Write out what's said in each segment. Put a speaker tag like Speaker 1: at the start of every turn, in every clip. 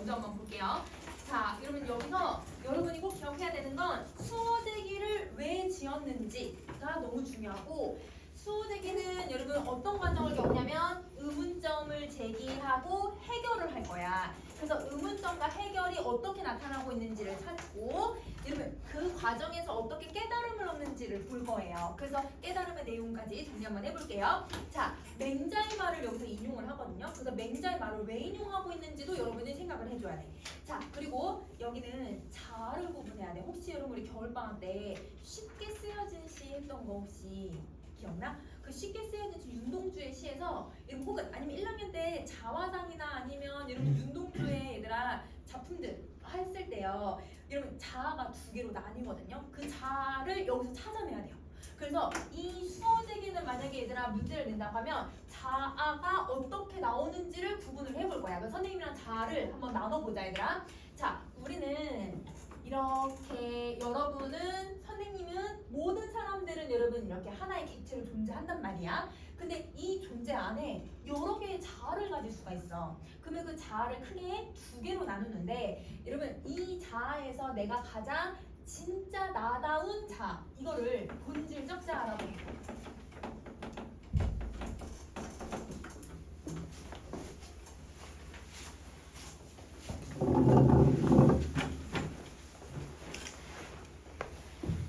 Speaker 1: 먼저 한번 볼게요. 자, 여러분 여기서 여러분이 꼭 기억해야 되는 건 수어제기를 왜 지었는지가 너무 중요하고, 수어제기는 여러분 어떤 과정을 겪냐면 의문점을 제기하고 해결을 할 거야. 그래서 의문점과 해결이 어떻게 나타나고 있는지를 찾고, 여러분 그 과정에서 어떻게 깨달음을 얻는지를 볼 거예요. 그래서 깨달음의 내용까지 정리 한번 해볼게요. 자, 맹자의 말을 여기서 인용을 하거든요. 그래서 맹자의 말을 왜 인용하고 있는지도 여러분이 생각을 해줘야 돼. 자, 그리고 여기는 자를 구분해야 돼. 혹시 여러분 우리 겨울방학 때 쉽게 쓰여진 시 했던 거 혹시 기억나? 그 쉽게 쓰여진 시 윤동주의 시에서 여러분, 혹은 아니면 1학년 때 자화상이나 아니면 여러분 윤동주의 얘들아 작품들 했을 때요, 여러분 자아가 두 개로 나뉘거든요. 그 자아를 여기서 찾아내야 돼요. 그래서 이 수어제기는 만약에 얘들아 문제를 낸다고 하면 자아가 어떻게 나오는지를 구분을 해볼 거야. 그래서 선생님이랑 자아를 한번 나눠보자 얘들아. 자, 우리는 이렇게, 여러분은, 선생님은, 모든 사람들은 여러분 이렇게 하나의 객체로 존재한단 말이야. 근데 이 존재 안에 여러 개의 자아를 가질 수가 있어. 그러면 그 자아를 크게 두 개로 나누는데, 여러분 이 자아에서 내가 가장 진짜 나다운 자아, 이거를 본질적 자아라고 해요.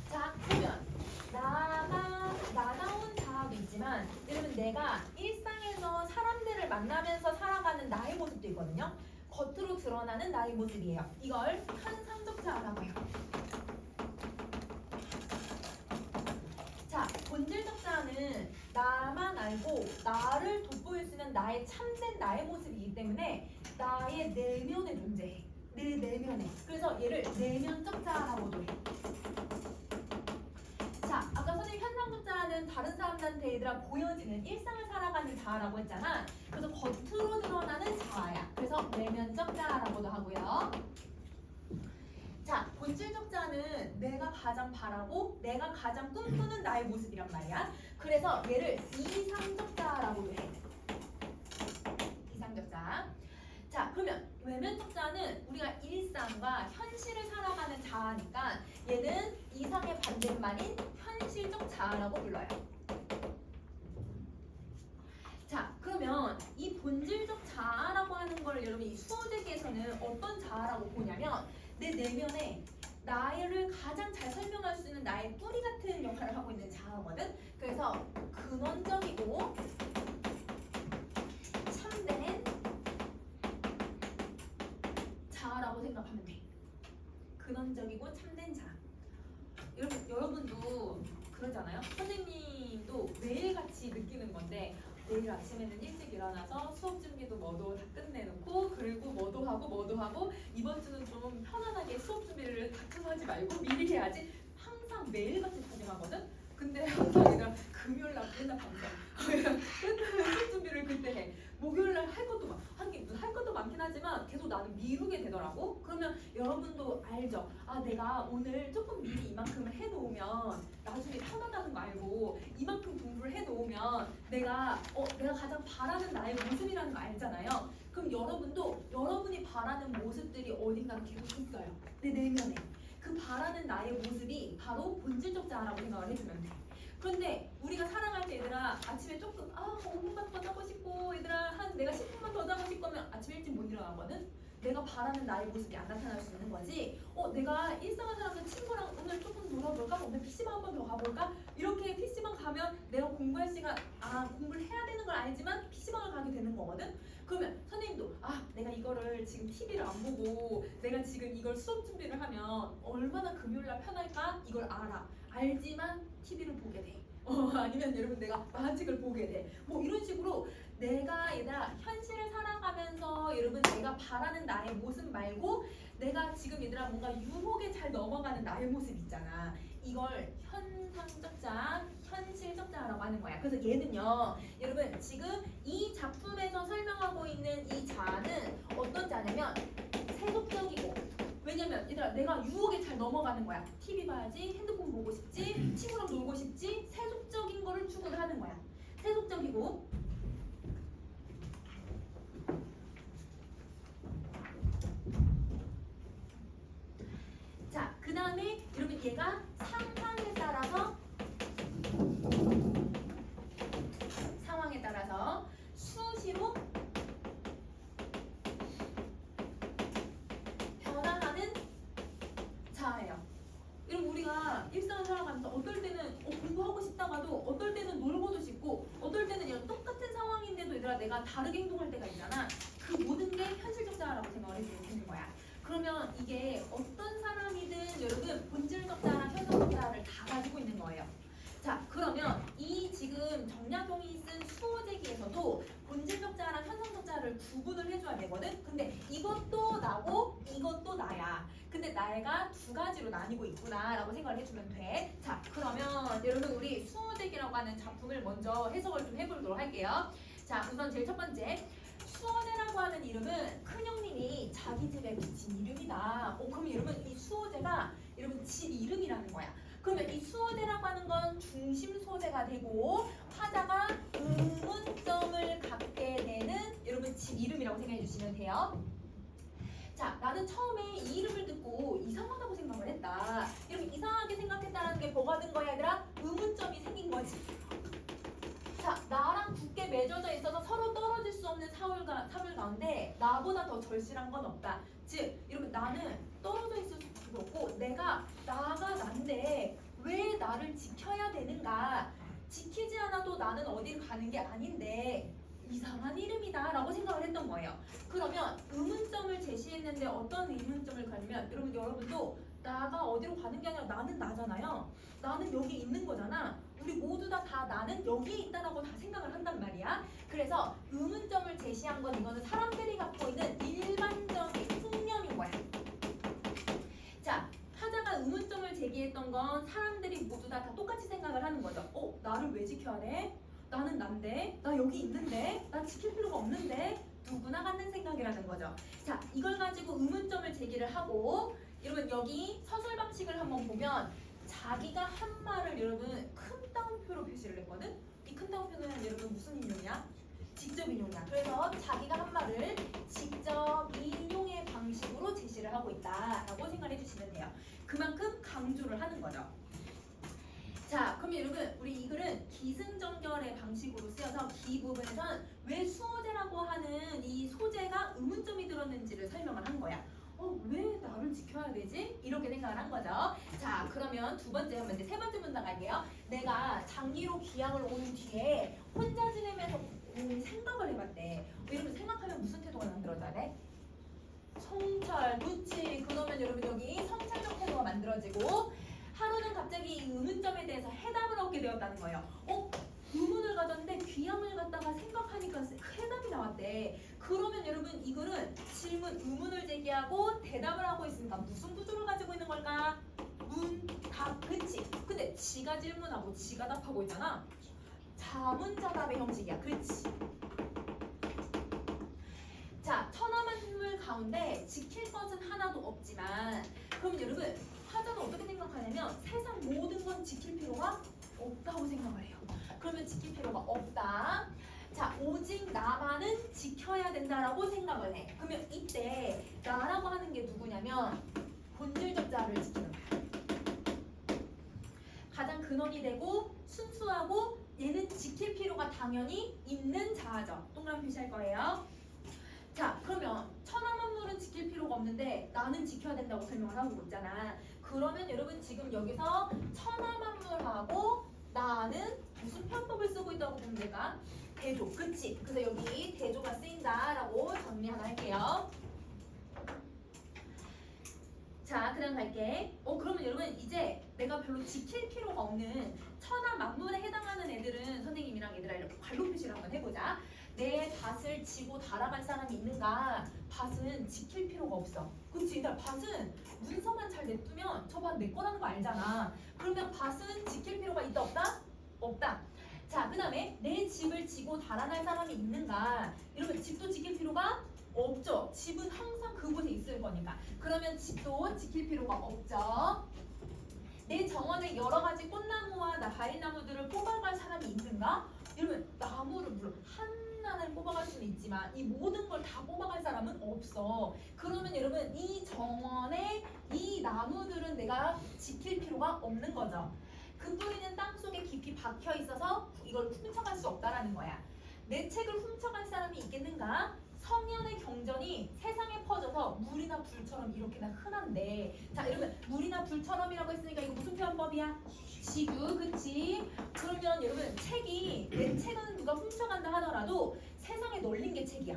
Speaker 1: 자, 그러면 나다운 자아도 있지만, 여러분 내가 일상에서 사람들을 만나면서 살아가는 나의 모습도 있거든요. 겉으로 드러나는 나의 모습이에요. 이걸 현상적 자아라고 해요. 자, 본질적 자아는 나만 알고 나를 돋보일 수 있는 나의 참된 나의 모습이기 때문에 나의 내면에 존재해. 내 내면에. 그래서 얘를 내면적 자아라고도 해. 자, 아까 선생님 현상적 자아는 다른 사람들한테 얘들아 보여지는 일상을 살아가는 자아라고 했잖아. 그래서 겉으로 드러나는 자아야. 그래서 내면적 자아라고도 하고요. 자, 본질적 자아는 내가 가장 바라고 내가 가장 꿈꾸는 나의 모습이란 말이야. 그래서 얘를 이상적 자아라고도 해. 이상적 자아. 자, 그러면 외면적 자아는 우리가 일상과 현실을 살아가는 자아니까 얘는 이상의 반대말인 현실적 자아라고 불러요. 자, 그러면 이 본질적 자아라고 하는 걸 여러분 이 수어제기에서는 어떤 자아라고 보냐면, 내 내면에 나를 가장 잘 설명할 수 있는 나의 뿌리 같은 역할을 하고 있는 자아거든. 그래서 근원적이고 참된 자아라고 생각하면 돼. 근원적이고 참된 자아. 여러분도 그러잖아요. 선생님도 매일같이 느끼는 건데, 내일 아침에는 일찍 일어나서 수업 준비도 뭐도 다 끝내놓고, 그리고 뭐도 하고 이번 주는 좀 편안하게 수업 준비를 다쳐서 하지 말고 미리 해야지. 항상 매일같이 다짐하거든. 근데 항상 얘가 금요일날 맨날 밤새 수업 준비를 그때 해. 목요일날 할 것도 할 것도 많긴 하지만 계속 나는 미루게 되더라고. 그러면 여러분도 알죠? 아, 내가 오늘 조금 미리 이만큼을 해놓으면 나중에 편하다는 거 알고, 이만큼 공부를 해놓으면 내가 가장 바라는 나의 모습이라는 거 알잖아요. 그럼 여러분도 여러분이 바라는 모습들이 어딘가 계속 있어요. 내 내면에. 그 바라는 나의 모습이 바로 본질적 자아라고 생각을 해주면 돼. 그런데 우리가 살아갈 때 얘들아 아침에 조금 5분만 더 자고 싶고, 얘들아 내가 10분만 더 자고 싶고 하면 아침 일찍 못 일어나거든. 내가 바라는 나의 모습이 안 나타날 수 있는 거지. 내가 일상을 살아서 친구랑 오늘 조금 놀아볼까? 오늘 PC방 한 번 더 가볼까? 이렇게 PC방 가면 내가 공부할 시간, 공부를 해야 되는 걸 알지만 PC방을 가게 되는 거거든. 그러면 선생님도 내가 이거를 지금 TV를 안 보고 내가 지금 이걸 수업 준비를 하면 얼마나 금요일날 편할까? 이걸 알지만 TV를 보게 돼. 아니면 여러분 내가 만화책을 보게 돼. 뭐 이런 식으로 내가 얘들아 현실을 살아가면서 여러분 내가 바라는 나의 모습 말고, 내가 지금 얘들아 뭔가 유혹에 잘 넘어가는 나의 모습 있잖아. 이걸 현상적 자아, 현실적 자아라고 하는 거야. 그래서 얘는요, 여러분 지금 이 작품에서 설명하고 있는 이 자아는 어떤 자냐면 세속적이고, 왜냐면 얘들아 내가 유혹에 잘 넘어가는 거야. TV 봐야지, 핸드폰 보고 싶지, 친구랑 놀고 싶지, 세속적인 거를 추구를 하는 거야. 세속적이고 얘가 상황에 따라서 수시로 변화하는 자예요. 여러분 우리가 일상을 살아가면서 어떨 때는 공부하고 싶다가도 어떨 때는 놀고도 싶고 어떨 때는 이런 똑같은 상황인데도 얘들아 내가 다르게 행동할 때가 있잖아. 그 모든 게 현실적자라고 생각을 해주면 되는 거야. 그러면 이게 어떤 사람이든 여러분 본질적 자랑, 현상적 자를 다 가지고 있는 거예요. 자, 그러면 이 지금 정약용이 쓴 수어제기에서도 본질적 자랑, 현상적 자를 구분을 해줘야 되거든. 근데 이것도 나고 이것도 나야. 근데 나가 두 가지로 나뉘고 있구나라고 생각을 해주면 돼. 자, 그러면 여러분 우리 수어제기라고 하는 작품을 먼저 해석을 좀 해보도록 할게요. 자, 우선 제일 첫 번째. 수어제라고 하는 이름은 큰형님이 자기 집에 붙인 이름이다. 그럼 여러분 이 수어제가 여러분 집 이름이라는 거야. 그러면 이 수어제라고 하는 건 중심 소재가 되고 화자가 의문점을 갖게 되는 여러분 집 이름이라고 생각해 주시면 돼요. 자, 나는 처음에 이 이름을 듣고 이상하다고 생각을 했다. 여러분 이상하게 생각했다는 게 뭐가 된 거야 얘들아? 의문점이 생긴 거지. 자, 나랑 굳게 맺어져 있어서 서로 떨어질 수 없는 사물 가운데 나보다 더 절실한 건 없다. 즉, 여러분 나는 떨어져 있을 수도 없고 나가 난데 왜 나를 지켜야 되는가? 지키지 않아도 나는 어디를 가는 게 아닌데 이상한 이름이다 라고 생각을 했던 거예요. 그러면 의문점을 제시했는데 어떤 의문점을 가지면 여러분도 나가 어디로 가는 게 아니라 나는 나잖아요. 나는 여기 있는 거잖아. 우리 모두 다 나는 여기에 있다라고 다 생각을 한단 말이야. 그래서 의문점을 제시한 건 이거는 사람들이 갖고 있는 일반적인 통념인 거야. 자, 화자가 의문점을 제기했던 건 사람들이 모두 다 똑같이 생각을 하는 거죠. 나를 왜 지켜야 돼? 나는 난데? 나 여기 있는데? 나 지킬 필요가 없는데? 누구나 갖는 생각이라는 거죠. 자, 이걸 가지고 의문점을 제기를 하고 여러분 여기 서술 방식을 한번 보면 자기가 한 말을 여러분 큰 따옴표로 표시를 했거든? 이 큰 따옴표는 여러분 무슨 인용이야? 직접 인용이야. 그래서 자기가 한 말을 직접 인용의 방식으로 제시를 하고 있다라고 생각해 주시면 돼요. 그만큼 강조를 하는 거죠. 자, 그럼 여러분 우리 이 글은 기승전결의 방식으로 쓰여서 기 부분에선 왜 수어제라고 하는 이 소재가 의문점이 들었는지를 설명을 한 거야. 왜 나를 지켜야 되지? 이렇게 생각을 한 거죠. 자, 그러면 두 번째 한번 이제 세 번째 문장 갈게요. 내가 장기로 귀향을 온 뒤에 혼자 지내면서 생각을 해봤대. 여러분 생각하면 무슨 태도가 만들어져야 돼? 성찰, 그치. 그러면 여러분 여기 성찰적 태도가 만들어지고 하루는 갑자기 이 의문점에 대해서 해답을 얻게 되었다는 거예요. 의문을 가졌는데 귀향을 갖다가 생각하니까 해답이 나왔대. 그러면 여러분 이 글은 질문, 의문을 제기하고 대답을 하고 있으니까 무슨 구조를 가지고 있는 걸까? 문, 답, 그치? 근데 지가 질문하고 지가 답하고 있잖아. 자문자답의 형식이야. 그렇지? 자, 천하만물 가운데 지킬 것은 하나도 없지만 그럼 여러분 화자는 어떻게 생각하냐면 세상 모든 건 지킬 필요가 없다고 생각을 해요. 그러면 지킬 필요가 없다. 자, 오직 나만은 지켜야 된다라고 생각을 해. 그러면 이때 나라고 하는 게 누구냐면 본질적 자를 지키는 거야. 가장 근원이 되고 순수하고 얘는 지킬 필요가 당연히 있는 자아죠. 동그라미 표시할 거예요. 자, 그러면 천하만물은 지킬 필요가 없는데 나는 지켜야 된다고 설명을 하고 있잖아. 그러면 여러분 지금 여기서 천하만물하고 나는 무슨 편법을 쓰고 있다고 보면 될까? 대조, 그치? 그래서 여기 대조가 쓰인다라고 정리 하나 할게요. 자, 그 다음 갈게. 그러면 여러분 이제 내가 별로 지킬 필요가 없는 천하 만물에 해당하는 애들은 선생님이랑 얘들아 이렇게 관로 표시를 한번 해보자. 내 밭을 지고 달아갈 사람이 있는가? 밭은 지킬 필요가 없어. 그치? 그러니까 밭은 문서만 잘 냅두면 저 밭 내 거라는 거 알잖아. 그러면 밭은 지킬 필요가 있다 없다? 없다. 자, 그 다음에 내 집을 지고 달아날 사람이 있는가? 이러면 집도 지킬 필요가 없죠. 집은 항상 그곳에 있을 거니까. 그러면 집도 지킬 필요가 없죠. 내 정원에 여러 가지 꽃나무와 과일나무들을 뽑아갈 사람이 있는가? 이러면 나무를 물론 한 하나를 뽑아갈 수는 있지만 이 모든 걸 다 뽑아갈 사람은 없어. 그러면 여러분 이 정원의 이 나무들은 내가 지킬 필요가 없는 거죠. 그 뿌리는 땅 속에 깊이 박혀 있어서 이걸 훔쳐갈 수 없다라는 거야. 내 책을 훔쳐갈 사람이 있겠는가? 성년의 경전이 세상에 퍼져서 물이나 불처럼 이렇게나 흔한데, 자 여러분 물이나 불처럼이라고 했으니까 이거 무슨 표현법이야? 지구, 그치? 그러면 여러분 책이, 내 책은 누가 훔쳐간다 하더라도 세상에 널린 게 책이야.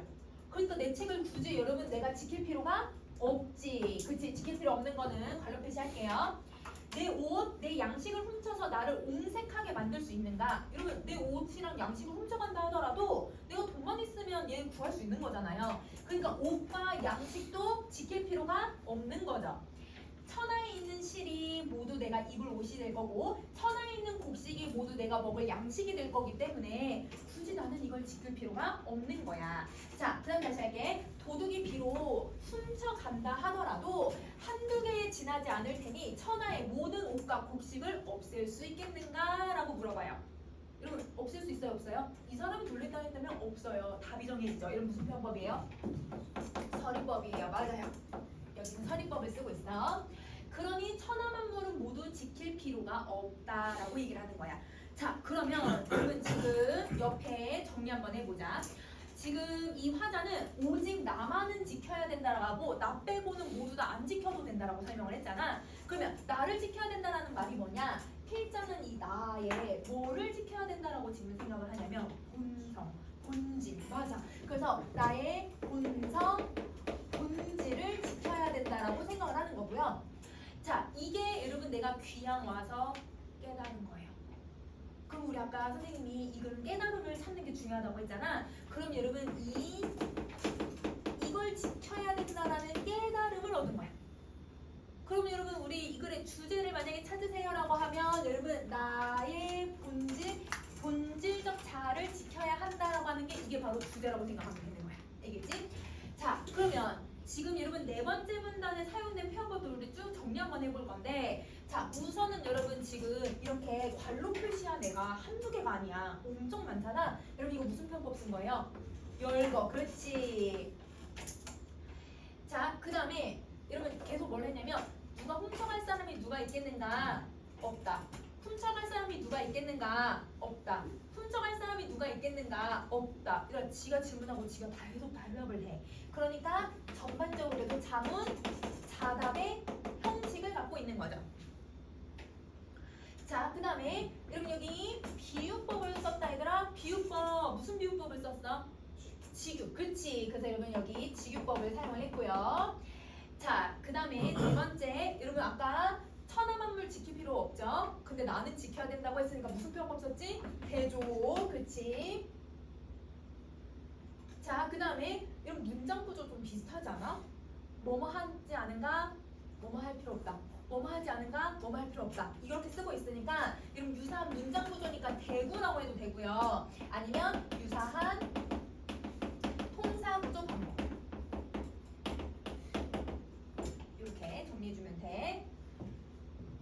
Speaker 1: 그러니까 내 책을 굳이 여러분 내가 지킬 필요가 없지. 그치? 지킬 필요 없는 거는 관련 표시할게요. 내 옷, 내 양식을 훔쳐서 나를 옹색하게 만들 수 있는가? 여러분 내 옷이랑 양식을 훔쳐간다 하더라도 내가 돈만 있으면 얘 구할 수 있는 거잖아요. 그러니까 옷과 양식도 지킬 필요가 없는 거죠. 천하에 있는 실이 모두 내가 입을 옷이 될 거고 천하에 있는 곡식이 모두 내가 먹을 양식이 될 거기 때문에 굳이 나는 이걸 지킬 필요가 없는 거야. 자, 그 다음 다시 할게. 도둑이 비록 훔쳐간다 하더라도 한두 개에 지나지 않을 테니 천하의 모든 옷과 곡식을 없앨 수 있겠는가? 라고 물어봐요. 여러분 없앨 수 있어요? 없어요? 이 사람이 돌렸다 했다면 없어요. 답이 정해지죠. 이런 무슨 편법이에요? 서리법이에요. 맞아요. 여기는 서리법을 쓰고 있어. 그러니 천하 만물은 모두 지킬 필요가 없다라고 얘기를 하는 거야. 자, 그러면 여러분 지금 옆에 정리 한번 해보자. 지금 이 화자는 오직 나만은 지켜야 된다라고 나 빼고는 모두 다 안 지켜도 된다라고 설명을 했잖아. 그러면 나를 지켜야 된다라는 말이 뭐냐? 필자는 이 나의 뭐를 지켜야 된다라고 지금 생각을 하냐면 본성, 본질. 맞아. 그래서 나의 본성, 본질을 지켜야 된다라고 생각을 하는 거고요. 자, 이게 여러분 내가 귀양 와서 깨달은 거예요. 그럼 우리 아까 선생님이 이걸 깨달음을 찾는 게 중요하다고 했잖아. 그럼 여러분 이걸 지켜야 된다라는 깨달음을 얻은 거야. 그럼 여러분 우리 이 글의 주제를 만약에 찾으세요라고 하면 여러분 나의 본질적 자아를 지켜야 한다라고 하는 게 이게 바로 주제라고 생각하면 되는 거야. 알겠지? 자, 그러면 지금 여러분 네 번째 문단에 사용된 표현법을 우리 쭉 정리 한번 해볼 건데, 자 우선은 여러분 지금 이렇게 괄호 표시한 애가 한두 개가 아니야. 엄청 많잖아. 여러분 이거 무슨 표현법 쓴 거예요? 열거. 그렇지. 자, 그 다음에 여러분 계속 뭘 했냐면 누가 훔쳐갈 사람이 누가 있겠는가? 없다. 훔쳐갈 사람이 누가 있겠는가? 없다. 훔쳐갈 사람이 누가 있겠는가? 없다. 이런 지가 질문하고 지가 다 계속 답을 해. 그러니까 전반적으로도 자문, 자답의 형식을 갖고 있는 거죠. 자, 그 다음에 여러분 여기 비유법을 썼다 얘들아. 비유법 무슨 비유법을 썼어? 지규. 그치. 그래서 여러분 여기 지규법을 사용을 했고요. 자, 그 다음에 네 번째 여러분 아까 천하 만물 지킬 필요 없죠. 근데 나는 지켜야 된다고 했으니까 무슨 표현법 썼지? 대조. 그치. 자, 그 다음에 여러분 문장 구조 좀 비슷하지 않아? 뭐뭐 하지 않은가? 뭐뭐 할 필요 없다. 뭐뭐 하지 않은가? 뭐뭐 할 필요 없다. 이렇게 쓰고 있으니까 여러분 유사한 문장 구조니까 대구라고 해도 되고요. 아니면 유사한 통사 구조 방법. 이렇게 정리해주면 돼.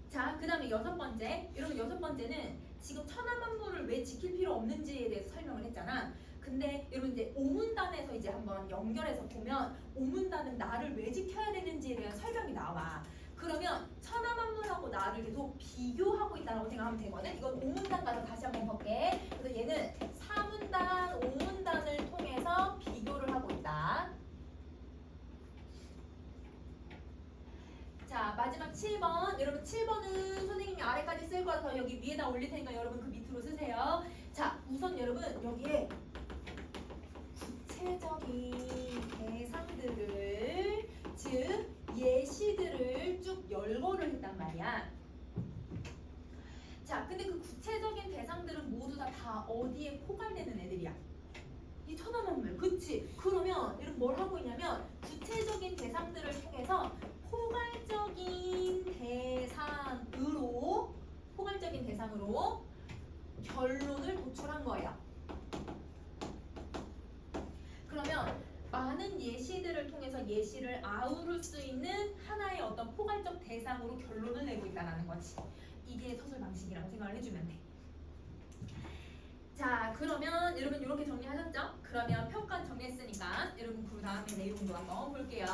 Speaker 1: 자, 그 다음에 여섯 번째. 여러분 여섯 번째는 지금 천하 만물을 왜 지킬 필요 없는지에 대해서 설명을 했잖아. 근데 여러분 이제 오문단에서 이제 한번 연결해서 보면 오문단은 나를 왜 지켜야 되는지에 대한 설명이 나와. 그러면 천하 만물하고 나를 계속 비교하고 있다고 생각하면 되거든. 이건 오문단 가서 다시 한번 볼게. 그래서 얘는 사문단, 오문단을 통해서 비교를 하고 있다. 자, 마지막 7번. 여러분 7번은 선생님이 아래까지 쓸 거라서 여기 위에다 올릴 테니까 여러분 그 밑으로 쓰세요. 자, 우선 여러분 여기에 구체적인 대상들을, 즉 예시들을 쭉 열거를 했단 말이야. 자, 근데 그 구체적인 대상들은 모두 다 어디에 포괄되는 애들이야? 이 천하 만물. 그치? 그러면 여러분 뭘 하고 있냐면 구체적인 대상들을 통해서 포괄적인 대상으로 결론을 도출한 거예요. 그러면 많은 예시들을 통해서 예시를 아우를 수 있는 하나의 어떤 포괄적 대상으로 결론을 내고 있다는 거지. 이게 서술 방식이라고 생각을 해주면 돼. 자, 그러면 여러분 이렇게 정리하셨죠? 그러면 평가 정리했으니까 여러분 그 다음에 내용도 한번 볼게요.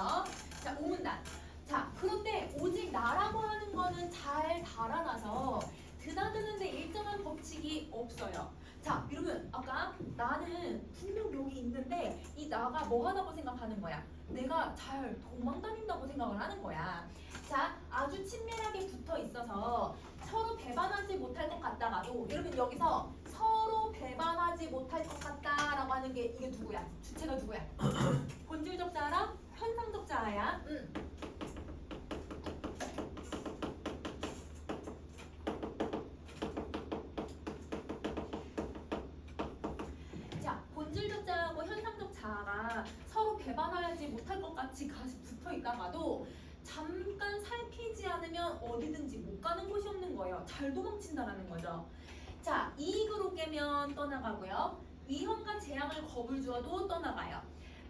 Speaker 1: 자, 오문단. 자, 그런데 오직 나라고 하는 거는 잘 달아놔서 드나드는데 일정한 법칙이 없어요. 자, 여러분 아까 나는 분명 여기 있는데 이 나가 뭐 하다고 생각하는 거야? 내가 잘 도망 다닌다고 생각을 하는 거야. 자, 아주 친밀하게 붙어 있어서 서로 배반하지 못할 것 같다가도 여러분 여기서 서로 배반하지 못할 것 같다라고 하는 게 이게 누구야? 주체가 누구야? 본질적 자랑, 현상적 자아야. 자, 본질적 자아하고 현상적 자아가 서로 배반하지 못할 것 같이 같이 붙어 있다가도 잠깐 살피지 않으면 어디든지 못 가는 곳이 없는 거예요. 잘 도망친다라는 거죠. 자, 이익으로 깨면 떠나가고요. 위험과 재앙을 겁을 주어도 떠나가요.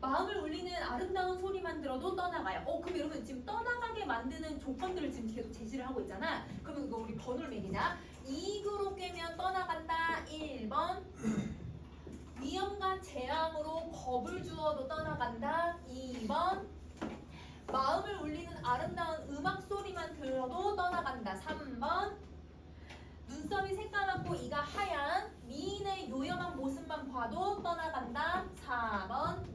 Speaker 1: 마음을 울리는 아름다운 소리만 들어도 떠나가요. 그럼 여러분 지금 떠나가게 만드는 조건들을 지금 계속 제시를 하고 있잖아. 그러면 이거 우리 번호를 매기자. 이익으로 깨면 떠나간다. 1번. 위험과 재앙으로 겁을 주어도 떠나간다. 2번. 마음을 울리는 아름다운 음악 소리만 들어도 떠나간다. 3번. 눈썹이 새까맣고 이가 하얀 미인의 요염한 모습만 봐도 떠나간다. 4번.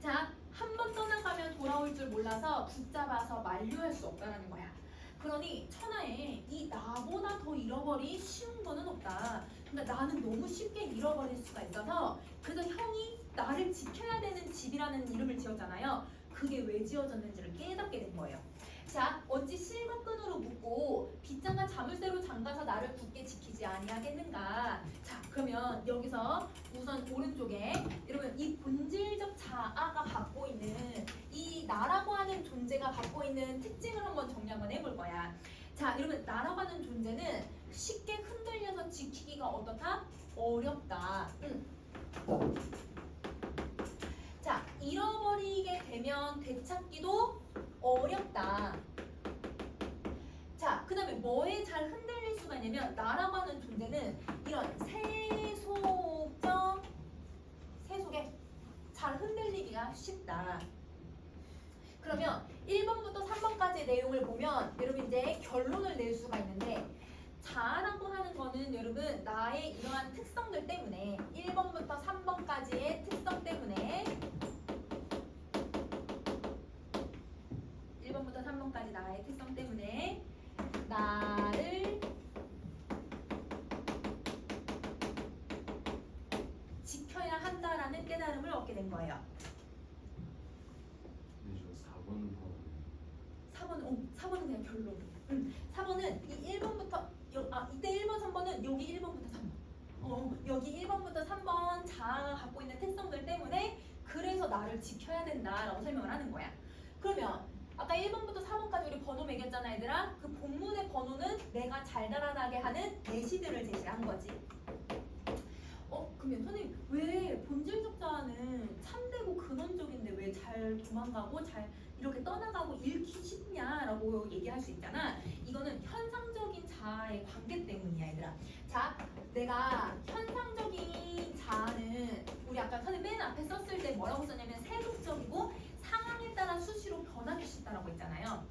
Speaker 1: 자, 한 번 떠나가면 돌아올 줄 몰라서 붙잡아서 만류할 수 없다는 거야. 그러니 천하에 이 나보다 더 잃어버리 쉬운 거는 없다. 그러니까 나는 너무 쉽게 잃어버릴 수가 있어서 그래서 형이 나를 지켜야 되는 집이라는 이름을 지었잖아요. 그게 왜 지어졌는지를 깨닫게 된 거예요. 자, 어찌 실과 끈으로 묶고 빗장과 자물쇠로 잠가서 나를 굳게 지키지 아니하겠는가. 자, 그러면 여기서 우선 오른쪽에 여러분 이 본질적 자아가 갖고 있는 이 나라고 하는 존재가 갖고 있는 특징을 한번 정리 한번 해볼 거야. 자, 여러분 나라고 하는 존재는 쉽게 흔들려서 지키기가 어떻다? 어렵다. 자, 잃어버리게 되면 되찾기도 어렵다. 자, 그 다음에 뭐에 잘 흔들릴 수가 있냐면 나라고 하는 존재는 이런 세속에 잘 흔들리기가 쉽다. 그러면 1번부터 3번까지의 내용을 보면 여러분 이제 결론을 낼 수가 있는데 자아라고 하는 거는 여러분 나의 이러한 특성들 때문에 1번부터 3번까지의 특성 때문에 1번부터 3번까지 나의 특성 때문에 나를 지켜야 한다라는 깨달음을 얻게 된 거예요.
Speaker 2: 네, 저 4번
Speaker 1: 4번은 그냥 결론. 4번은 이 1번부터 이때 1번, 3번은 여기 1번부터 3번. 여기 1번부터 3번 자아가 갖고 있는 특성들 때문에 그래서 나를 지켜야 된다라고 설명을 하는 거야. 그러면 아까 1번부터 4번까지 우리 번호 매겼잖아 얘들아. 그 본문의 번호는 내가 잘 달아나게 하는 예시들을 제시한 거지. 그러면 선생님 왜 본질적 자아는 참되고 근원적인데 왜 잘 도망가고 잘 이렇게 떠나가고 잃기 쉽냐라고 얘기할 수 있잖아. 이거는 현상적인 자아의 관계 때문이야 얘들아. 자, 내가 현상적인 자아는 우리 아까 선생님 맨 앞에 썼을 때 뭐라고 썼냐면 세속적이고 상황에 따라 수시로 변하기 쉽다라고 했잖아요.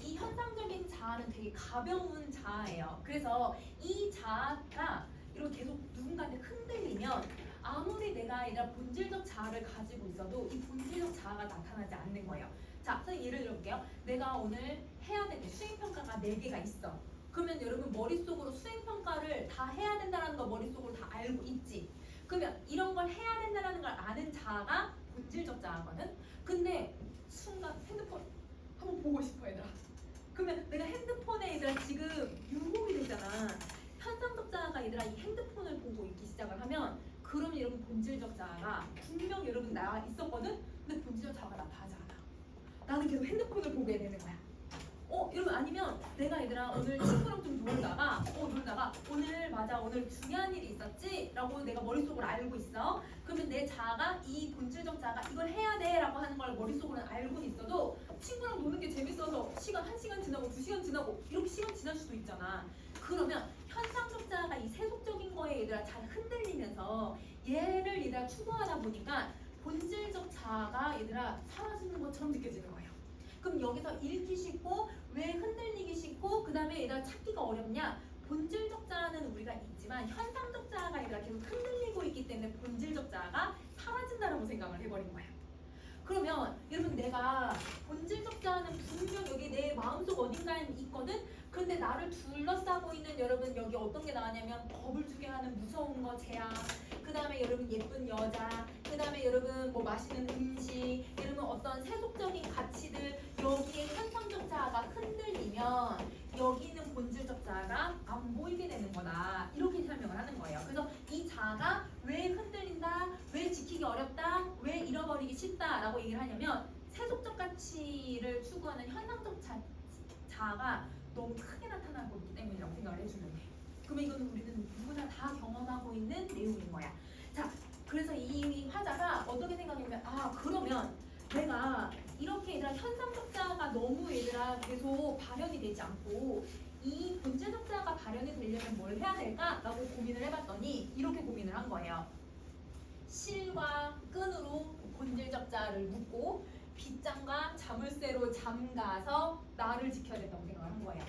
Speaker 1: 이 현상적인 자아는 되게 가벼운 자아예요. 그래서 이 자아가 이렇게 계속 누군가한테 흔들리면 아무리 내가 얘가 본질적 자아를 가지고 있어도 이 본질적 자아가 나타나지 않는 거예요. 자, 선생님 예를 들어볼게요. 내가 오늘 해야 될 수행평가가 4개가 있어. 그러면 여러분 머릿속으로 수행평가를 다 해야 된다는 거 머릿속으로 다 알고 있지. 그러면 이런 걸 해야 된다는 걸 아는 자아가 본질적 자아거든. 근데 순간 핸드폰 한번 보고 싶어 얘들아. 그러면 내가 핸드폰에 얘들아 지금 유혹이 되잖아. 현상적 자아가 얘들아 이 핸드폰을 보고 있기 시작을 하면 그러면 여러분 본질적 자아가 분명 여러분 나 있었거든? 근데 본질적 자아가 나타나지 않아. 나는 계속 핸드폰을 보게 되는 거야. 여러분 아니면 내가 얘들아 오늘 친구랑 좀 놀다가 오늘 맞아 오늘 중요한 일이 있었지? 라고 내가 머릿속으로 알고 있어. 그러면 내 자아가 이 본질적 자아가 이걸 해야 돼 라고 하는 걸 머릿속으로는 알고 있어도 친구랑 노는 게 재밌어서 시간 1시간 지나고 2시간 지나고 이렇게 시간 지날 수도 있잖아. 그러면 현상적 자아가 이 세속적인 거에 얘들아 잘 흔들리면서 얘를 얘들아 추구하다 보니까 본질적 자아가 얘들아 사라지는 것처럼 느껴지는 거예요. 그럼 여기서 읽기 쉽고 왜 흔들리기 쉽고 그 다음에 얘들아 찾기가 어렵냐? 본질적 자아는 우리가 있지만 현상적 자아가 얘들아 계속 흔들리고 있기 때문에 본질적 자아가 사라진다라고 생각을 해버린 거예요. 그러면 여러분 내가 본질적 자아는 분명 여기 내 마음속 어딘가에 있거든? 그런데 나를 둘러싸고 있는 여러분 여기 어떤 게 나왔냐면 겁을 주게 하는 무서운 거 재앙, 그 다음에 여러분 예쁜 여자, 그 다음에 여러분 뭐 맛있는 음식, 여러분 어떤 세속적인 가치들, 여기에 현상적 자아가 흔들리면 여기 있는 본질적 자아가 안 보이게 되는 거다, 이렇게 설명을 하는 거예요. 그래서 이 자아가 왜 흔들린다, 왜 지키기 어렵다, 왜 잃어버리기 쉽다라고 얘기를 하냐면 세속적 가치를 추구하는 현상적 자아가 너무 크게 나타나고 있기 때문이라고 생각을 해주면 돼. 그러면 이건 우리는 누구나 다 경험하고 있는 내용인 거야. 자, 그래서 이 화자가 어떻게 생각하냐면 그러면 내가 이렇게 얘들아 현상적 자아가 너무 얘들아 계속 발현이 되지 않고 이 본질적 자아가 발현이 되려면 뭘 해야 될까라고 고민을 해봤더니 이렇게 고민을 한 거예요. 실과 끈으로 본질적 자아를 묶고 빗장과 자물쇠로 잠가서 나를 지켜야 된다고 생각을 한 거예요.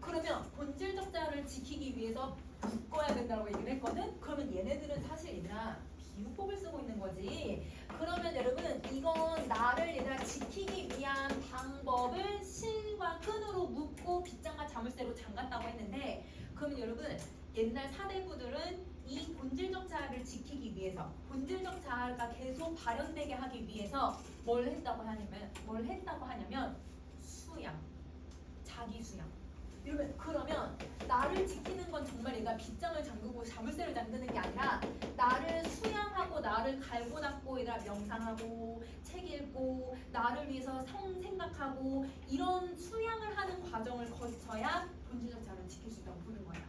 Speaker 1: 그러면 본질적 자아를 지키기 위해서 묶어야 된다고 얘기를 했거든? 그러면 얘네들은 사실 얘들아 비유법을 쓰고 있는 거지. 그러면 여러분 이건 나를 얘들아 지키기 위한 방법을 실과 끈으로 묶고 빗장과 자물쇠로 잠갔다고 했는데, 그러면 여러분 옛날 사대부들은 이 본질적 자아를 지키기 위해서 본질적 자아가 계속 발현되게 하기 위해서 뭘 했다고 하냐면 수양, 자기 수양. 그러면 나를 지키는 건 정말 얘가 빗장을 잠그고 자물쇠를 잠그는 게 아니라 나를 수양하고 나를 갈고 닦고 얘가 명상하고 책 읽고 나를 위해서 생각하고 이런 수양을 하는 과정을 거쳐야 본질적 자아를 지킬 수 있다고 보는 거예요.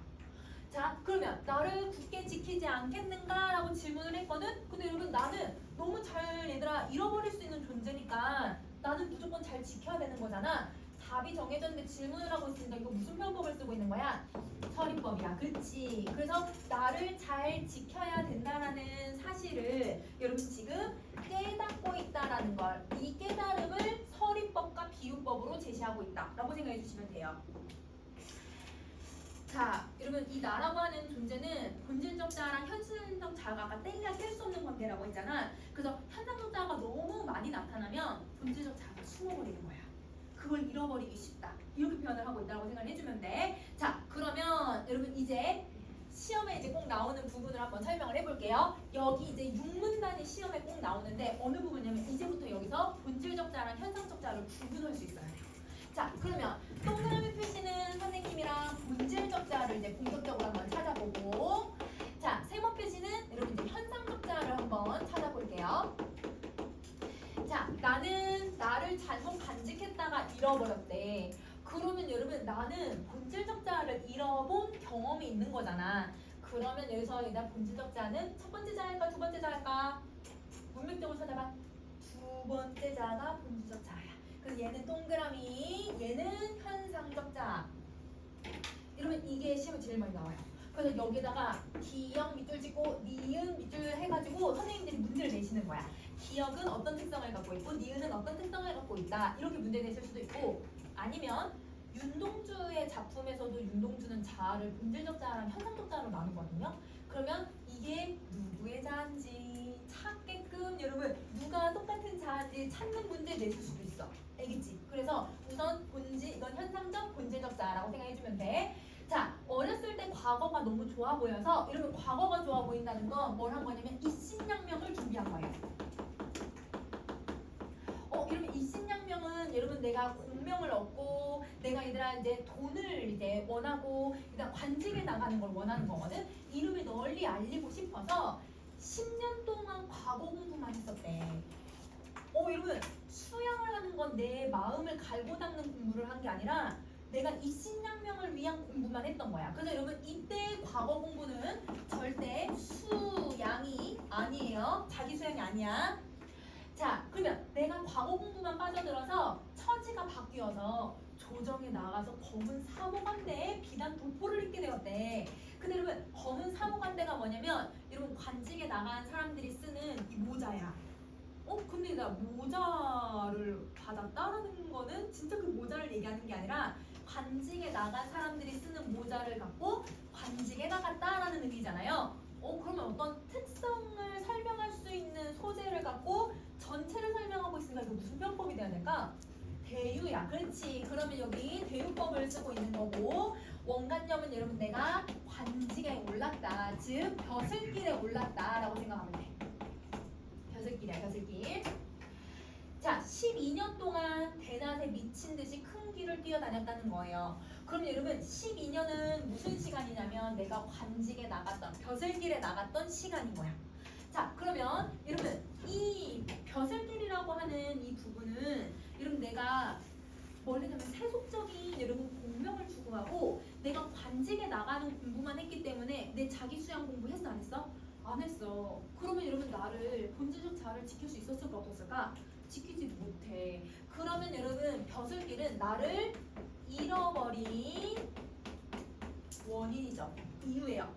Speaker 1: 자, 그러면 나를 굳게 지키지 않겠는가라고 질문을 했거든? 근데 여러분 나는 너무 잘 얘들아 잃어버릴 수 있는 존재니까 나는 무조건 잘 지켜야 되는 거잖아. 답이 정해졌는데 질문을 하고 있으니까 이거 무슨 편법을 쓰고 있는 거야? 서리법이야. 그치? 그래서 나를 잘 지켜야 된다라는 사실을 여러분 지금 깨닫고 있다라는 걸, 이 깨달음을 서리법과 비유법으로 제시하고 있다라고 생각해 주시면 돼요. 자, 여러분 이 나라고 하는 존재는 본질적 자아랑 현실적 자아가 떼야 뗄 수 없는 관계라고 했잖아. 그래서 현상적 자아가 너무 많이 나타나면 본질적 자아가 숨어버리는 거야. 그걸 잃어버리기 쉽다. 이렇게 표현을 하고 있다고 생각을 해주면 돼. 자, 그러면 여러분 이제 시험에 이제 꼭 나오는 부분을 한번 설명을 해볼게요. 여기 이제 6문단이 시험에 꼭 나오는데 어느 부분이냐면 이제부터 여기서 본질적 자아랑 현상적 자아를 구분할 수 있어야 돼요. 자, 그러면 동그라미 표시는 선생님이랑 본질적 자아를 이제 본격적으로 한번 찾아보고, 자, 세모 표시는 여러분 이제 현상적 자아를 한번 찾아볼게요. 자, 나는 나를 잘못 간직했다가 잃어버렸대. 그러면 여러분 나는 본질적 자아를 잃어본 경험이 있는 거잖아. 그러면 여기서 일단 본질적 자아는 첫 번째 자아일까 두 번째 자아일까? 문맥적으로 찾아봐. 두 번째 자아가 본질적 자아야. 그래서 얘는 동그라미, 얘는 현상적 자아. 이러면 이게 시험에 제일 많이 나와요. 그래서 여기다가 기역 밑줄 찍고 니은 밑줄 해가지고 선생님들이 문제를 내시는 거야. 기역은 어떤 특성을 갖고 있고 니은은 어떤 특성을 갖고 있다. 이렇게 문제 내실 수도 있고, 아니면 윤동주의 작품에서도 윤동주는 자아를 본질적 자아랑 현상적 자아로 나누거든요. 그러면 이게 누구의 자아인지 찾게끔 여러분 누가 똑같은 자아인지 찾는 문제 내실 수도 있어. 알겠지? 그래서 우선 이건 현상적 본질적 자아라고 생각해주면 돼. 자, 어렸을 때 과거가 너무 좋아 보여서 여러분 과거가 좋아 보인다는 건 뭘 한 거냐면 입신양명을 준비한 거예요. 여러분 입신양명은 여러분 내가 공명을 얻고 내가 얘들아 이제 돈을 이제 원하고 일단 관직에 나가는 걸 원하는 거거든. 이름을 널리 알리고 싶어서 10년 동안 과거 공부만 했었대. 여러분 수양을 하는 건 내 마음을 갈고 닦는 공부를 한 게 아니라 내가 입신양명을 위한 공부만 했던 거야. 그래서 여러분 이때 과거 공부는 절대 수양이 아니에요. 자기 수양이 아니야. 자, 그러면 내가 과거 공부만 빠져들어서 처지가 바뀌어서 조정에 나가서 검은 사모관대에 비단 도포를 입게 되었대. 근데 여러분 검은 사모관대가 뭐냐면 여러분 관직에 나간 사람들이 쓰는 이 모자야. 근데 나 모자를 받았다라는 거는 진짜 그 모자를 얘기하는 게 아니라 관직에 나간 사람들이 쓰는 모자를 갖고 관직에 나갔다라는 의미잖아요. 그러면 어떤 특성을 설명할 수 있는 소재를 갖고 전체를 설명하고 있으니까 이거 무슨 편법이 돼야 될까? 대유야. 그렇지. 그러면 여기 대유법을 쓰고 있는 거고 원관념은 여러분 내가 관직에 올랐다. 즉 벼슬길에 올랐다라고 생각하면 돼. 벼슬길이야. 벼슬길. 자, 12년 동안 대낮에 미친 듯이 큰 길을 뛰어다녔다는 거예요. 그럼 여러분 12년은 무슨 시간이냐면 내가 관직에 나갔던 벼슬길에 나갔던 시간인 거야. 자, 그러면 여러분 이 벼슬길이라고 하는 이 부분은 여러분 내가 원래는 세속적인 여러분 공명을 추구하고 내가 관직에 나가는 공부만 했기 때문에 내 자기 수양 공부 했어 안 했어? 안 했어. 그러면 여러분 나를 본질적 자아를 지킬 수 있었을까 없었을까? 지키지 못해. 그러면 여러분 벼슬길은 나를 잃어버린 원인이죠. 이유예요.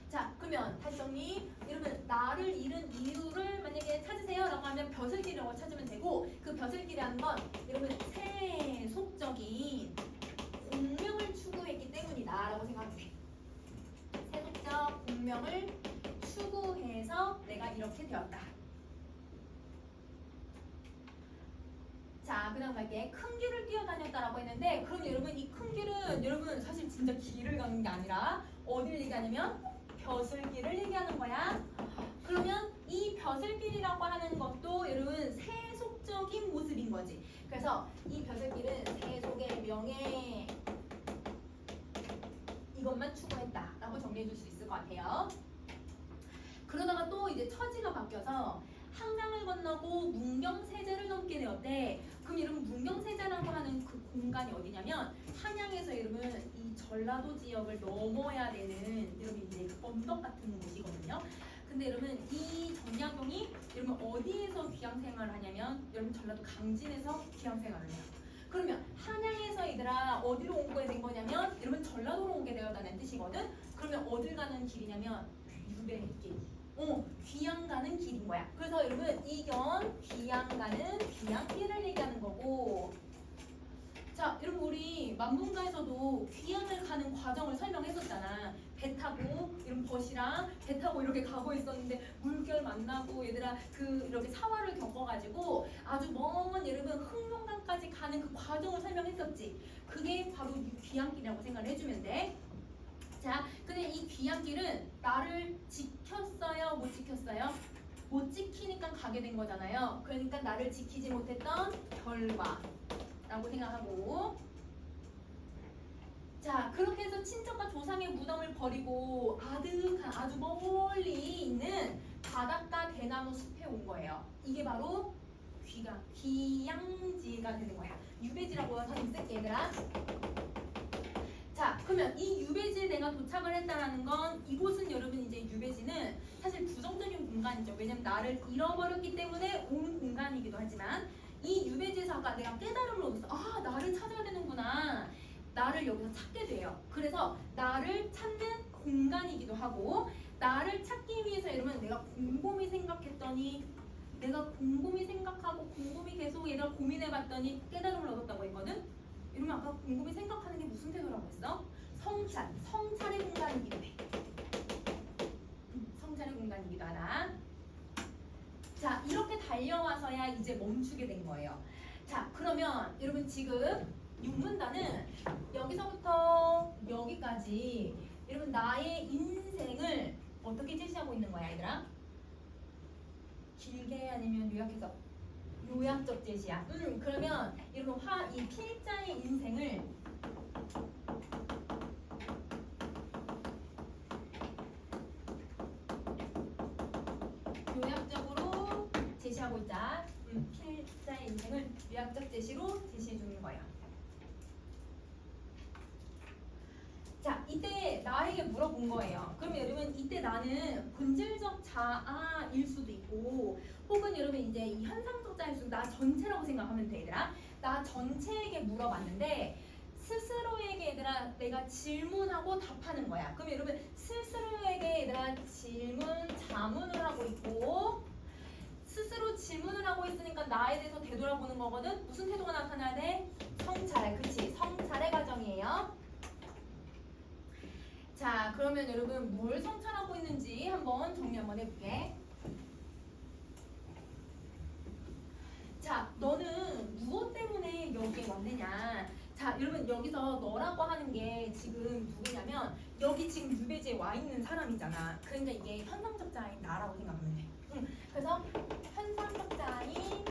Speaker 1: 자, 그러면 다시 정리. 여러분 나를 잃은 이유를 만약에 찾으세요 라고 하면 벼슬길이라고 찾으면 되고 그 벼슬길이라는 건 여러분 세속적인 공명을 추구했기 때문이다 라고 생각하면 돼. 세속적 공명을 추구해서 내가 이렇게 되었다. 자, 그 다음 갈게. 큰 길을 뛰어다녔다라고 했는데 그럼 여러분 이 큰 길은 여러분 사실 진짜 길을 가는 게 아니라 어디를 얘기하냐면 벼슬길을 얘기하는 거야. 그러면 이 벼슬길이라고 하는 것도 여러분 세속적인 모습인 거지. 그래서 이 벼슬길은 세속의 명예 이것만 추구했다라고 정리해 줄 수 있을 것 같아요. 그러다가 또 이제 처지가 바뀌어서 한강을 건너고 문경세제를 넘게 되었대. 그럼 여러분 문경세제라고 하는 그 공간이 어디냐면 한양에서 여러분 이 전라도 지역을 넘어야 되는 여러분 이제 그 언덕 같은 곳이거든요. 근데 여러분 이 정약용이 여러분 어디에서 귀양 생활을 하냐면 여러분 전라도 강진에서 귀양 생활을 해요. 그러면 한양에서 얘들아 어디로 온 거에 된 거냐면 여러분 전라도로 오게 되었다는 뜻이거든. 그러면 어딜 가는 길이냐면 유배길. 귀양 가는 길인 거야. 그래서 여러분 이견 귀양 가는 귀양길을 얘기하는 거고. 자, 여러분 우리 만문가에서도 귀양을 가는 과정을 설명했었잖아. 배 타고 이런 벗이랑 배 타고 이렇게 가고 있었는데 물결 만나고 얘들아 그 이렇게 사활을 겪어가지고 아주 먼 여러분 흑룡강까지 가는 그 과정을 설명했었지. 그게 바로 이 귀양길이라고 생각을 해주면 돼. 자, 근데 이 귀양길은 나를 지켰어요? 못 지켰어요? 못 지키니까 가게 된 거잖아요. 그러니까 나를 지키지 못했던 결과라고 생각하고. 자, 그렇게 해서 친척과 조상의 무덤을 버리고 아득한 아주 멀리 있는 바닷가 대나무 숲에 온 거예요. 이게 바로 귀양지가 되는 거야. 유배지라고 선생님 쓸게 얘들아. 자, 그러면 이 유배지에 내가 도착을 했다라는 건 이곳은 여러분 이제 유배지는 사실 부정적인 공간이죠. 왜냐면 나를 잃어버렸기 때문에 온 공간이기도 하지만 이 유배지에서 아까 내가 깨달음을 얻었어. 아, 나를 찾아야 되는구나. 나를 여기서 찾게 돼요. 그래서 나를 찾는 공간이기도 하고 나를 찾기 위해서 여러분 내가 곰곰이 생각했더니 내가 곰곰이 생각하고 곰곰이 계속 얘가 고민해봤더니 깨달음을 얻었다고 했거든. 이러면 아까 곰곰이 생각하는 게 무슨 태도라고 했어? 성찰의 공간이기도 해. 성찰의 공간이기도 하다. 자, 이렇게 달려와서야 이제 멈추게 된 거예요. 자, 그러면 여러분 지금 육문단은 여기서부터 여기까지 여러분 나의 인생을 어떻게 제시하고 있는 거야, 얘들아? 길게 아니면 요약해서 요약적 제시야. 그러면 여러분 이 필자의 인생을 요약적으로 제시하고 있자. 필자의 인생을 요약적 제시로 제시해 주는 거예요. 자,
Speaker 2: 이때 나에게 물어본 거예요. 그러면 여러분 이때 나는 본질적 자아일 수도 있고 혹은 여러분 이제 이 현상적 자아일 수도 나 전체라고 생각하면 돼 얘들아. 나 전체에게 물어봤는데 스스로에게 얘들아 내가 질문하고 답하는 거야. 그럼 여러분 스스로에게 얘들아 질문 자문을 하고 있고 스스로 질문을 하고 있으니까 나에 대해서 되돌아보는 거거든. 무슨 태도가 나타나야 돼? 성찰. 그치? 성찰의 과정이에요. 자, 그러면 여러분 뭘 성찰하고 있는지 한번 정리 한번 해볼게. 자, 너는 무엇 때문에 여기에 왔느냐? 자, 여러분 여기서 너라고 하는 게 지금 누구냐면 여기 지금 유배지에 와 있는 사람이잖아. 그러니까 이게 현상적 자아인 나라고 생각하면 돼. 그래서 현상적 자아인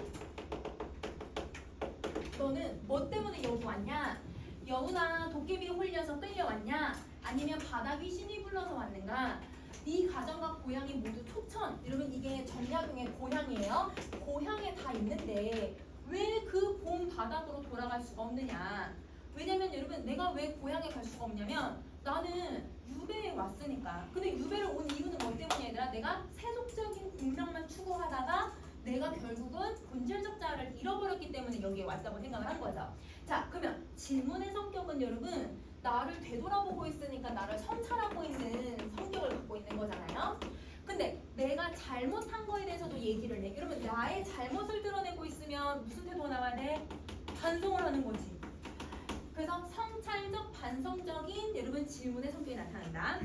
Speaker 2: 너는 뭐 때문에 여기 왔냐? 여우나 도깨비에 홀려서 끌려왔냐? 아니면 바다 귀신이 불러서 왔는가? 네 가정과 고향이 모두 초천. 여러분 이게 정약용의 고향이에요. 고향에 다 있는데 왜 그 봄 바닥으로 돌아갈 수가 없느냐? 왜냐면 여러분 내가 왜 고향에 갈 수가 없냐면 나는 유배에 왔으니까. 근데 유배를 온 이유는 뭐 때문이야 얘들아? 내가 세속적인 공명만 추구하다가 내가 결국은 본질적 자아를 잃어버렸기 때문에 여기에 왔다고 생각을 한 거죠. 자, 그러면 질문의 성격은 여러분 나를 되돌아보고 있으니까 나를 성찰하고 있는 성격을 갖고 있는 거잖아요. 근데 내가 잘못한 거에 대해서도 얘기를 해. 여러분 나의 잘못을 드러내고 있으면 무슨 태도가 나와야 돼? 반성을 하는 거지. 그래서 성찰적, 반성적인 여러분 질문의 성격이 나타난다.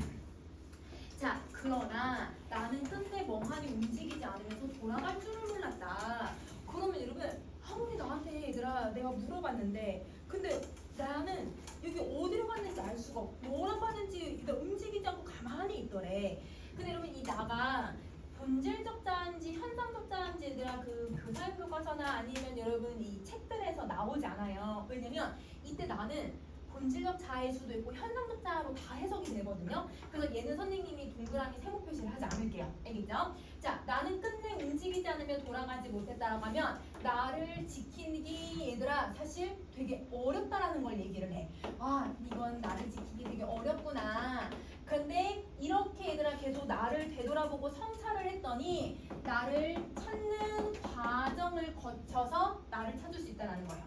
Speaker 2: 자, 그러나 나는 끝내 멍하니 움직이지 않으면서 돌아갈 줄을 몰랐다. 그러면 여러분 아무리 나한테 얘들아 내가 물어봤는데 근데 나는 여기 어디로 갔는지 알 수가 없고 뭐라고 하는지 움직이지 않고 가만히 있더래. 근데 여러분 이 나가 본질적 자아인지 현상적 자아인지 얘들아 그 교사 교과서나 아니면 여러분 이 책들에서 나오지 않아요. 왜냐면 이때 나는 본질적 자아일 수도 있고 현상적 자아로 다 해석이 되거든요. 그래서 얘는 선생님이 동그라미 세모 표시를 하지 않을게요. 알겠죠? 자, 나는 끝내 움직이지 않으면 돌아가지 못했다라고 하면 나를 지키기 얘들아 사실 되게 어렵다라는 걸 얘기를 해. 아, 이건 나를 지키기 되게 어렵구나. 근데 이렇게 얘들아 계속 나를 되돌아보고 성찰을 했더니 나를 찾는 과정을 거쳐서 나를 찾을 수 있다는 거예요.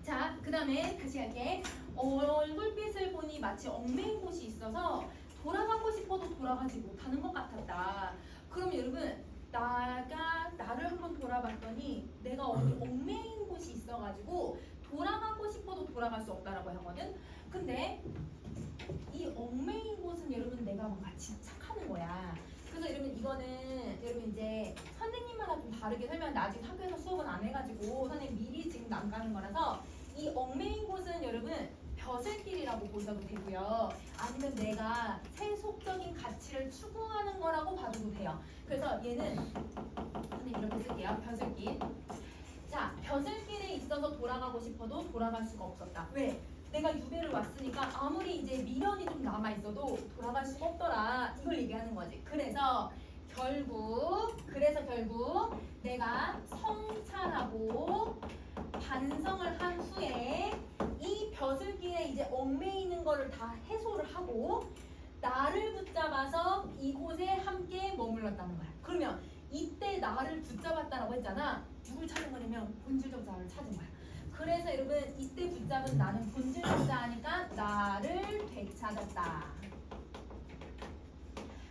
Speaker 2: 자, 그 다음에 다시 할게. 얼굴빛을 보니 마치 얽매인 곳이 있어서 돌아가고 싶어도 돌아가지 못하는 것 같았다. 그럼 여러분 나를 한번 돌아봤더니 내가 어디 얽매인 곳이 있어가지고 돌아가고 싶어도 돌아갈 수 없다라고 하거든. 근데 이 얽매인 곳은 여러분 내가 뭔가 집착하는 거야. 그래서 여러분 이거는 여러분 이제 선생님마다 좀 다르게 설명 아직 학교에서 수업은 안 해가지고 선생님 미리 지금 남가는 거라서 이 얽매인 곳은 여러분 벼슬길이라고 보셔도 되고요. 아니면 내가 세속적인 가치를 추구하는 거라고 봐도 돼요. 그래서 얘는 선생님 이렇게 쓸게요. 벼슬길. 자, 벼슬길에 있어서 돌아가고 싶어도 돌아갈 수가 없었다. 왜? 내가 유배를 왔으니까 아무리 이제 미련이 좀 남아있어도 돌아갈 수가 없더라. 이걸 얘기하는 거지. 그래서 결국 내가 성찰하고 반성을 한 후에 이 벼슬길에 이제 얽매이는 거를 다 해소를 하고 나를 붙잡아서 이곳에 함께 머물렀다는 거야. 그러면 이때 나를 붙잡았다라고 했잖아. 누굴 찾은 거냐면 본질적 자아를 찾은 거야. 그래서 여러분 이때 붙잡은 나는 본질적 자아니까 나를 되찾았다.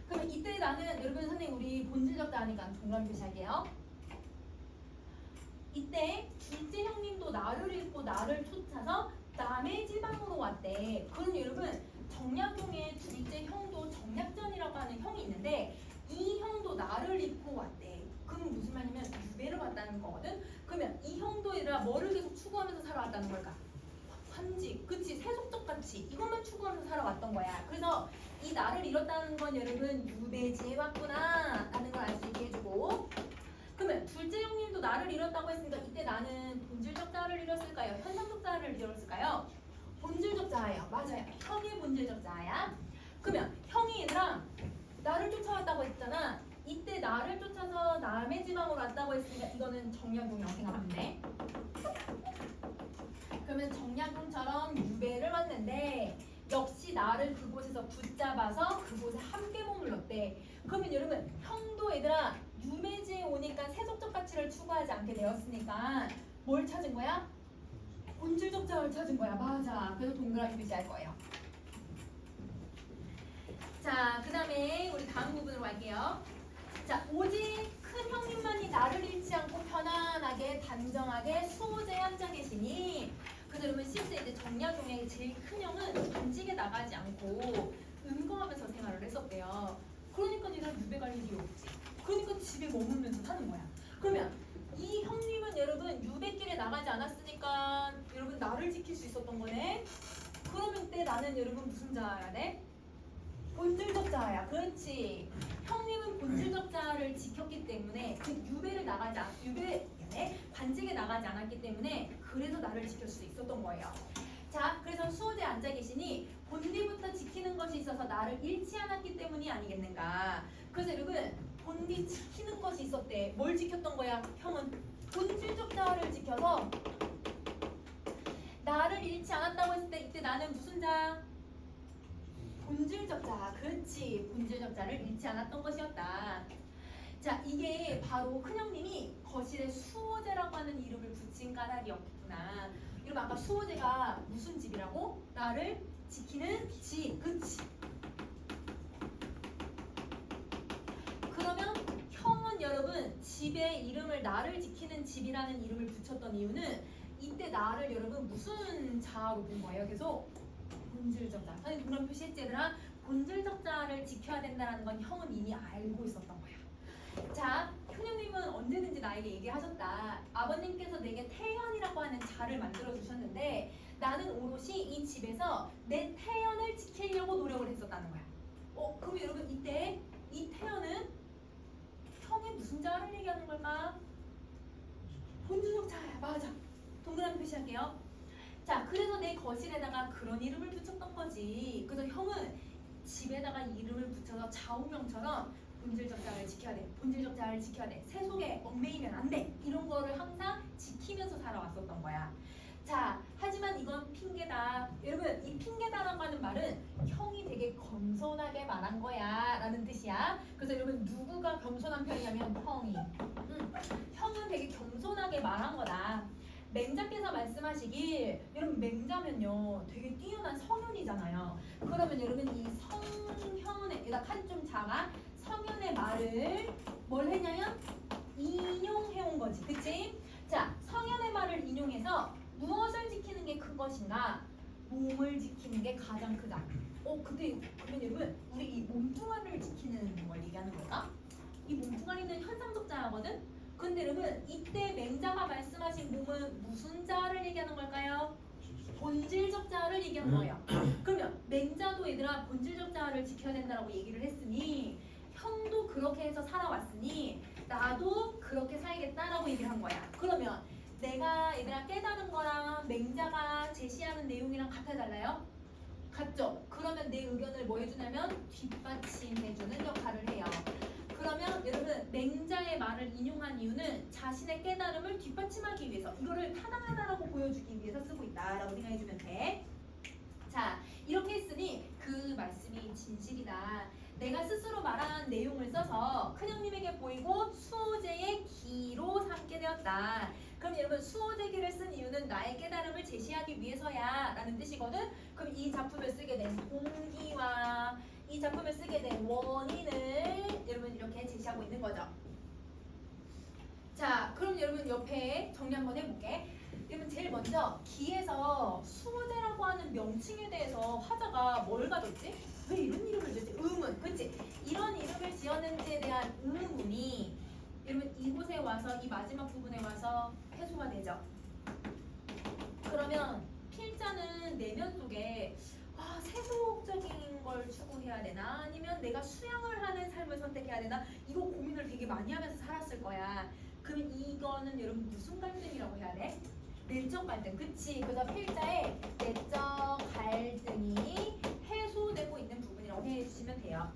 Speaker 2: 그러면 이때 나는 여러분 선생님 우리 본질적 자아니까 동그라미 표시할게요. 이때 둘째 형님도 나를 잃고 나를 쫓아서 남의 지방으로 왔대. 그럼 여러분 정약용의 둘째 형도 정약전이라고 하는 형이 있는데 이 형도 나를 잃고 왔대. 그럼 무슨 말이냐면 유배를 왔다는 거거든. 그러면 이 형도 얘들아 뭐를 계속 추구하면서 살아왔다는 걸까? 환직, 그치? 세속적 가치 이것만 추구하면서 살아왔던 거야. 그래서 이 나를 잃었다는 건 여러분 유배지에 왔구나 라는 걸 알 수 있게 해주고, 그러면 둘째 형님도 나를 잃었다고 했으니까 이때 나는 본질적 자아를 잃었을까요? 현상적 자아를 잃었을까요? 본질적 자아예요. 맞아요. 형이 본질적 자아야. 그러면 형이 얘들아 나를 쫓아왔다고 했잖아. 이때 나를 쫓아서 남의 지방으로 왔다고 했으니까 이거는 정약용이라고 생각하면 돼. 그러면 정약용처럼 유배를 왔는데 역시 나를 그곳에서 붙잡아서 그곳에 함께 머물렀대. 그러면 여러분 형도 얘들아 유매지에 오니까 세속적 가치를 추구하지 않게 되었으니까 뭘 찾은 거야? 본질적 자아를 찾은 거야. 맞아. 그래서 동그라미 표시할 거예요. 자, 그 다음에 우리 다음 부분으로 갈게요. 자, 오직 큰 형님만이 나를 잃지 않고 편안하게 단정하게 수호자에 앉아 계시니. 그래서 여러분 실제 이제 정약용의 제일 큰 형은 단직에 나가지 않고 은거하면서 생활을 했었대요. 그러니까 얘는 유배 갈 일이 없지. 그러니까 집에 머물면서 사는 거야. 그러면 이 형님은 여러분 유배길에 나가지 않았으니까 여러분 나를 지킬 수 있었던 거네. 그러면 때 나는 여러분 무슨 자아야 돼? 본질적 자아야. 그렇지. 형님은 본질적 자아를 지켰기 때문에 그 반직에 나가지 않았기 때문에 그래서 나를 지킬 수 있었던 거예요. 자, 그래서 수호대에 앉아 계시니 본디부터 지키는 것이 있어서 나를 잃지 않았기 때문이 아니겠는가. 그래서 여러분 본디 지키는 것이 있었대. 뭘 지켰던 거야? 형은 본질적 자아를 지켜서 나를 잃지 않았다고 했을 때 이때 나는 무슨 자? 본질적 자. 그렇지. 본질적 자를 잃지 않았던 것이었다. 자, 이게 바로 큰형님이 거실에 수호제라고 하는 이름을 붙인 까닭이었구나. 여러분 아까 수호제가 무슨 집이라고? 나를 지키는 집. 그치? 그러면 형은 여러분 집의 이름을 나를 지키는 집이라는 이름을 붙였던 이유는 이때 나를 여러분 무슨 자아로 본 거예요? 계속 본질적 자. 선생님 그런 표시했지 얘들아? 본질적 자아를 지켜야 된다는 건 형은 이미 알고 있었던 거야. 자, 형님은 언제든지 나에게 얘기하셨다. 아버님께서 내게 태연이라고 하는 자를 만들어 주셨는데 나는 오롯이 이 집에서 내 태연을 지키려고 노력을 했었다는 거야. 그럼 여러분 이때 이 태연은 형의 무슨 자를 얘기하는 걸까? 본질적 자야. 맞아. 동그라미 표시할게요. 자, 그래서 내 거실에다가 그런 이름을 붙였던 거지. 그래서 형은 집에다가 이름을 붙여서 좌우명처럼 본질적 자아를 지켜야 돼. 본질적 자아를 지켜야 돼. 세속에 얽매이면 안 돼. 이런 거를 항상 지키면서 살아왔었던 거야. 자, 하지만 이건 핑계다. 여러분, 이 핑계다라고 하는 말은 형이 되게 겸손하게 말한 거야 라는 뜻이야. 그래서 여러분 누구가 겸손한 편이냐면 형이. 형은 되게 겸손하게 말한 거다. 맹자께서 말씀하시길 여러분 맹자면요 되게 뛰어난 성현이잖아요. 그러면 여러분 이 성현의 여기다 칸좀 작아 성현의 말을 뭘 했냐면 인용해온 거지. 그치? 자, 성현의 말을 인용해서 무엇을 지키는 게 큰 것인가? 몸을 지키는 게 가장 크다. 그러면 여러분 우리 이 몸뚱아리를 지키는 걸 얘기하는 걸까? 이 몸뚱아리는 현상적 자아거든? 근데 여러분 이때 맹자가 말씀하신 몸은 무슨 자아를 얘기하는 걸까요? 본질적 자아를 얘기하는 거예요. 그러면 맹자도 얘들아 본질적 자아를 지켜야 된다고 얘기를 했으니 형도 그렇게 해서 살아왔으니 나도 그렇게 살겠다라고 얘기를 한 거야. 그러면 내가 얘들아 깨달은 거랑 맹자가 제시하는 내용이랑 같아달라요? 같죠? 그러면 내 의견을 뭐 해주냐면 뒷받침해주는 역할을 해요. 그러면 여러분 맹자의 말을 인용한 이유는 자신의 깨달음을 뒷받침하기 위해서 이거를 타당하다라고 보여주기 위해서 쓰고 있다라고 생각해주면 돼. 자, 이렇게 했으니 그 말씀이 진실이다. 내가 스스로 말한 내용을 써서 큰형님에게 보이고 수호제의 기로 삼게 되었다. 그럼 여러분 수호제기를 쓴 이유는 나의 깨달음을 제시하기 위해서야 라는 뜻이거든. 그럼 이 작품을 쓰게 된 동기와 이 작품을 쓰게 된 원인을 여러분 이렇게 제시하고 있는 거죠. 자, 그럼 여러분 옆에 정리 한번 해볼게. 여러분 제일 먼저 기에서 수호제라고 하는 명칭에 대해서 화자가 뭘 가졌지? 왜 이런 이름을 지었지? 의문, 그치? 이런 이름을 지었는지에 대한 의문이 여러분 이곳에 와서 이 마지막 부분에 와서 해소가 되죠. 그러면 필자는 내면 속에 세속적인 걸 추구해야 되나? 아니면 내가 수양을 하는 삶을 선택해야 되나? 이거 고민을 되게 많이 하면서 살았을 거야. 그럼 이거는 여러분 무슨 갈등이라고 해야 돼? 내적 갈등, 그치? 그래서 필자의 내적 갈등이 해소되고 있는 부분이라고 해주시면 돼요.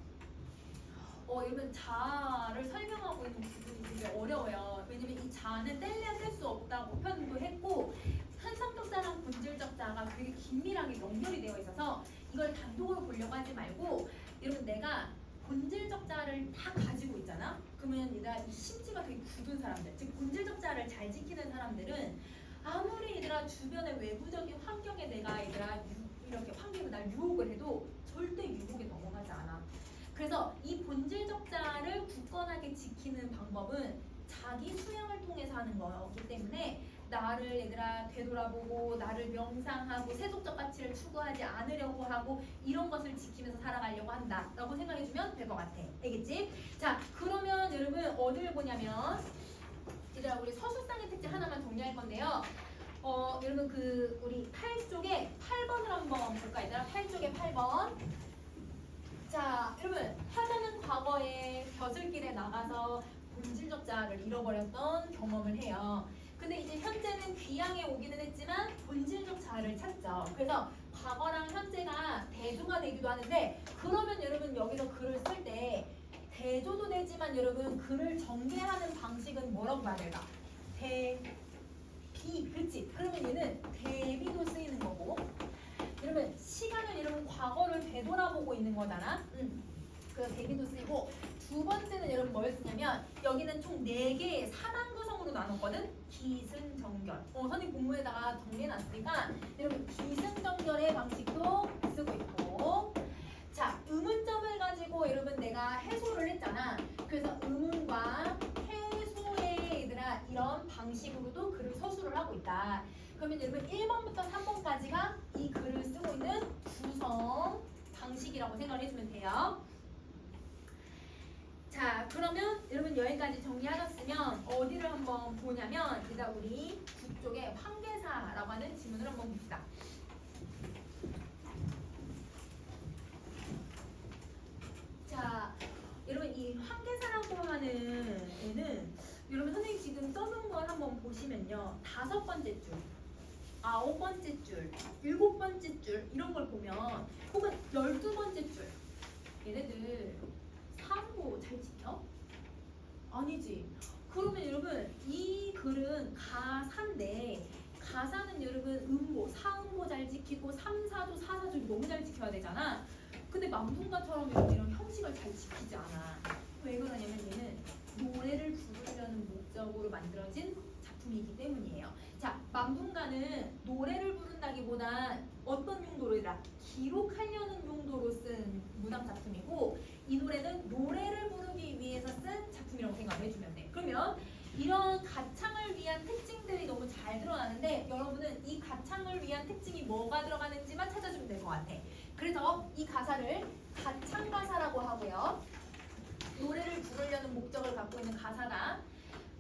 Speaker 2: 여러분 자아를 설명하고 있는 부분이 되게 어려워요. 왜냐면 이 자아는 뗄래야 뗄 수 없다고 표현도 했고 현상적 자랑 본질적 자아가 되게 긴밀하게 연결이 되어 있어서 이걸 단독으로 보려고 하지 말고 여러분 내가 본질적 자아를 다 가지고 있잖아. 그러면 얘들아 이 심지가 되게 굳은 사람들, 즉 본질적 자아를 잘 지키는 사람들은 아무리 얘들아 주변의 외부적인 환경에 내가 얘들아 이렇게 환경이 날 유혹을 해도 절대 유혹에 넘어가지 않아. 그래서 이 본질적 자아를 굳건하게 지키는 방법은 자기 수양을 통해서 하는 거였기 때문에 나를 얘들아 되돌아보고 나를 명상하고 세속적 가치를 추구하지 않으려고 하고 이런 것을 지키면서 살아가려고 한다라고 생각해주면 될 것 같아. 알겠지? 자, 그러면 여러분 어디를 보냐면 얘들아 우리 서술상의 특징 하나만 정리할 건데요. 여러분 그 우리 8쪽에 8번을 한번 볼까 얘들아? 8쪽에 8번. 자, 여러분 화자는 과거에 벼슬길에 나가서 본질적 자아를 잃어버렸던 경험을 해요. 근데 이제 현재는 귀향에 오기는 했지만 본질적 자아를 찾죠. 그래서 과거랑 현재가 대조가 되기도 하는데 그러면 여러분 여기서 글을 쓸 때 대조도 되지만 여러분 글을 전개하는 방식은 뭐라고 봐야 될까? 대비, 그렇지? 그러면 얘는 대비도 쓰이는 거고 여러분 시간은 여러분 과거를 되돌아보고 있는 거잖아. 그래서 대비도 쓰이고 두 번째는 여러분 뭘 쓰냐면 여기는 총 4개의 사단 구성으로 나눴거든. 기승전결. 선생님 본문에다가 정리해놨으니까 여러분 기승전결의 방식도 쓰고 있고 자 의문점을 가지고 여러분 내가 해소를 했잖아. 그래서 의문과 해소의 얘들아 이런 방식으로도 글을 서술을 하고 있다. 그러면 여러분 1번부터 3번까지가 이 글을 쓰고 있는 구성 방식이라고 생각을 해주면 돼요. 자 그러면 여러분 여기까지 정리하셨으면 어디를 한번 보냐면 일단 우리 9쪽에 황계사라고 하는 지문을 한번 봅시다. 자 여러분 이 황계사라고 하는 애는 여러분 선생님 지금 써놓은 걸 한번 보시면요 5번째 줄 9번째 줄, 7번째 줄 이런 걸 보면 혹은 12번째 줄 얘네들 사고 잘 지켜? 아니지. 그러면 여러분 이 글은 가사인데 가사는 여러분 음보, 사음보 잘 지키고 3사조, 4사조 너무 잘 지켜야 되잖아. 근데 만분가처럼 이런 형식을 잘 지키지 않아. 왜 그러냐면 얘는 노래를 부르려는 목적으로 만들어진 작품이기 때문이에요. 자, 만분가는 노래를 부른다기보다 어떤 용도로라 기록하려는 용도로 쓴 문학 작품이고 이 노래는 노래를 부르기 위해서 쓴 작품이라고 생각을 해주면 돼. 그러면 이런 가창을 위한 특징들이 너무 잘 드러나는데 여러분은 이 가창을 위한 특징이 뭐가 들어가는지만 찾아주면 될 것 같아. 그래서 이 가사를 가창 가사라고 하고요. 노래를 부르려는 목적을 갖고 있는 가사다.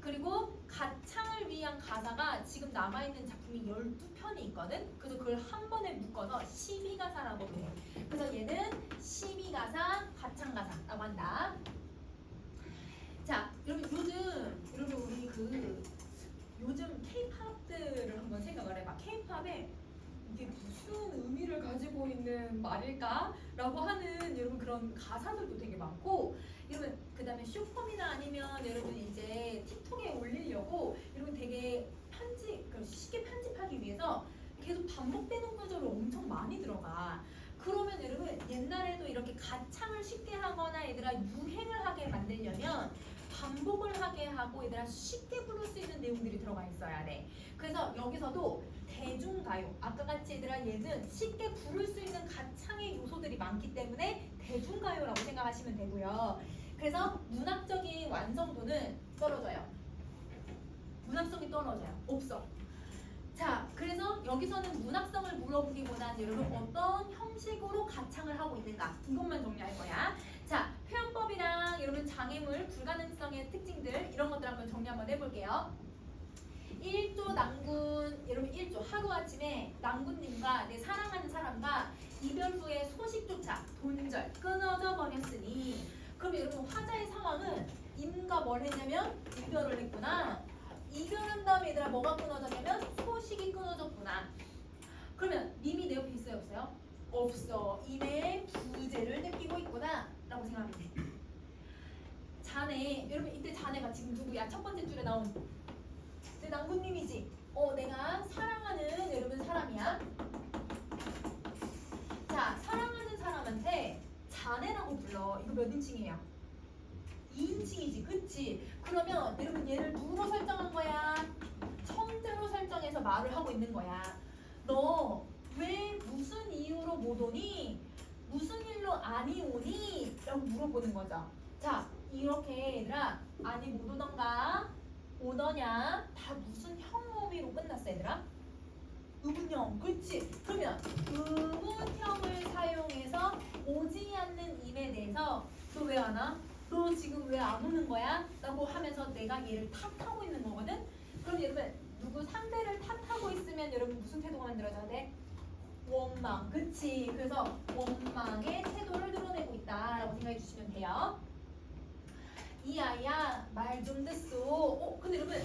Speaker 2: 그리고 가창을 위한 가사가 지금 남아있는 작품이 12편이 있거든. 그래서 그걸 한 번에 묶어서 12가사라고 해. 그래서 얘는 12가사, 가창가사라고 한다. 자, 여러분 여러분 우리 요즘 K-팝들을 한번 생각을 해봐. K-팝에 이게 무슨 의미를 가지고 있는 말일까? 라고 하는 여러분 그런 가사들도 되게 많고 여러분 그 다음에 슈퍼미나 아니면 여러분 이제 틱톡에 올리려고 여러분 되게 쉽게 편집하기 위해서 계속 반복되는 구조를 엄청 많이 들어가. 그러면 여러분 옛날에도 이렇게 가창을 쉽게 하거나 얘들아 유행을 하게 만들려면 반복을 하게 하고 얘들아 쉽게 부를 수 있는 내용들이 들어가 있어야 돼. 그래서 여기서도 대중가요 아까 같이 얘들아 얘는 쉽게 부를 수 있는 가창의 요소들이 많기 때문에 대중가요라고 생각하시면 되고요. 그래서 문학적인 완성도는 떨어져요. 문학성이 떨어져요. 없어. 자, 그래서 여기서는 문학성을 물어보기보다는 여러분 어떤 형식으로 가창을 하고 있는가 이것만 정리할 거야. 자, 표현법이랑 여러분 장애물, 불가능성의 특징들 이런 것들 한번 정리 한번 해볼게요. 1조 낭군, 여러분 1조 하루아침에 낭군님과 내 사랑하는 사람과 이별 후에 소식조차 돈절 끊어져 버렸으니 그럼 여러분 화자의 상황은 임과 뭘 했냐면 이별을 했구나. 이별한 다음에 얘들아 뭐가 끊어졌냐면 소식이 끊어졌구나. 그러면 님이 내 옆에 있어요 없어요? 없어. 임의 부재를 느끼고 있구나 라고 생각하면 돼. 자네 여러분 이때 자네가 지금 누구야? 첫 번째 줄에 나온 내 낭군님이지. 내가 사랑하는 여러분 사람이야. 자 사랑 잔해라고 불러. 이거 몇 인칭이에요? 2인칭이지, 그치? 그러면 여러분 얘를 누구로 설정한 거야? 청자로 설정해서 말을 하고 있는 거야. 너 왜 무슨 이유로 못 오니? 무슨 일로 아니 오니? 라고 물어보는 거죠. 자, 이렇게 얘들아 아니 못 오던가 오더냐? 다 무슨 형어미로 끝났어 얘들아? 의문형, 그치? 그러면 의문형을 사용해서 오지 않는 임에 대해서 너 왜 안 와? 너 지금 왜 안 오는 거야? 라고 하면서 내가 얘를 탓하고 있는 거거든? 그럼 여러분 누구 상대를 탓하고 있으면 여러분 무슨 태도가 만들어져야 돼? 원망, 그치? 그래서 원망의 태도를 드러내고 있다라고 생각해 주시면 돼요. 이 아이야 말 좀 듣소. 근데 여러분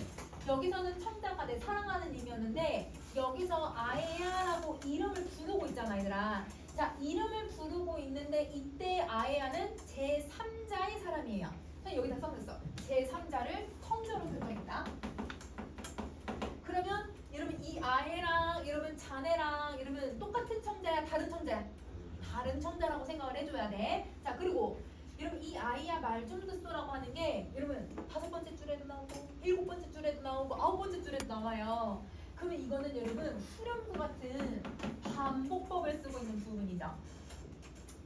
Speaker 2: 여기서는 청자가 내 사랑하는 님이었는데 여기서 아예야라고 이름을 부르고 있잖아 얘들아. 자, 이름을 부르고 있는데 이때 아예야는 제3자의 사람이에요. 자, 여기다 써놨어. 제3자를 청자로 설정했다. 그러면 여러분 이 아예랑 여러분 자네랑 여러분 똑같은 청자야 다른 청자야? 다른 청자라고 생각을 해줘야 돼. 자, 그리고 여러분 이 아이야 말 좀 듣소라고 하는 게 여러분 5번째 줄에도 나오고 7번째 줄에도 나오고 9번째 줄에도 나와요. 그러면 이거는 여러분 후렴구 같은 반복법을 쓰고 있는 부분이죠.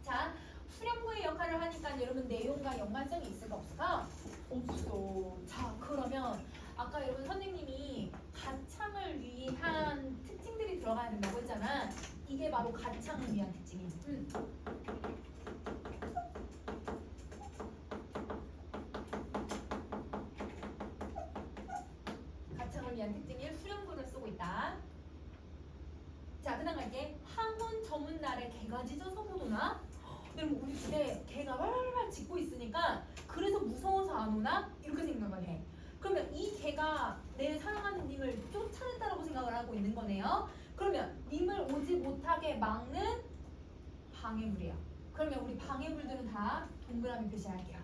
Speaker 2: 자, 후렴구의 역할을 하니까 여러분 내용과 연관성이 있을까 없을까? 없어. 자, 그러면 아까 여러분 선생님이 가창을 위한 특징들이 들어가야 된다고 했잖아. 이게 바로 가창을 위한 특징이지. 가창을 위한 특징일 후렴구를 쓰고 있다. 자, 그다음 갈게. 항운 저문 날에 개가 짖어서 못 오나? 여러분 우리 집에 개가 활활 짖고 있으니까 그래서 무서워서 안 오나? 이렇게 생각을 해. 그러면 이 개가 내 사랑하는 님을 쫓아낸다라고 생각을 하고 있는 거네요. 그러면 님을 오지 못하게 막는 방해물이에요. 그러면 우리 방해물들은 다 동그라미 표시할게요.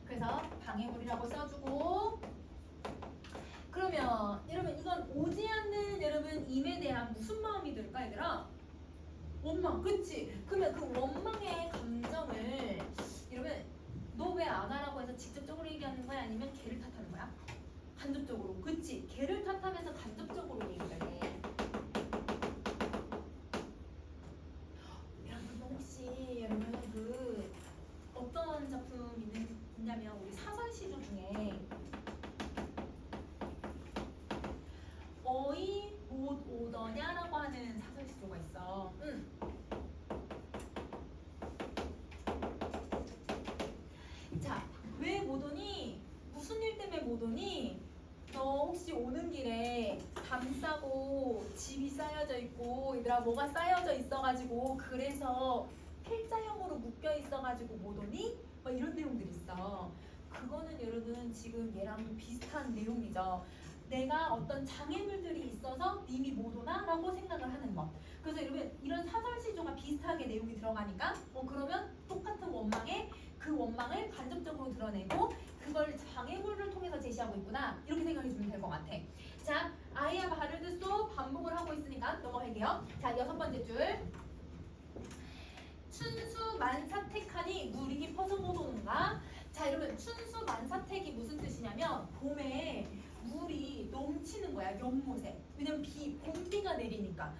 Speaker 2: 그래서 방해물이라고 써주고, 그러면 여러분 이건 오지 않는 여러분 임에 대한 무슨 마음이 들까 얘들아? 원망, 그치? 그러면 그 원망의 감정을 여러분 너 왜 안 하라고 해서 직접적으로 얘기하는 거야? 아니면 걔를 탓하는 거야? 간접적으로, 그치? 걔를 탓하면서 간접적으로 얘기를 해. 여러분 혹시 여러분 그 어떤 작품 있냐면 우리 사설시조 중에 어이 못 오더냐라고 하는 사설시조가 있어. 자, 왜 못 오니? 무슨 일 때문에 못 오니? 너 혹시 오는 길에 담 싸고 집이 쌓여져 있고 얘들아 뭐가 쌓여져 있어가지고 그래서 필자형으로 묶여 있어가지고 못 오니? 막 이런 내용들이 있어. 그거는 여러분 지금 얘랑 비슷한 내용이죠. 내가 어떤 장애물들이 있어서 님이 못 오나? 라고 생각을 하는 것. 그래서 여러분 이런 사설시조가 비슷하게 내용이 들어가니까 그러면 똑같은 원망에 그 원망을 간접적으로 드러내고 그걸 장애물을 통해서 제시하고 있구나 이렇게 생각해주면 될 것 같아. 자, 아이야 말을 듣소 반복을 하고 있으니까 넘어갈게요. 자, 6번째 줄. 춘수 만사택하니 물이 깊어서 못 오는가? 자, 여러분 춘수 만사택이 무슨 뜻이냐면 봄에 물이 넘치는 거야. 연못에. 왜냐면 봄비가 내리니까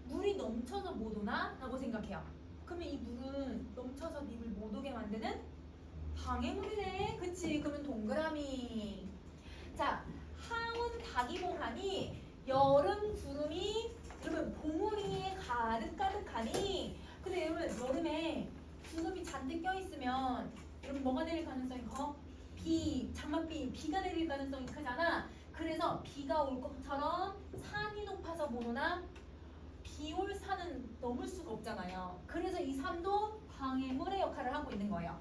Speaker 2: 물이 넘쳐서 못 오나? 라고 생각해요. 그러면 이 물은 넘쳐서 님을 못 오게 만드는 방해물이네. 그치? 그러면 동그라미. 자, 하운 닭이봉하니 여름 구름이 여러분 봉우리에 가득가득하니. 근데 여러분 여름에 구름이 잔뜩 껴있으면 여러분 뭐가 내릴 가능성이 커? 비가 내릴 가능성이 크잖아. 그래서 비가 올 것처럼 산이 높아서 못 오나? 비 올 산은 넘을 수가 없잖아요. 그래서 이 산도 방해물의 역할을 하고 있는 거예요.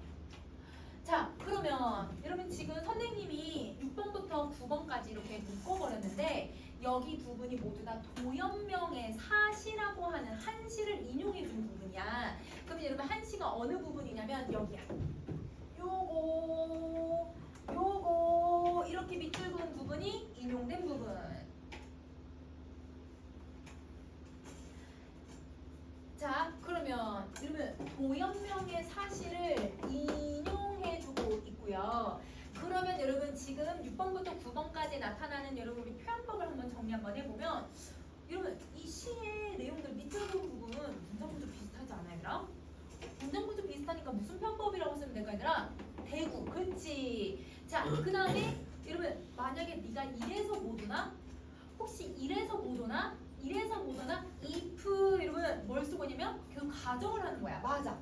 Speaker 2: 자, 그러면 여러분 지금 선생님이 6번부터 9번까지 이렇게 묶어버렸는데 여기 부분이 모두 다 도연명의 사시라고 하는 한시를 인용해 준 부분이야. 그러면 여러분 한시가 어느 부분이냐면 여기야. 요거 이렇게 밑줄 그은 부분이 인용된 부분. 자, 그러면 여러분 도연명의 사시를 여러분 지금 6번부터 9번까지 나타나는 여러분 우리 표현법을 한번 정리 한번 해보면 여러분 이 시의 내용들 밑줄 그은 부분은 문장구조 비슷하지 않아 얘들아? 문장구조 비슷하니까 무슨 표현법이라고 쓰면 될까 얘들아? 대구 그치. 자 그 다음에 여러분 만약에 네가 이래서 모두나 혹시 이래서 모두나 이래서 모두나 if 여러분 뭘 쓰고 있냐면 그 가정을 하는 거야. 맞아.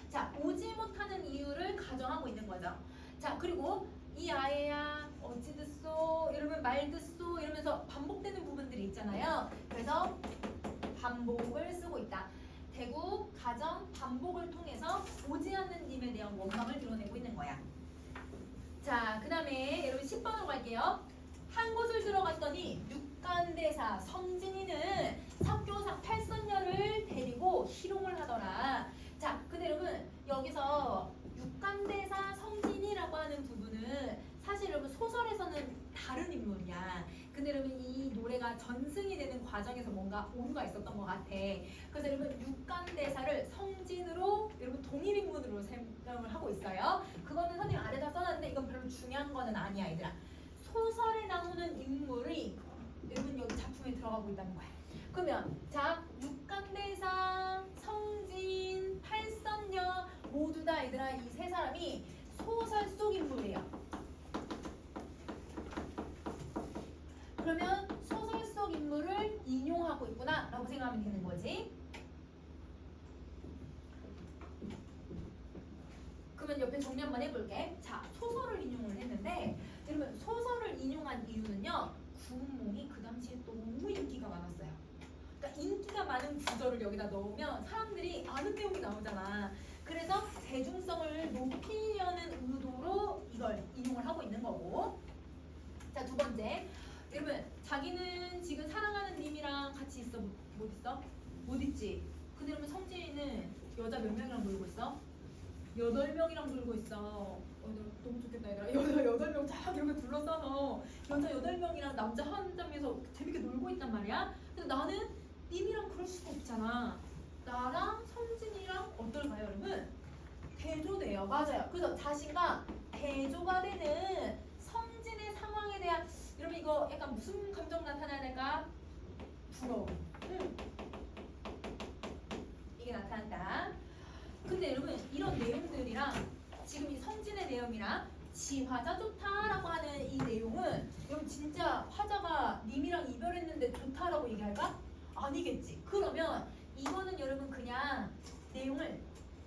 Speaker 2: 자 오지 못하는 이유를 가정하고 있는 거죠. 자 그리고 이 아이야 어찌 듣소 여러분 말 듣소 이러면서 반복되는 부분들이 있잖아요. 그래서 반복을 쓰고 있다. 대구 가정 반복을 통해서 오지 않는 님에 대한 원망을 드러내고 있는 거야. 자 그 다음에 여러분 10번으로 갈게요. 한 곳을 들어갔더니 육간대사 성진이는 석교상 팔선녀를 데리고 희롱을 하더라. 자 근데 여러분 여기서 육간대사 성진이라고 하는 부분은 사실 여러분 소설에서는 다른 인물이야. 근데 여러분 이 노래가 전승이 되는 과정에서 뭔가 오류가 있었던 것 같아. 그래서 여러분 육간대사를 성진으로 여러분 동일 인물으로 생각을 하고 있어요. 그거는 선생님 아래다 써놨는데 이건 별로 중요한 거는 아니야 얘들아. 소설에 나오는 인물이 여러분 여기 작품에 들어가고 있다는 거야. 그러면 자 육간대사, 성진, 팔선녀 모두 다 얘들아 이 세 사람이 소설 속 인물이에요. 그러면 소설 속 인물을 인용하고 있구나 라고 생각하면 되는 거지. 그러면 옆에 정리 한번 해볼게. 자 소설을 인용을 했는데 여러분 소설을 인용한 이유는요. 구운몽이 그 당시에 너무 인기가 많았어요. 그러니까 인기가 많은 구절을 여기다 넣으면 사람들이 아는 내용이 나오잖아. 그래서 대중성을 높이려는 의도로 이걸 인용을 하고 있는 거고. 자 두 번째 여러분 자기는 지금 사랑하는 님이랑 같이 있어 못 있어? 못 있지. 근데 여러분 성진이는 여자 몇 명이랑 놀고 있어? 8명이랑 놀고 있어. 너무 좋겠다 얘들아. 여자 8명 쫙 이렇게 둘러싸서 여자 8명이랑 남자 한 장에서 재밌게 놀고 있단 말이야. 근데 나는 님이랑 그럴 수가 없잖아. 나랑 성진이랑 어떨까요 여러분? 대조돼요. 맞아요. 그래서 자신과 대조가 되는 성진의 상황에 대한 여러분 이거 약간 무슨 감정 나타나야 될까? 부러움. 이게 나타난다. 근데 여러분 이런 내용들이랑 지금 이 성진의 내용이랑 지 화자 좋다라고 하는 이 내용은 여러분 진짜 화자가 님이랑 이별했는데 좋다라고 얘기할까? 아니겠지. 그러면 이거는 여러분 그냥 내용을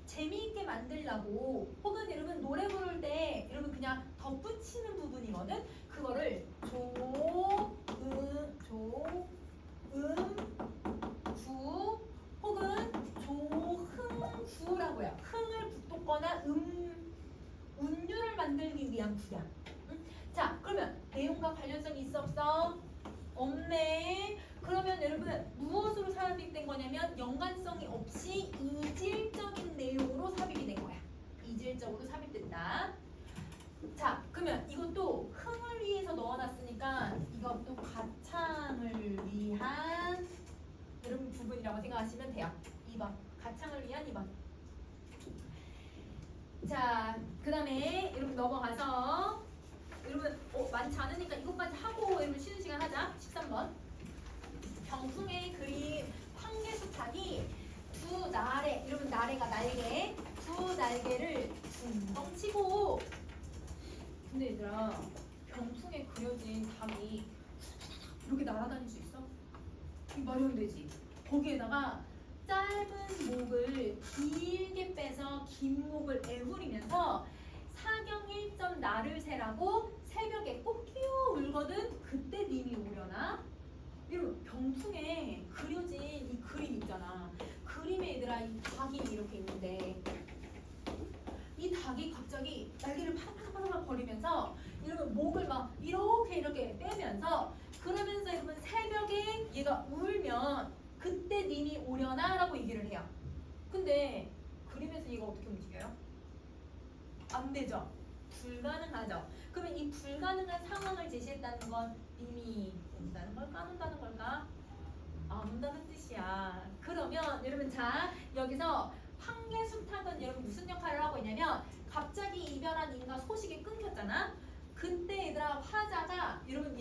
Speaker 2: 재미있게 만들려고 혹은 여러분 노래 부를 때 여러분 그냥 덧붙이는 부분이거든. 그거를 구 혹은 조흥구라고 해요. 흥을 북돋거나 운율을 만들기 위한 구야. 응? 자 그러면 내용과 관련성이 있어 없어? 없네. 그러면 여러분 무엇으로 삽입이 된 거냐면 연관성이 없이 이질적인 내용으로 삽입이 된 거야. 이질적으로 삽입된다. 자 그러면 이것도 흥을 위해서 넣어놨으니까 이것도 가창을 위한 여러분 부분이라고 생각하시면 돼요. 2번 가창을 위한 2번. 자 그 다음에 여러분 넘어가서 여러분 많지 않으니까 이것까지 하고 여러분 쉬는 시간 하자. 13번 병풍의 그림 황계수탁이 두 나래 여러분 나래가 날개 두 날개를 둥덩 치고 근데 얘들아 병풍에 그려진 닭이 이렇게 날아다닐 수 있어? 이게 말이 안 되지. 거기에다가 짧은 목을 길게 빼서 긴 목을 애우리면서 사경 1점 나를 새라고 새벽에 꼭 끼어 울거든. 그때 님이 오려나? 이런 병풍에 그려진 이 그림 있잖아. 그림에 얘들아 이 닭이 이렇게 있는데 이 닭이 갑자기 날개를 파닥파닥 거리면서 이러면 목을 막 이렇게 빼면서 그러면서 여러분 새벽에 얘가 울면 그때 님이 오려나 라고 얘기를 해요. 근데 그림에서 얘가 어떻게 움직여요? 안 되죠. 불가능하죠. 그러면 이 불가능한 상황을 제시했다는 건 님이 온다는 걸까 안 온다는 걸까? 안 온다는 뜻이야. 그러면 여러분 자 여기서 황계수탁은 여러분 무슨 역할을 하고 있냐면 갑자기 이별한 님과 소식이 끊겼잖아. 그때 얘들아 화자가 여러분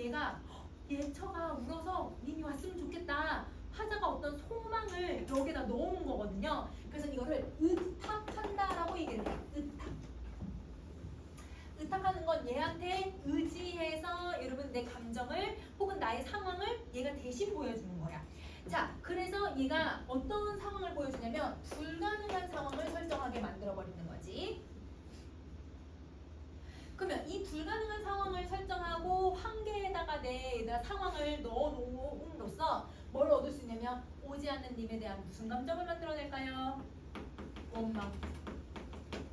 Speaker 2: 얘처가 울어서 님이 왔으면 좋겠다. 화자가 어떤 소망을 여기다 넣어놓은 거거든요. 그래서 이거를 의탁한다라고 얘기를 해요. 의탁. 의탁하는 건 얘한테 의지해서 여러분 내 감정을 혹은 나의 상황을 얘가 대신 보여주는 거야. 자, 그래서 얘가 어떤 상황을 보여주냐면 불가능한 상황을 설정하게 만들어버리는 거지. 그러면 이 불가능한 상황을 설정하고 한계에다가 내 상황을 넣어놓음으로써 뭘 얻을 수 있냐면 오지 않는 님에 대한 무슨 감정을 만들어낼까요? 원망.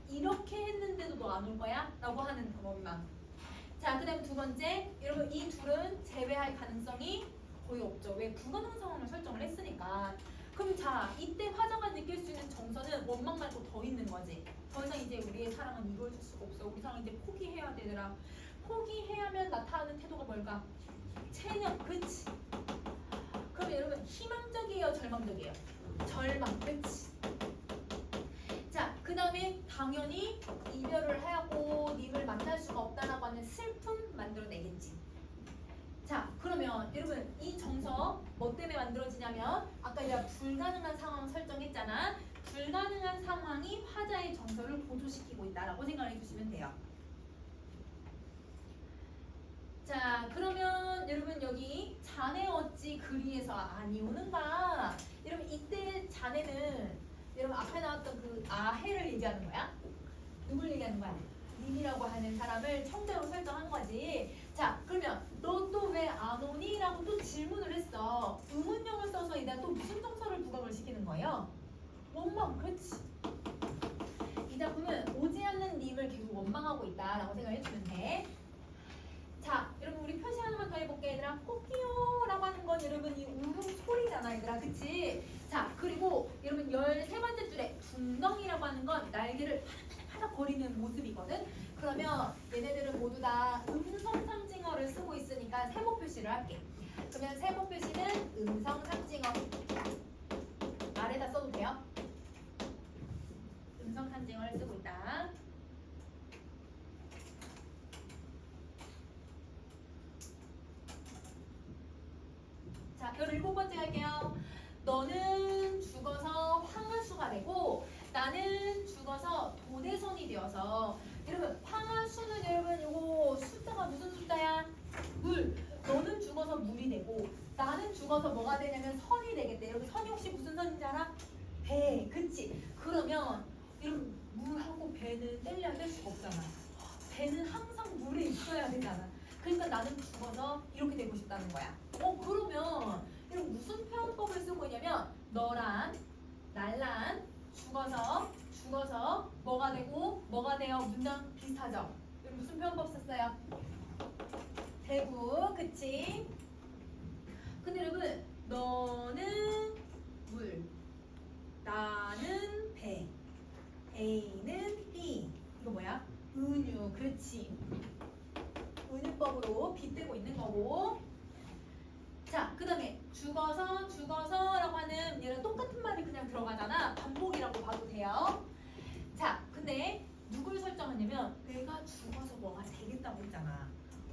Speaker 2: 이렇게 했는데도 너 안 올 거야? 라고 하는 원망. 자, 그 다음 두 번째, 여러분 이 둘은 제외할 가능성이 거의 없죠. 왜? 불가능한 상황을 설정을 했으니까. 그럼 자, 이때 화자가 느낄 수 있는 정서는 원망 말고 더 있는 거지. 더 이상 이제 우리의 사랑은 이루어질 수가 없어. 우리 사랑 이제 포기해야 되더라. 포기해야 하면 나타나는 태도가 뭘까? 체념, 그치? 그럼 여러분 희망적이에요, 절망적이에요? 절망, 그치? 자, 그 다음에 당연히 이별을 하고 님을 만날 수가 없다라고 하는 슬픔 만들어내겠지. 자, 그러면 여러분 이 정서 뭐 때문에 만들어지냐면 아까 내가 불가능한 상황 설정했잖아. 불가능한 상황이 화자의 정서를 고조시키고 있다라고 생각해 주시면 돼요. 자, 그러면 여러분 여기 자네 어찌 그리에서 아니 오는가? 여러분 이때 자네는 여러분 앞에 나왔던 그 아해를 얘기하는 거야? 누굴 얘기하는 거야? 님이라고 하는 사람을 청자로 설정한 거지. 자, 그러면 너 또 왜 안 오니? 라고 또 질문을 했어. 의문형을 써서 이다 또 무슨 정서를 부각을 시키는 거예요? 원망, 그렇지. 이 작품은 오지 않는 님을 계속 원망하고 있다라고 생각해주면 돼. 자, 여러분 우리 표시 하나만 더 해볼게 얘들아. 꽃피요라고 하는 건 여러분 이 울음 소리잖아 얘들아, 그치? 자, 그리고 여러분 13번째 줄에 둥덩이라고 하는 건 날개를 파닥파닥 거리는 모습이거든. 그러면 얘네들은 모두 다 음성 상징어를 쓰고 있으니까 세모 표시를 할게. 그러면 세모 표시는 음성 상징어 아래다 써도 돼요. 음성 상징어를 쓰고 있다. 자, 17번째 할게요. 너는 죽어서 황하수가 되고 나는 죽어서 도대손이 되어서 여러분 황하수는 여러분 요거 숫자가 무슨 숫자야? 물. 너는 죽어서 물이 되고 나는 죽어서 뭐가 되냐면 선이 되겠대. 여러분 선이 혹시 무슨 선인지 알아? 배. 그치? 그러면 여러분 물하고 배는 뗄 수가 없잖아. 배는 항상 물에 있어야 되잖아. 그러니까 나는 죽어서 이렇게 되고 싶다는 거야. 그러면 이런 무슨 표현법을 쓰고 있냐면 너란, 날란, 죽어서 뭐가 되고 뭐가 돼요? 문장 비슷하죠? 여러분 무슨 표현법 썼어요? 대부, 그치? 근데 여러분 너는 물, 나는 배, A는 B. 이거 뭐야? 은유, 그렇지? 은유법으로 빗대고 있는 거고. 자, 그 다음에 죽어서라고 하는 얘랑 똑같은 말이 그냥 들어가잖아. 반복이라고 봐도 돼요. 자, 근데 누굴 설정하냐면 내가 죽어서 뭐가 되겠다고 했잖아.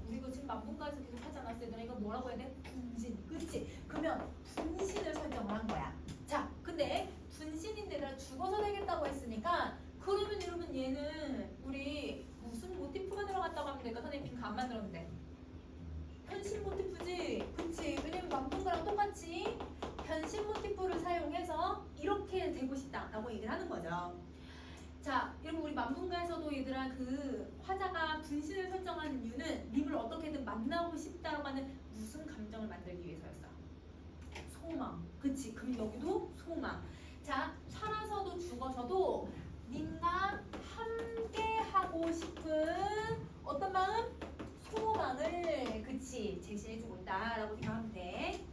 Speaker 2: 우리 이거 지금 만분가에서 계속 하지 않았어요? 내가 이거 뭐라고 해야 돼? 분신, 그치? 그러면 분신을 설정을 한 거야. 자, 근데 분신인데 내가 죽어서 되겠다고 했으니까 그러면 여러분 얘는 우리 무슨 모티프가 들어갔다고 하면 될까? 선생님 핑크 안 만들었는데 변신 모티프지? 그치? 왜냐면 만분가랑 똑같이 변신 모티프를 사용해서 이렇게 되고 싶다라고 얘기를 하는 거죠. 자, 여러분 우리 만분가에서도 얘들아 그 화자가 분신을 설정하는 이유는 님을 어떻게든 만나고 싶다라고 하는 무슨 감정을 만들기 위해서였어? 소망. 그치? 그럼 여기도 소망. 자, 살아서도 죽어서도 님과 함께 하고 싶은 어떤 마음? 소망을 그치 제시해주고 있다라고 생각하면 돼.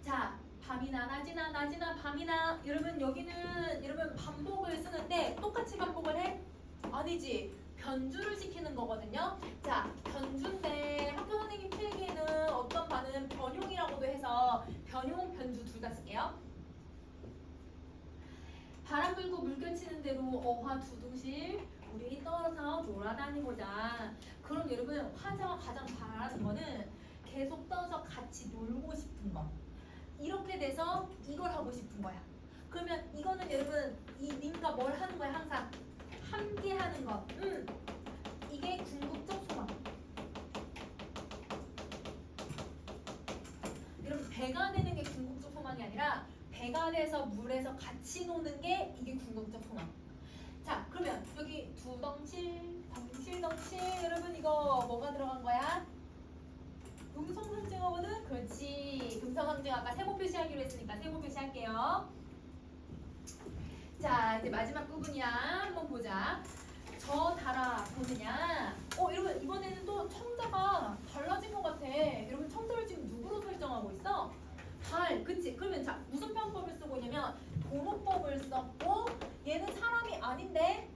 Speaker 2: 자, 밤이나 낮이나 밤이나 여러분 여기는 여러분 반복을 쓰는데 똑같이 반복을 해? 아니지. 변주를 시키는 거거든요. 자, 변주인데 학교 선생님 필기에는 어떤 반은 변용이라고도 해서 변용, 변주 둘 다 쓸게요. 바람 불고 물결 치는 대로 어화 두둥실 우리 떠서 놀아다니고자. 그럼 여러분 화자가 가장 바라는 거는 계속 떠서 같이 놀고 싶은 거. 이렇게 돼서 이걸 하고 싶은 거야. 그러면 이거는 여러분 이 님과 뭘 하는 거야 항상? 함께 하는 거. 이게 궁극적 소망. 여러분 배가 되는 게 궁극적 소망이 아니라 배가 돼서 물에서 같이 노는 게 이게 궁극적 소망. 자 그러면 여기 두덩실 덩실 여러분 이거 뭐가 들어간 거야? 음성상징어거든? 그렇지. 음성상징어 아까 세모 표시하기로 했으니까 세모 표시할게요. 자 이제 마지막 부분이야. 한번 보자. 저 달아 보느냐. 여러분 이번에는 또 청자가 달라진 것 같아. 여러분 청자를 지금 누구로 설정하고 있어? 달. 그치? 그러면 자 무슨 편법을 쓰고 있냐면 도노법을 썼고 얘는 사람이 아닌데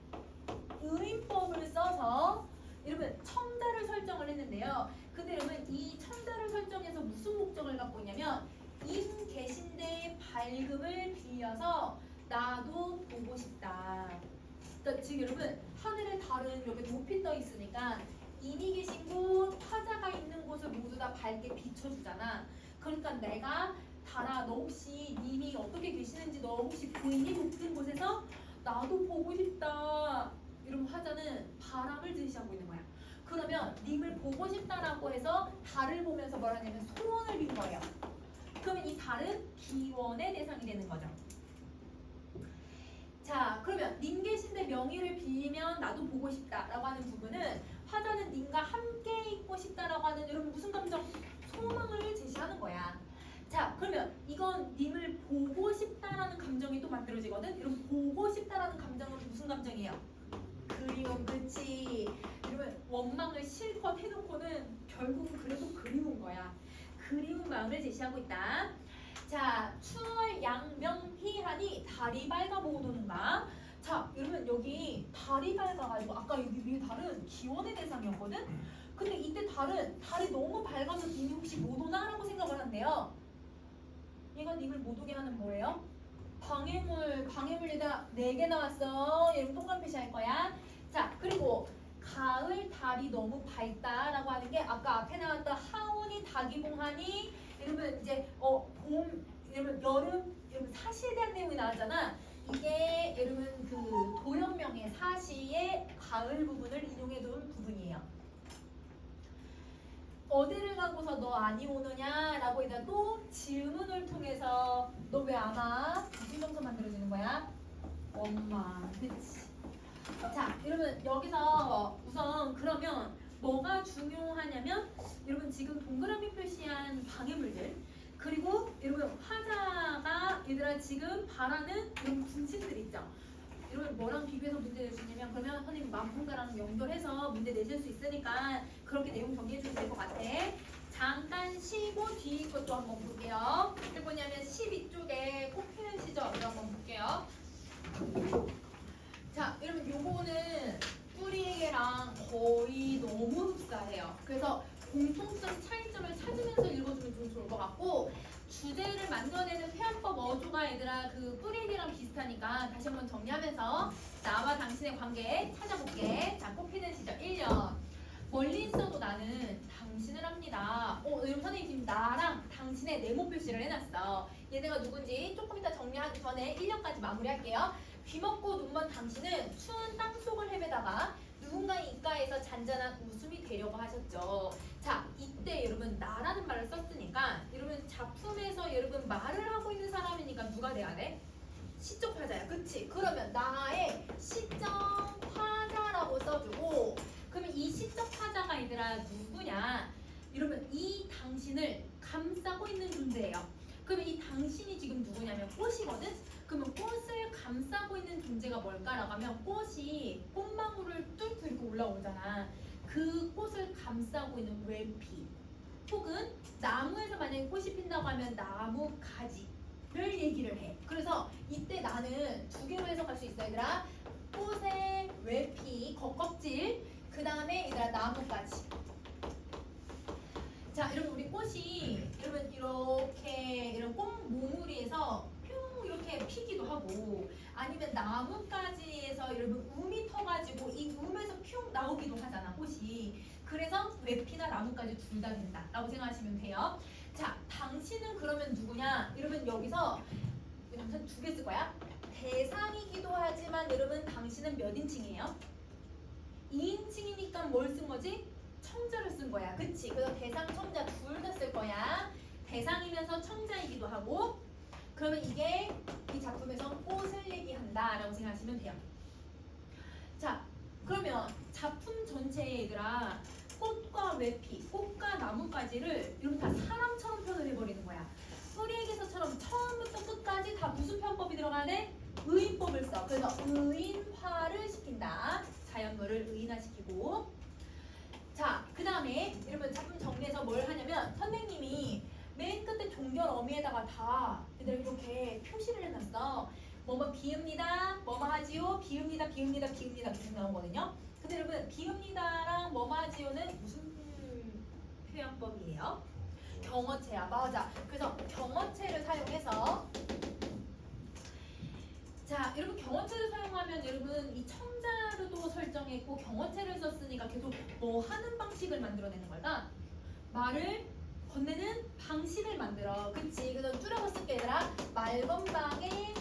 Speaker 2: 의인법을 써서 여러분 청자를 설정을 했는데요. 근데 여러분 이 청자를 설정해서 무슨 목적을 갖고 있냐면 임 계신데 밝음을 빌려서 나도 보고 싶다. 그러니까 지금 여러분 하늘에 달은 여기 높이 떠 있으니까 임이 계신 곳, 화자가 있는 곳을 모두 다 밝게 비춰주잖아. 그러니까 내가 달아 너 혹시 님이 어떻게 계시는지 너 혹시 보이니? 높은 곳에서 나도 보고 싶다. 이런 화자는 바람을 제시하고 있는 거야. 그러면 님을 보고 싶다라고 해서 달을 보면서 뭘 하냐면 소원을 빈 거예요. 그러면 이 달은 기원의 대상이 되는 거죠. 자 그러면 님 계신데 명의를 빌리면 나도 보고 싶다라고 하는 부분은 화자는 님과 함께 있고 싶다라고 하는 여러분 무슨 감정? 소망을 제시하는 거야. 자 그러면 이건 님을 보고 싶다라는 감정이 또 만들어지거든. 여러분 보고 싶다라는 감정은 무슨 감정이에요? 그리움. 그렇지. 여러분 원망을 실컷 해놓고는 결국은 그래도 그리운 거야. 그리운 마음을 제시하고 있다. 자 추월 양명희하니 달이 밝아 보고 도는가. 자 여러분 여기 달이 밝아가지고 아까 여기 위에 달은 기원의 대상이었거든. 근데 이때 달이 너무 밝아서 님이 혹시 못 오나? 라고 생각을 한대요. 얘가 님을 못 오게 하는 뭐예요? 방해물에다 4개 나왔어. 여러분 동그란 표시할 거야. 자 그리고 가을 달이 너무 밝다라고 하는 게 아까 앞에 나왔던 하온이 닭이봉하니 여러분 이제 봄 여러분 여름 여러분 사시에 대한 내용이 나왔잖아. 이게 여러분 그 도연명의 사시의 가을 부분을 인용해 둔 부분이에요. 어디를 가고서 너 아니 오느냐 라고 해서 또 질문을 통해서 너 왜 안 와? 무슨 정서 만들어지는 거야? 원망. 그치? 자 여러분 여기서 우선 그러면 뭐가 중요하냐면 여러분 지금 동그라미 표시한 방해물들 그리고 여러분 화자가 얘들아 지금 바라는 이런 분신들 있죠. 여러분 뭐랑 비교해서 문제 낼 수 있냐면 그러면 선생님 만분가랑 연결해서 문제 내실 수 있으니까 그렇게 내용 정리해 주면 될 것 같아. 잠깐 쉬고 뒤 것도 한번 볼게요. 이게 뭐냐면 12쪽에 꼽히는 시절을 한번 볼게요. 자 여러분 요거는 뿌리에게랑 거의 너무 흡사해요. 그래서 공통점 차이점을 찾으면서 읽어주면 좀 좋을 것 같고 주제를 만들어내는 회화법 어조가 얘들아 그 뿌리에게랑 비슷하니까 다시 한번 정리하면서 나와 당신의 관계 찾아볼게. 자 꼽히는 시절 1년 멀리 있어도 나는 당신을 합니다. 여러분 선생님 지금 나랑 당신의 네모 표시를 해놨어. 얘네가 누군지 조금 이따 정리하기 전에 1년까지 마무리할게요. 귀먹고 눈먼 당신은 추운 땅속을 헤매다가 누군가의 입가에서 잔잔한 웃음이 되려고 하셨죠. 자 이때 여러분 나라는 말을 썼으니까 여러분 작품에서 여러분 말을 하고 있는 사람이니까 누가 돼야 돼? 시적 화자야. 그치? 그러면 나의 시적 화자라고 써주고 그러면 이 시적 화자가 얘들아 누구냐? 여러분 이 당신을 감싸고 있는 존재예요. 그러면 이 당신이 지금 누구냐면 꽃이거든? 그러면 꽃을 감싸고 있는 존재가 뭘까라고 하면 꽃이 꽃망울을 뚫고 이렇게 올라오잖아. 그 꽃을 감싸고 있는 외피 혹은 나무에서 만약에 꽃이 핀다고 하면 나무 가지를 얘기를 해. 그래서 이때 나는 두 개로 해석할 수 있어 얘들아. 꽃의 외피 겉껍질 그 다음에 얘들아 나무가지. 자 여러분 우리 꽃이 여러분 이렇게 이런 꽃 모무리에서 뿅 이렇게 피기도 하고 아니면 나뭇가지에서 여러분 움이 터가지고 이 움에서 퓨 나오기도 하잖아 꽃이. 그래서 웹피나 나뭇가지 둘 다 된다라고 생각하시면 돼요. 자, 당신은 그러면 누구냐? 여러분 여기서 우선 두 개 쓸 거야. 대상이기도 하지만 여러분 당신은 몇 인칭이에요? 2인칭이니까 뭘 쓴 거지? 청자를 쓴 거야. 그치? 그래서 대상, 청자 둘 다 쓸 거야. 대상이면서 청자이기도 하고. 그러면 이게 이 작품에서 꽃을 얘기한다라고 생각하시면 돼요. 자, 그러면 작품 전체에 얘들아 꽃과 외피, 꽃과 나뭇가지를 이런 다 사람처럼 표현을 해버리는 거야. 프리에게서처럼 처음부터 끝까지 다 무슨 편법이 들어가야 돼? 의인법을 써. 그래서 의인화를 시킨다. 자연물을 의인화시키고. 자, 그 다음에 여러분 작품 정리해서 뭘 하냐면 선생님이 맨 끝에 종결 어미에다가 다 얘들 이렇게 표시를 해놨어. 뭐뭐 비읍니다, 뭐뭐 하지요, 비읍니다, 비읍니다, 비읍니다 계속 나오거든요. 근데 여러분 비읍니다랑 뭐뭐 하지요는 무슨 표현법이에요? 경어체야. 맞아. 그래서 경어체를 사용해서 자, 여러분 경어체를 사용하면 여러분 이 청자로도 설정했고 경어체를 썼으니까 계속 뭐 하는 방식을 만들어내는 걸까? 말을 건네는 방식을 만들어. 그치? 그래서 줄여서 쓸게 얘들아. 말건방의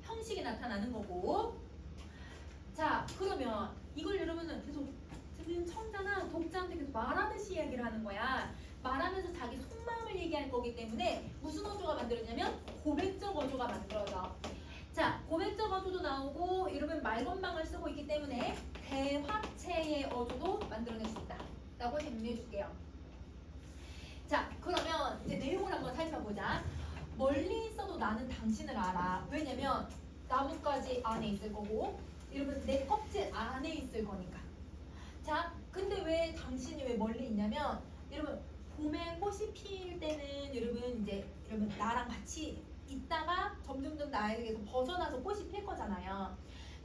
Speaker 2: 형식이 나타나는 거고. 자, 그러면 이걸 여러분은 계속 지금 청자나 독자한테 계속 말하듯이 이야기를 하는 거야. 말하면서 자기 속마음을 얘기할 거기 때문에 무슨 어조가 만들어지냐면 고백적 어조가 만들어져. 자, 고백적 어조도 나오고 여러분 말건방을 쓰고 있기 때문에 대화체의 어조도 만들어낼 수 있다 라고 정리해 줄게요. 자, 그러면 이제 내용을 한번 살펴보자. 멀리 있어도 나는 당신을 알아. 왜냐면 나뭇가지 안에 있을 거고 여러분 내 껍질 안에 있을 거니까. 자, 근데 왜 당신이 왜 멀리 있냐면 여러분 봄에 꽃이 필 때는 여러분 나랑 같이 있다가 점점점 나에게서 벗어나서 꽃이 필 거잖아요.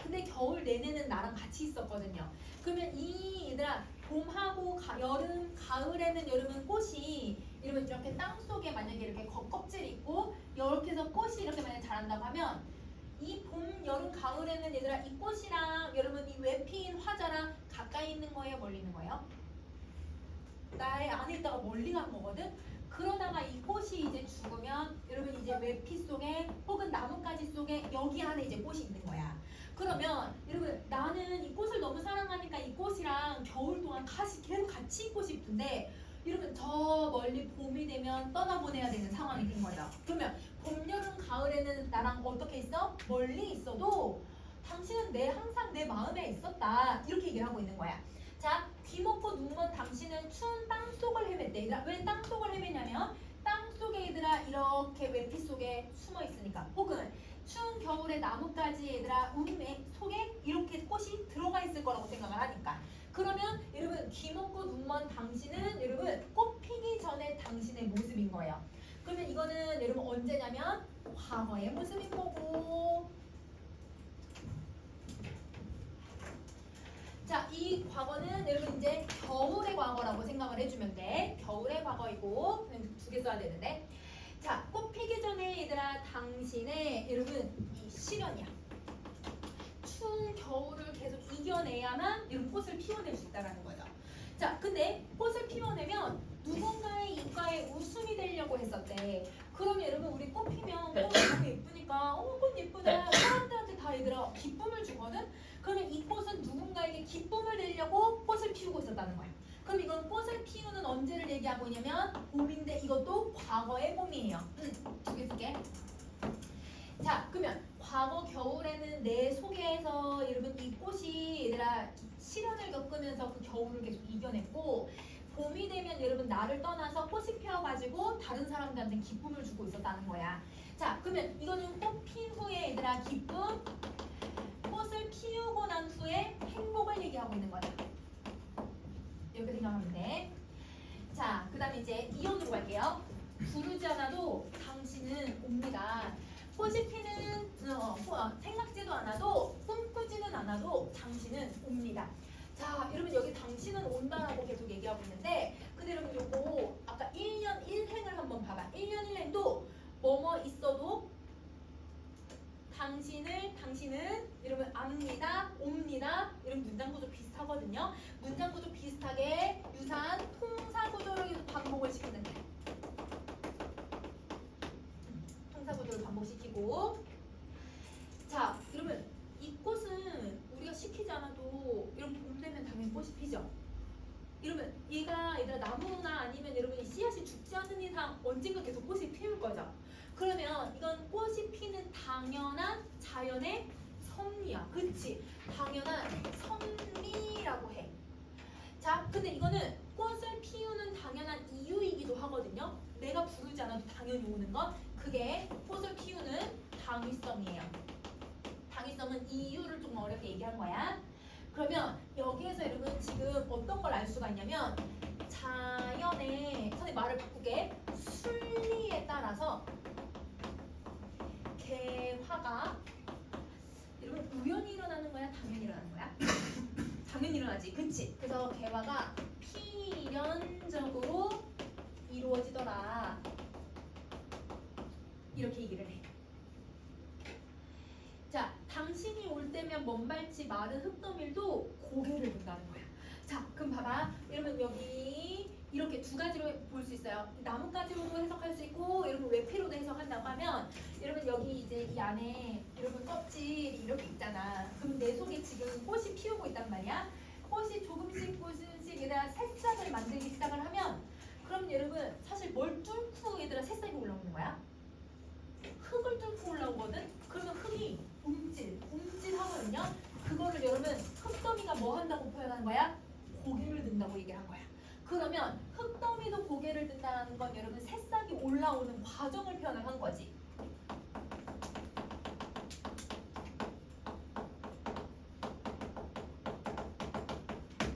Speaker 2: 근데 겨울 내내는 나랑 같이 있었거든요. 그러면 이 얘들아 봄하고 여름, 가을에는 여러분 꽃이 여러분 이렇게 땅 속에 만약에 이렇게 겉껍질이 있고 이렇게 해서 꽃이 이렇게 만약에 자란다고 하면 이 봄, 여름, 가을에는 얘들아 이 꽃이랑 여러분 이 외피인 화자랑 가까이 있는 거예요? 멀리 있는 거예요? 나의 안에 있다가 멀리 간 거거든? 그러다가 이 꽃이 이제 죽으면 여러분 이제 외피 속에 혹은 나뭇가지 속에 여기 안에 이제 꽃이 있는 거야. 그러면 여러분 나는 이 꽃을 너무 사랑하니까 이 꽃이랑 겨울 동안 계속 같이 있고 싶은데 여러분 저 멀리 봄이 되면 떠나보내야 되는 상황이 된 거죠. 그러면 봄, 여름, 가을에는 나랑 어떻게 있어? 멀리 있어도 당신은 항상 내 마음에 있었다. 이렇게 얘기를 하고 있는 거야. 자, 귀먹고 눈먼 당신은 추운 땅속을 헤맸대. 왜 땅속을 헤매냐면 땅속에 얘들아 이렇게 외피 속에 숨어 있으니까 혹은 추운 겨울에 나뭇가지 얘들아 우림의 속에 이렇게 꽃이 들어가 있을 거라고 생각을 하니까. 그러면 여러분 귀먹고 눈먼 당신은 여러분 꽃 피기 전에 당신의 모습인 거예요. 그러면 이거는 여러분 언제냐면 과거의 모습인 거고. 자, 이 과거는 여러분 이제 겨울의 과거라고 생각을 해주면 돼. 겨울의 과거이고 두 개 써야 되는데. 자, 꽃 피기 전에 얘들아 당신의 여러분 이 시련이야. 추운 겨울을 계속 이겨내야만 이런 꽃을 피워낼 수 있다는 거죠. 자, 근데 꽃을 피워내면 누군가의 입가에 웃음이 되려고 했었대. 그러면 여러분 우리 꽃 피면 꽃 너무 예쁘니까 꽃 예쁘다. 사람들한테 다 얘들아 기쁨을 주거든. 그러면 이 꽃은 누군가에게 기쁨을 내려고 꽃을 피우고 있었다는 거야. 그럼 이건 꽃을 피우는 언제를 얘기하고 있냐면 봄인데 이것도 과거의 봄이에요. 두 개 쓸게. 자, 그러면 과거 겨울에는 내 속에서 여러분 이 꽃이 얘들아 시련을 겪으면서 그 겨울을 계속 이겨냈고 봄이 되면 여러분 나를 떠나서 꽃이 피어가지고 다른 사람들한테 기쁨을 주고 있었다는 거야. 자, 그러면 이거는 꽃 핀 후에 얘들아 기쁨, 꽃을 피우고 난 후에 행복을 얘기하고 있는 거다. 이렇게 생각하면 돼. 자, 그 다음에 이제 이혼으로 갈게요. 부르지 않아도 당신은 옵니다. 꽃이 피는 생각지도 않아도 꿈꾸지는 않아도 당신은 옵니다. 자, 여러분 여기 당신은 온다라고 계속 얘기하고 있는데 근데 여러분 요거 아까 1년 1행을 한번 봐봐. 1년 1행도 뭐뭐 있어도 당신은 여러분 압니다, 옵니다. 이런 문장 구조 비슷하거든요. 문장 구조 비슷하게 유사한 통사 구조를 계속 반복을 시키는 거예요. 통사 구조를 반복시키고. 자, 여러분 이 꽃은 우리가 시키지 않아도 여러분 봄 되면 당연히 꽃이 피죠. 여러분 얘가 얘들아 나무나 아니면 여러분 이 씨앗이 죽지 않는 이상 언젠가 계속 꽃이 피울 거죠. 그러면 이건 꽃이 피는 당연한 자연의 섭리야. 그치? 당연한 섭리라고 해. 자, 근데 이거는 꽃을 피우는 당연한 이유이기도 하거든요. 내가 부르지 않아도 당연히 오는 것. 그게 꽃을 피우는 당위성이에요. 당위성은 이유를 좀 어렵게 얘기한 거야. 그러면 여기에서 여러분 지금 어떤 걸 알 수가 있냐면 자연의 선생님 말을 바꾸게 순리에 따라서 개화가 여러분 우연히 일어나는 거야? 당연히 일어나는 거야? 당연히 일어나지, 그치? 그래서 개화가 필연적으로 이루어지더라 이렇게 얘기를 해. 자, 당신이 올 때면 먼발치 마른 흙더밀도 고개를 든다는 거야. 자, 그럼 봐봐. 여러분 여기 이렇게 두 가지로 볼 수 있어요. 나뭇가지로도 해석할 수 있고 여러분 외피로도 해석한다고 하면 여러분 여기 이제 이 안에 여러분 껍질이 이렇게 있잖아. 그럼 내 속에 지금 꽃이 피우고 있단 말이야. 꽃이 조금씩 얘들아 새싹을 만들기 시작을 하면 그럼 여러분 사실 뭘 뚫고 얘들아 새싹이 올라오는 거야? 흙을 뚫고 올라오거든? 그러면 흙이 움찔하거든요? 그거를 여러분 흙더미가 뭐 한다고 표현하는 거야? 고개를 든다고 얘기한 거야. 그러면 흙더미도 고개를 든다는 건 여러분 새싹이 올라오는 과정을 표현을 한 거지.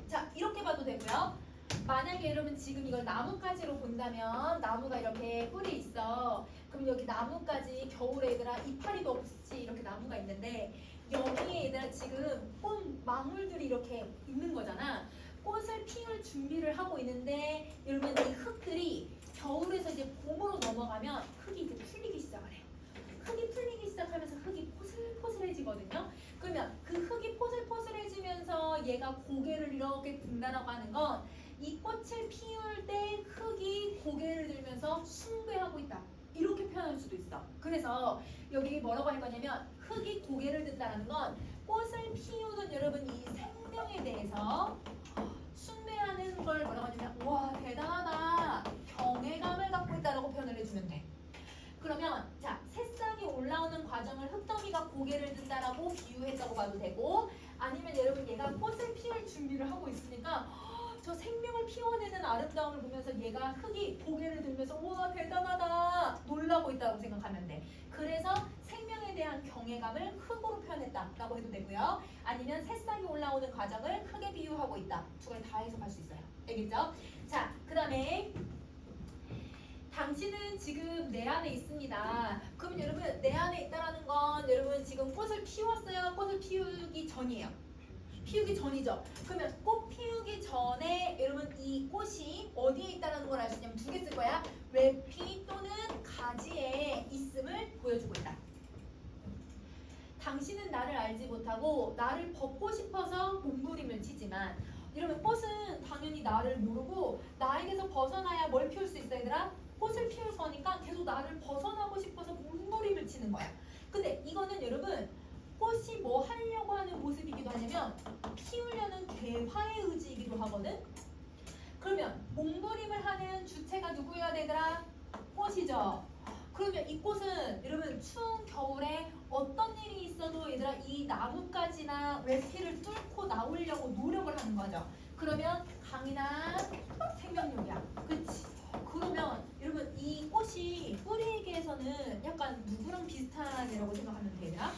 Speaker 2: 자, 이렇게 봐도 되고요. 만약에 여러분 지금 이걸 나뭇가지로 본다면 나무가 이렇게 뿔이 있어. 그럼 여기 나뭇가지 겨울에 얘들아 이파리도 없이 이렇게 나무가 있는데 여기에 얘들아 지금 꽃 망울들이 이렇게 있는 거잖아. 꽃을 피울 준비를 하고 있는데 여러분 이 흙들이 겨울에서 이제 봄으로 넘어가면 흙이 이제 풀리기 시작을 해요. 흙이 풀리기 시작하면서 흙이 포슬포슬해지거든요. 그러면 그 흙이 포슬포슬해지면서 얘가 고개를 이렇게 든다라고 하는 건 이 꽃을 피울 때 흙이 고개를 들면서 숭배하고 있다. 이렇게 표현할 수도 있어. 그래서 여기 뭐라고 할 거냐면 흙이 고개를 든다는 건 꽃을 피우는 여러분 이 생명에 대해서 숭배하는 걸 뭐라고 하냐면 와 대단하다 경외감을 갖고 있다라고 표현을 해주면 돼. 그러면 자 새싹이 올라오는 과정을 흙더미가 고개를 든다라고 비유했다고 봐도 되고 아니면 여러분 얘가 꽃을 피울 준비를 하고 있으니까 저 생명을 피워내는 아름다움을 보면서 얘가 흙이 고개를 들면서 우와 대단하다 놀라고 있다고 생각하면 돼. 그래서 생명에 대한 경외감을 흙으로 표현했다라고 해도 되고요. 아니면 새싹이 올라오는 과정을 흙에 비유하고 있다. 두 가지 다 해석할 수 있어요. 알겠죠? 자, 그 다음에 당신은 지금 내 안에 있습니다. 그러면 여러분 내 안에 있다라는 건 여러분 지금 꽃을 피웠어요? 꽃을 피우기 전이에요? 피우기 전이죠. 그러면 꽃 피우기 전에 여러분 이 꽃이 어디에 있다는 걸 알 수 있냐면 두 개 쓸 거야. 외피 또는 가지에 있음을 보여주고 있다. 당신은 나를 알지 못하고 나를 벗고 싶어서 몸부림을 치지만 이러면 꽃은 당연히 나를 모르고 나에게서 벗어나야 뭘 피울 수 있어 얘들아? 꽃을 피울 거니까 계속 나를 벗어나고 싶어서 몸부림을 치는 거야. 근데 이거는 여러분 꽃이 뭐 하려고 하는 모습이기도 하냐면 피우려는 개화의 의지이기도 하거든. 그러면 몸부림을 하는 주체가 누구여야 되더라? 꽃이죠. 그러면 이 꽃은 여러분 추운 겨울에 어떤 일이 있어도 얘들아 이 나뭇가지나 외피를 뚫고 나오려고 노력을 하는 거죠. 그러면 강인한 생명력이야. 그치? 그러면 여러분 이 꽃이 뿌리에게서는 약간 누구랑 비슷한 애라고 생각하면 되나?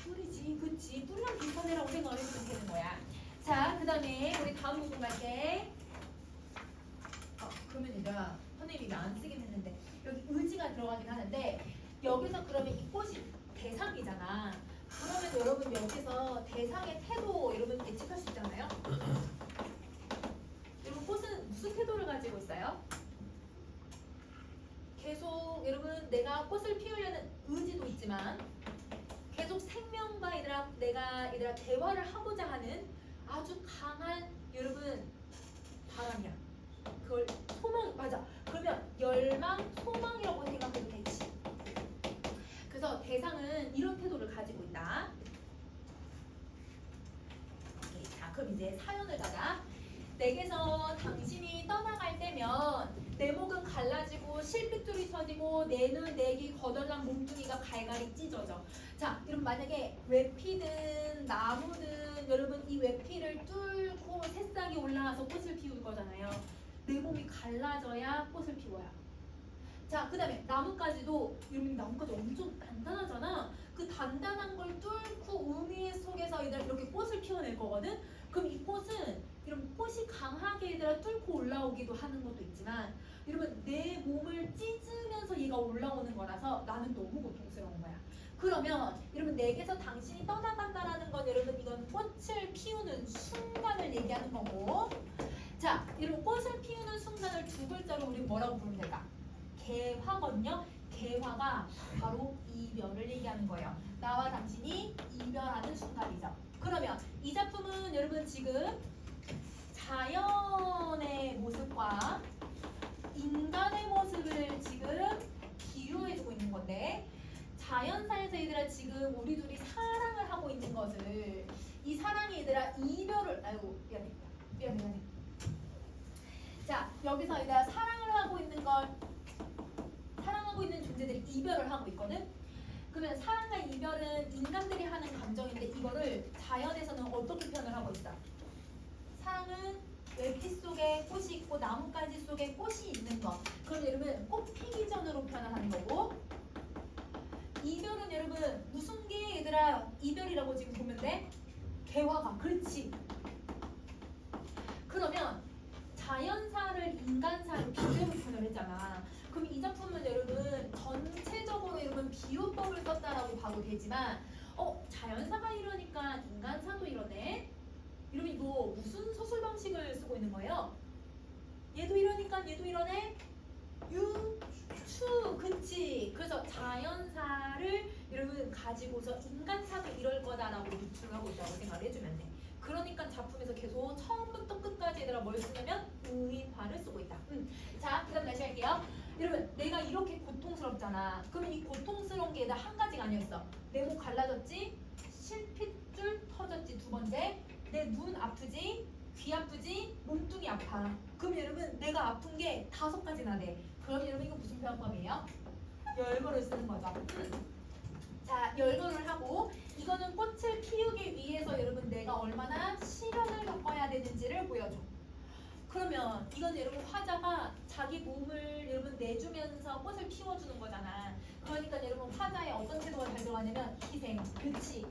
Speaker 2: 뿌리지, 그치? 뿌리랑 비슷한 애라고 생각을 해주면 되는 거야. 자, 그 다음에 우리 다음 부분 갈게. 그러면 얘들아 선생님이 안 쓰긴 했는데 여기 의지가 들어가긴 하는데 여기서 그러면 이 꽃이 대상이잖아. 그러면 여러분 여기서 대상의 태도 여러분 예측할 수 있잖아요. 여러분 꽃은 무슨 태도를 가지고 있어요? 계속 여러분 내가 꽃을 피우려는 의지도 있지만 대화를 하고자 하는 아주 강한 여러분 바람이야. 그걸 소망 맞아. 그러면 열망, 소망이라고 생각해도 되지. 그래서 대상은 이런 태도를 가지고 있다. 오케이, 자, 그럼 이제 사연을 가자. 내게서 당신이 떠나갈 때면 내 목은 갈라지고 실핏줄이 쳐지고 내 눈, 내 귀, 거덜난 몸뚱이가 갈갈이 찢어져. 자, 여러분 만약에 외피든 나무든 여러분 이 외피를 뚫고 새싹이 올라와서 꽃을 피울 거잖아요. 내 몸이 갈라져야 꽃을 피워요. 자, 그 다음에 나뭇가지도 여러분 나뭇가지 엄청 단단하잖아. 그 단단한 걸 뚫고 우미 속에서 얘들아 이렇게 꽃을 피워낼 거거든. 그럼 이 꽃은 여러분 꽃이 강하게 얘들아 뚫고 올라오기도 하는 것도 있지만 여러분 내 몸을 찢으면서 얘가 올라오는 거라서 나는 너무 고통스러운 거야. 그러면 여러분 내게서 당신이 떠나간다라는 건 여러분 이건 꽃을 피우는 순간을 얘기하는 거고, 자 여러분 꽃을 피우는 순간을 두 글자로 우리 뭐라고 부르면 될까? 개화거든요. 개화가 바로 이별을 얘기하는 거예요. 나와 당신이 이별하는 순간이죠. 그러면 이 작품은 여러분 지금 자연의 모습과 인간의 모습을 지금 비유해주고 있는 건데, 자연사에서 얘들아 지금 우리 둘이 사랑을 하고 있는 것을 이 사랑이 얘들아 이별을 아이고 미안해. 자 여기서 얘들아 사랑을 하고 있는 걸 사랑하고 있는 존재들이 이별을 하고 있거든. 그러면 사랑과 이별은 인간들이 하는 감정인데 이거를 자연에서는 어떻게 표현을 하고 있어? 사랑은 외피 속에 꽃이 있고 나뭇가지 속에 꽃이 있는 것. 그럼 여러분 꽃 피기 전으로 표현을 하는 거고, 이별은 여러분 무슨 게 얘들아 이별이라고 지금 보면 돼? 개화가. 그렇지. 그러면 자연사를 인간사로 비교해서 표현을 했잖아. 그럼 이 작품은 여러분 전체적으로 여러분 비유법을 썼다라고 봐도 되지만 자연사가 이러니까 인간사도 이러네? 여러분 이거 무슨 서술 방식을 쓰고 있는 거예요? 얘도 이러니까 얘도 이러네? 추 그치. 그래서 자연사를 여러분 가지고서 인간사도 이럴 거다라고 유추하고 있다고 생각을 해주면 돼. 그러니까 작품에서 계속 처음부터 끝까지 얘들아 뭘 쓰냐면 의화를 쓰고 있다. 자, 그 다음 다시 할게요. 여러분 내가 이렇게 고통스럽잖아. 그러면 이 고통스러운 게 얘들 한 가지가 아니었어. 내 목 갈라졌지? 실핏줄 터졌지 두 번째. 내 눈 아프지? 귀 아프지? 몸뚱이 아파. 그럼 여러분 내가 아픈 게 5가지나 돼. 그럼 여러분 이거 무슨 표현법이에요? 열거를 쓰는 거죠. 자, 열거를 하고 이거는 꽃을 피우기 위해서 여러분 내가 얼마나 시련을 겪어야 되는지를 보여줘. 그러면 이건 여러분 화자가 자기 몸을 여러분 내주면서 꽃을 피워주는 거잖아. 그러니까 여러분 화자의 어떤 태도가 잘 들어가냐면 희생. 그치?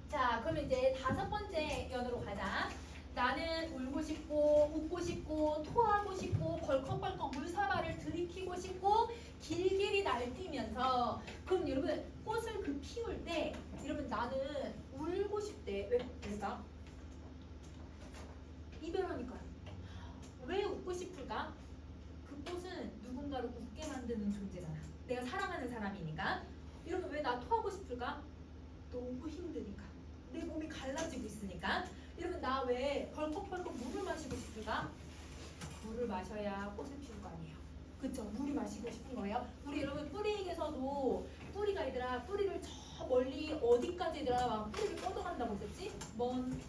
Speaker 2: 자, 그러면 이제 5번째 연으로 가자. 나는 울고 싶고 웃고 싶고 토하고 싶고 벌컥벌컥 물사발을 들이키고 싶고 길길이 날뛰면서. 그럼 여러분 꽃을 그 피울 때 여러분 나는 울고 싶대. 왜일까? 이별하니까요. 왜 웃고 싶을까? 그 꽃은 누군가를 웃게 만드는 존재잖아. 내가 사랑하는 사람이니까. 여러분 왜 나 토하고 싶을까? 너무 힘드니까. 내 몸이 갈라지고 있으니까. 여러분 나 왜 벌컥벌컥 물을 마시고 싶을까? 물을 마셔야 꽃을 피울 거 아니에요. 그쵸? 물이 마시고 싶은 거예요. 우리 여러분 뿌리에게서도 뿌리가 얘들아 뿌리를 저 멀리 어디까지 얘들아 막 뿌리를 뻗어간다고 했었지? 먼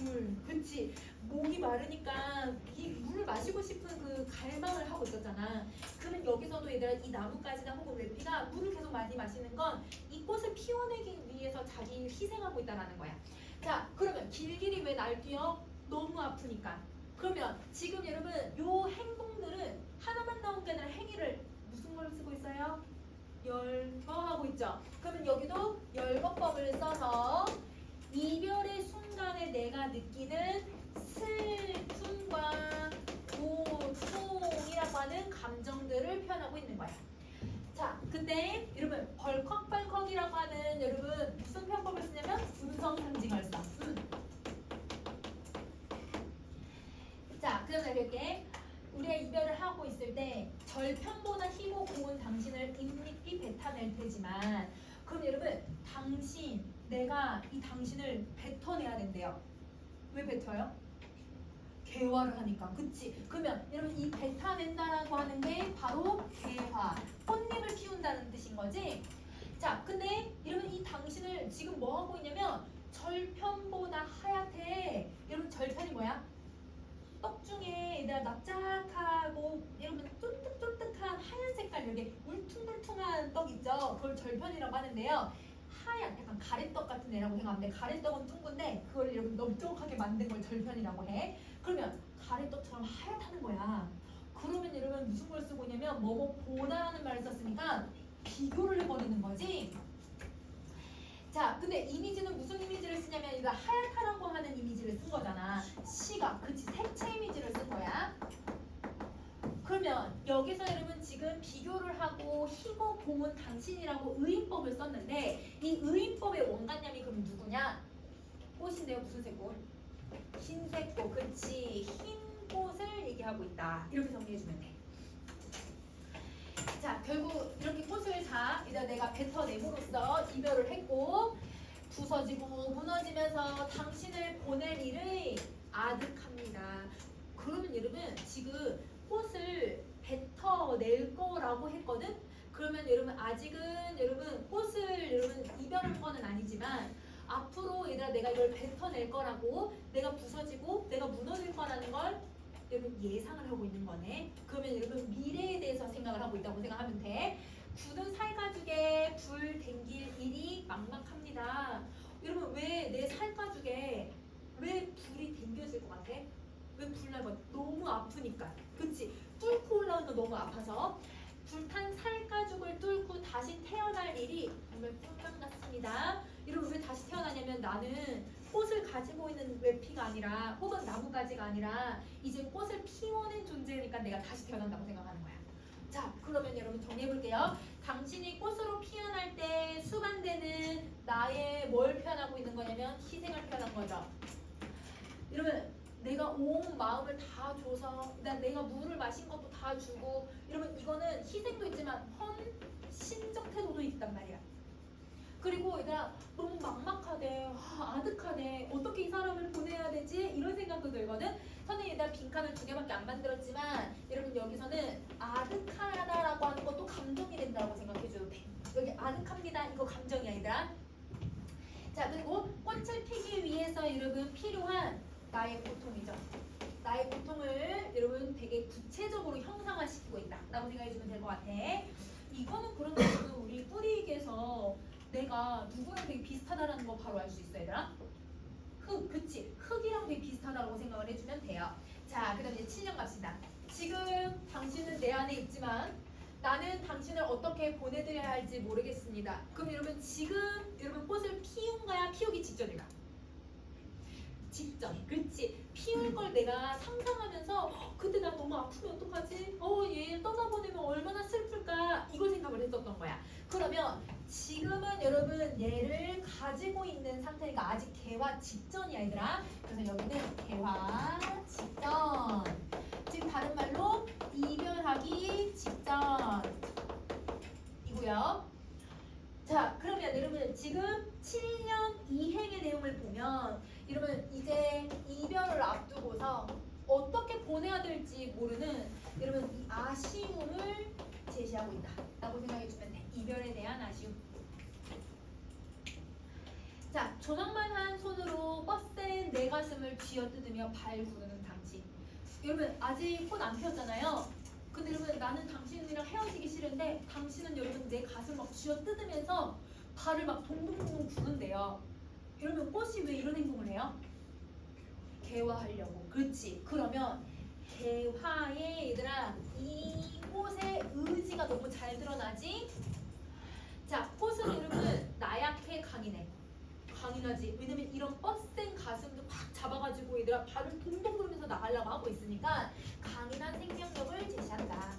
Speaker 2: 물. 그치? 목이 마르니까 이 물을 마시고 싶은 그 갈망을 하고 있었잖아. 그러면 여기서도 얘들아 이 나뭇가지나 혹은 외피가 물을 계속 많이 마시는 건 이 꽃을 피워내기 위해서 자기를 희생하고 있다는 거야. 자, 그러면 길길이 왜 날뛰어? 너무 아프니까. 그러면 지금 여러분 요 행동들은 하나만 나온 게 아니라 행위를 무슨 걸 쓰고 있어요? 열거하고 있죠. 그러면 여기도 열거법을 써서 이별의 순간에 내가 느끼는 슬픔과 고통이라고 하는 감정들을 표현하고 있는 거야. 자, 근데 여러분 벌컥벌컥이라고 하는 여러분 무슨 표현법을 쓰냐면 음성 상징을 써. 자, 그럼 이렇게 우리가 이별을 하고 있을 때 절편보다 희고 고운 당신을 입니기 뱉어낼 테지만, 그럼 여러분 당신 내가 이 당신을 뱉어내야 된대요. 왜 뱉어요? 개화를 하니까. 그치? 그러면 여러분 이 뱉어낸다라고 하는 게 바로 개화, 꽃잎을 피운다는 뜻인 거지? 자, 근데 여러분 이 당신을 지금 뭐 하고 있냐면 절편보다 하얗대. 여러분 절편이 뭐야? 떡 중에 얘들아 납작하고 여러분 쫀득쫀득한 하얀 색깔 이렇게 울퉁불퉁한 떡 있죠? 그걸 절편이라고 하는데요. 하얀 약간 가래떡 같은 애라고 생각하는데 가래떡은 둥근데 그걸 이렇게 넓적하게 만든 걸 절편이라고 해. 그러면 가래떡처럼 하얗다는 거야. 그러면 여러분 무슨 걸 쓰고 있냐면 뭐뭐 보다라는 말을 썼으니까 비교를 해버리는 거지. 자, 근데 이미지는 무슨 이미지를 쓰냐면 이거 하얗다라고 하는 이미지를 쓴 거잖아. 시각, 그치? 색채 이미지를 쓴 거야. 그러면 여기서 여러분 지금 비교를 하고 희고 고운 당신이라고 의인법을 썼는데 이 의인법의 원관념이 그럼 누구냐? 꽃인데요. 무슨 색 꽃? 흰색 꽃. 그치? 흰 꽃을 얘기하고 있다. 이렇게 정리해주면 돼. 자, 결국 이렇게 꽃을 이제 내가 뱉어내므로써 이별을 했고 부서지고 무너지면서 당신을 보낼 일을 아득합니다. 그러면 여러분 지금 꽃을 뱉어낼 거라고 했거든? 그러면 여러분 아직은 여러분 꽃을 여러분 이별한 거는 아니지만 앞으로 얘들아 내가 이걸 뱉어낼 거라고 내가 부서지고 내가 무너질 거라는 걸 여러분 예상을 하고 있는 거네. 그러면 여러분 미래에 대해서 생각을 하고 있다고 생각하면 돼. 굳은 살가죽에 불 댕길 일이 막막합니다. 여러분 왜 내 살가죽에 왜 불이 댕겨질 것 같아? 왜 불날 것 같아? 너무 아프니까. 그치? 뚫고 올라오는 거 너무 아파서 불탄 살가죽을 뚫고 다시 태어날 일이 정말 꿈만 같습니다. 여러분 왜 다시 태어나냐면 나는 꽃을 가지고 있는 외피가 아니라 혹은 나무가지가 아니라 이제 꽃을 피워낸 존재니까 내가 다시 태어난다고 생각하는 거야. 자, 그러면 여러분 정리해볼게요. 당신이 꽃으로 피어날 때 수반되는 나의 뭘 표현하고 있는 거냐면 희생을 표현한 거죠. 여러분 내가 온 마음을 다 줘서 내가 물을 마신 것도 다 주고 여러분 이거는 희생도 있지만 헌신적 태도도 있단 말이야. 그리고 얘들아 너무 막막하대, 아득하네, 어떻게 이 사람을 보내야 되지? 이런 생각도 들거든. 선생님 얘들아 빈칸을 2개밖에 안 만들었지만 여러분 여기서는 아득하다라고 하는 것도 감정이 된다고 생각해줘도 돼. 여기 아득합니다 이거 감정이야 얘들아. 자, 그리고 꽃을 피기 위해서 여러분 필요한 나의 고통이죠. 나의 고통을 여러분 되게 구체적으로 형상화시키고 있다 라고 생각해주면 될 것 같아. 이거는 그런데 우리 뿌리에서 내가 누구랑 되게 비슷하다라는 거 바로 알 수 있어 얘들아. 흙, 그치? 흙이랑 되게 비슷하다고 생각을 해주면 돼요. 자, 그 다음에 이제 7년 갑시다. 지금 당신은 내 안에 있지만 나는 당신을 어떻게 보내드려야 할지 모르겠습니다. 그럼 여러분 지금 여러분 꽃을 피운 거야? 피우기 직전인가? 직전. 그치? 피울 걸 내가 상상하면서 그때 나 너무 아프면 어떡하지? 얘 떠나보내면 얼마나 슬플까? 이걸 생각을 했었던 거야. 그러면 지금은 여러분 얘를 가지고 있는 상태니까 아직 개화 직전이야 얘들아. 그래서 여기는 개화 직전. 즉 다른 말로 이별하기 직전 이고요. 자, 그러면 여러분 지금 7년 이행의 내용을 보면 여러분 이제 이별을 앞두고서 어떻게 보내야 될지 모르는 여러분 이 아쉬움을 제시하고 있다 라고 생각해 주면 돼. 이별에 대한 아쉬움. 자, 조망만 한 손으로 뻗센 내 가슴을 쥐어뜯으며 발 구르는 당신. 여러분 아직 꽃 안 피었잖아요. 근데 여러분 나는 당신이랑 헤어지기 싫은데 당신은 여러분 내 가슴을 막 쥐어뜯으면서 발을 막 동동동동 구른대요. 여러분 꽃이 왜 이런 행동을 해요? 개화하려고. 그렇지. 그러면 개화에 얘들아 이 꽃의 의지가 너무 잘 드러나지? 자, 꽃은 여러분 나약해 강인해. 강인하지. 왜냐면 이런 뻗센 가슴도 팍 잡아가지고 얘들아 발을 동동 구르면서 나가려고 하고 있으니까 강인한 생명력을 제시한다.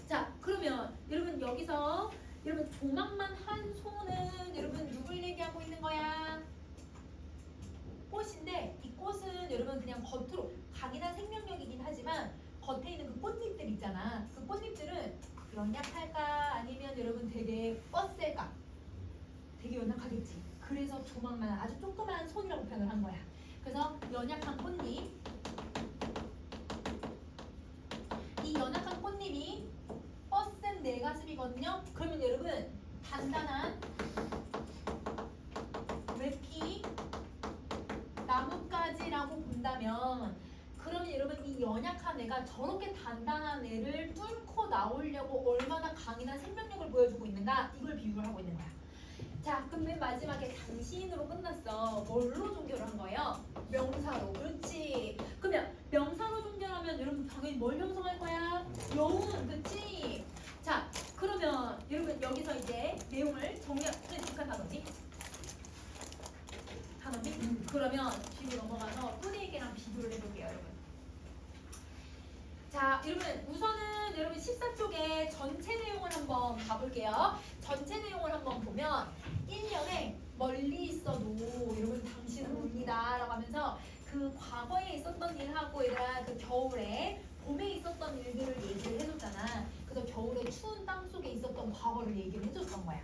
Speaker 2: 자, 그러면 여러분 여기서 여러분 조망만 한 손은 여러분 누굴 얘기하고 있는 거야? 꽃인데 이 꽃은 여러분 그냥 겉으로 강인한 생명력이긴 하지만 겉에 있는 그 꽃잎들 있잖아. 그 꽃잎들은 연약할까 아니면 여러분 되게 뻗셀까? 되게 연약하겠지. 그래서 조망만 아주 조그만 손이라고 표현을 한 거야. 그래서 연약한 꽃잎. 이 연약한 꽃잎이 뻗센 내 가슴이거든요. 그러면 여러분 단단한 외피 나뭇가지라고 본다면 그러면 여러분 이 연약한 애가 저렇게 단단한 애를 뚫고 나오려고 얼마나 강인한 생명력을 보여주고 있는가 이걸 비유를 하고 있는 거야. 자 그럼 맨 마지막에 당신으로 끝났어. 뭘로 종결을 한 거예요? 명사로. 그렇지. 그러면 명사로 종결하면 여러분 당연히 뭘 형성할 거야? 여운. 그렇지. 자 그러면 여러분 여기서 이제 내용을 정리할 잠깐 단어지? 단어지? 그러면 뒤로 넘어가서 뿌리에게랑 비교를 해볼게요 여러분. 자 여러분 우선은 여러분 14쪽에 전체 내용을 한번 봐볼게요. 전체 내용을 한번 보면 1년에 멀리 있어도 여러분 당신은 옵니다 라고 하면서 그 과거에 있었던 일하고 얘들아 그 겨울에 봄에 있었던 일들을 얘기를 해줬잖아. 그래서 겨울에 추운 땅 속에 있었던 과거를 얘기를 해줬던 거야.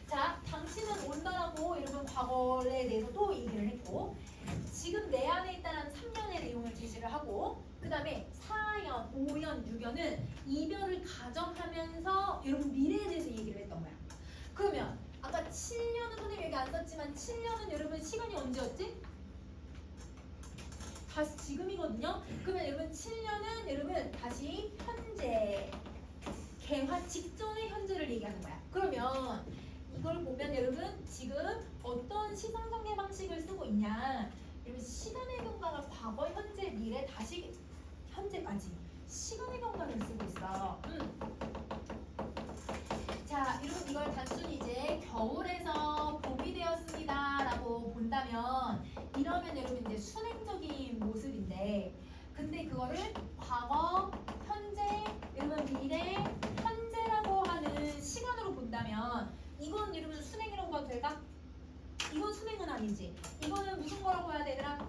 Speaker 2: 자 당신은 온다라고 여러분 과거에 대해서 또 얘기를 했고 지금 내 안에 있다는 3년의 내용을 제시를 하고 그 다음에 4연, 5연, 6연은 이별을 가정하면서 여러분 미래에 대해서 얘기를 했던 거야. 그러면 아까 7년은 선생님 여기 안 썼지만 7년은 여러분 시간이 언제였지? 다시 지금이거든요. 그러면 여러분 7년은 여러분 다시 현재 개화 직전의 현재를 얘기하는 거야. 그러면 이걸 보면 여러분 지금 어떤 시선 전개 방식을 쓰고 있냐? 여러분 시간의 경과가 과거, 현재, 미래 다시 현재까지 시간의 경과를 쓰고 있어. 자, 여러분 이걸 단순히 이제 겨울에서 봄이 되었습니다라고 본다면 이러면 여러분 이제 순행적인 모습인데, 근데 그거를 과거, 현재, 여러분 미래, 현재라고 하는 시간으로 본다면 이건 여러분 순행이라고 봐도 될까? 이건 순행은 아니지. 이거는 무슨 거라고 해야 되더라?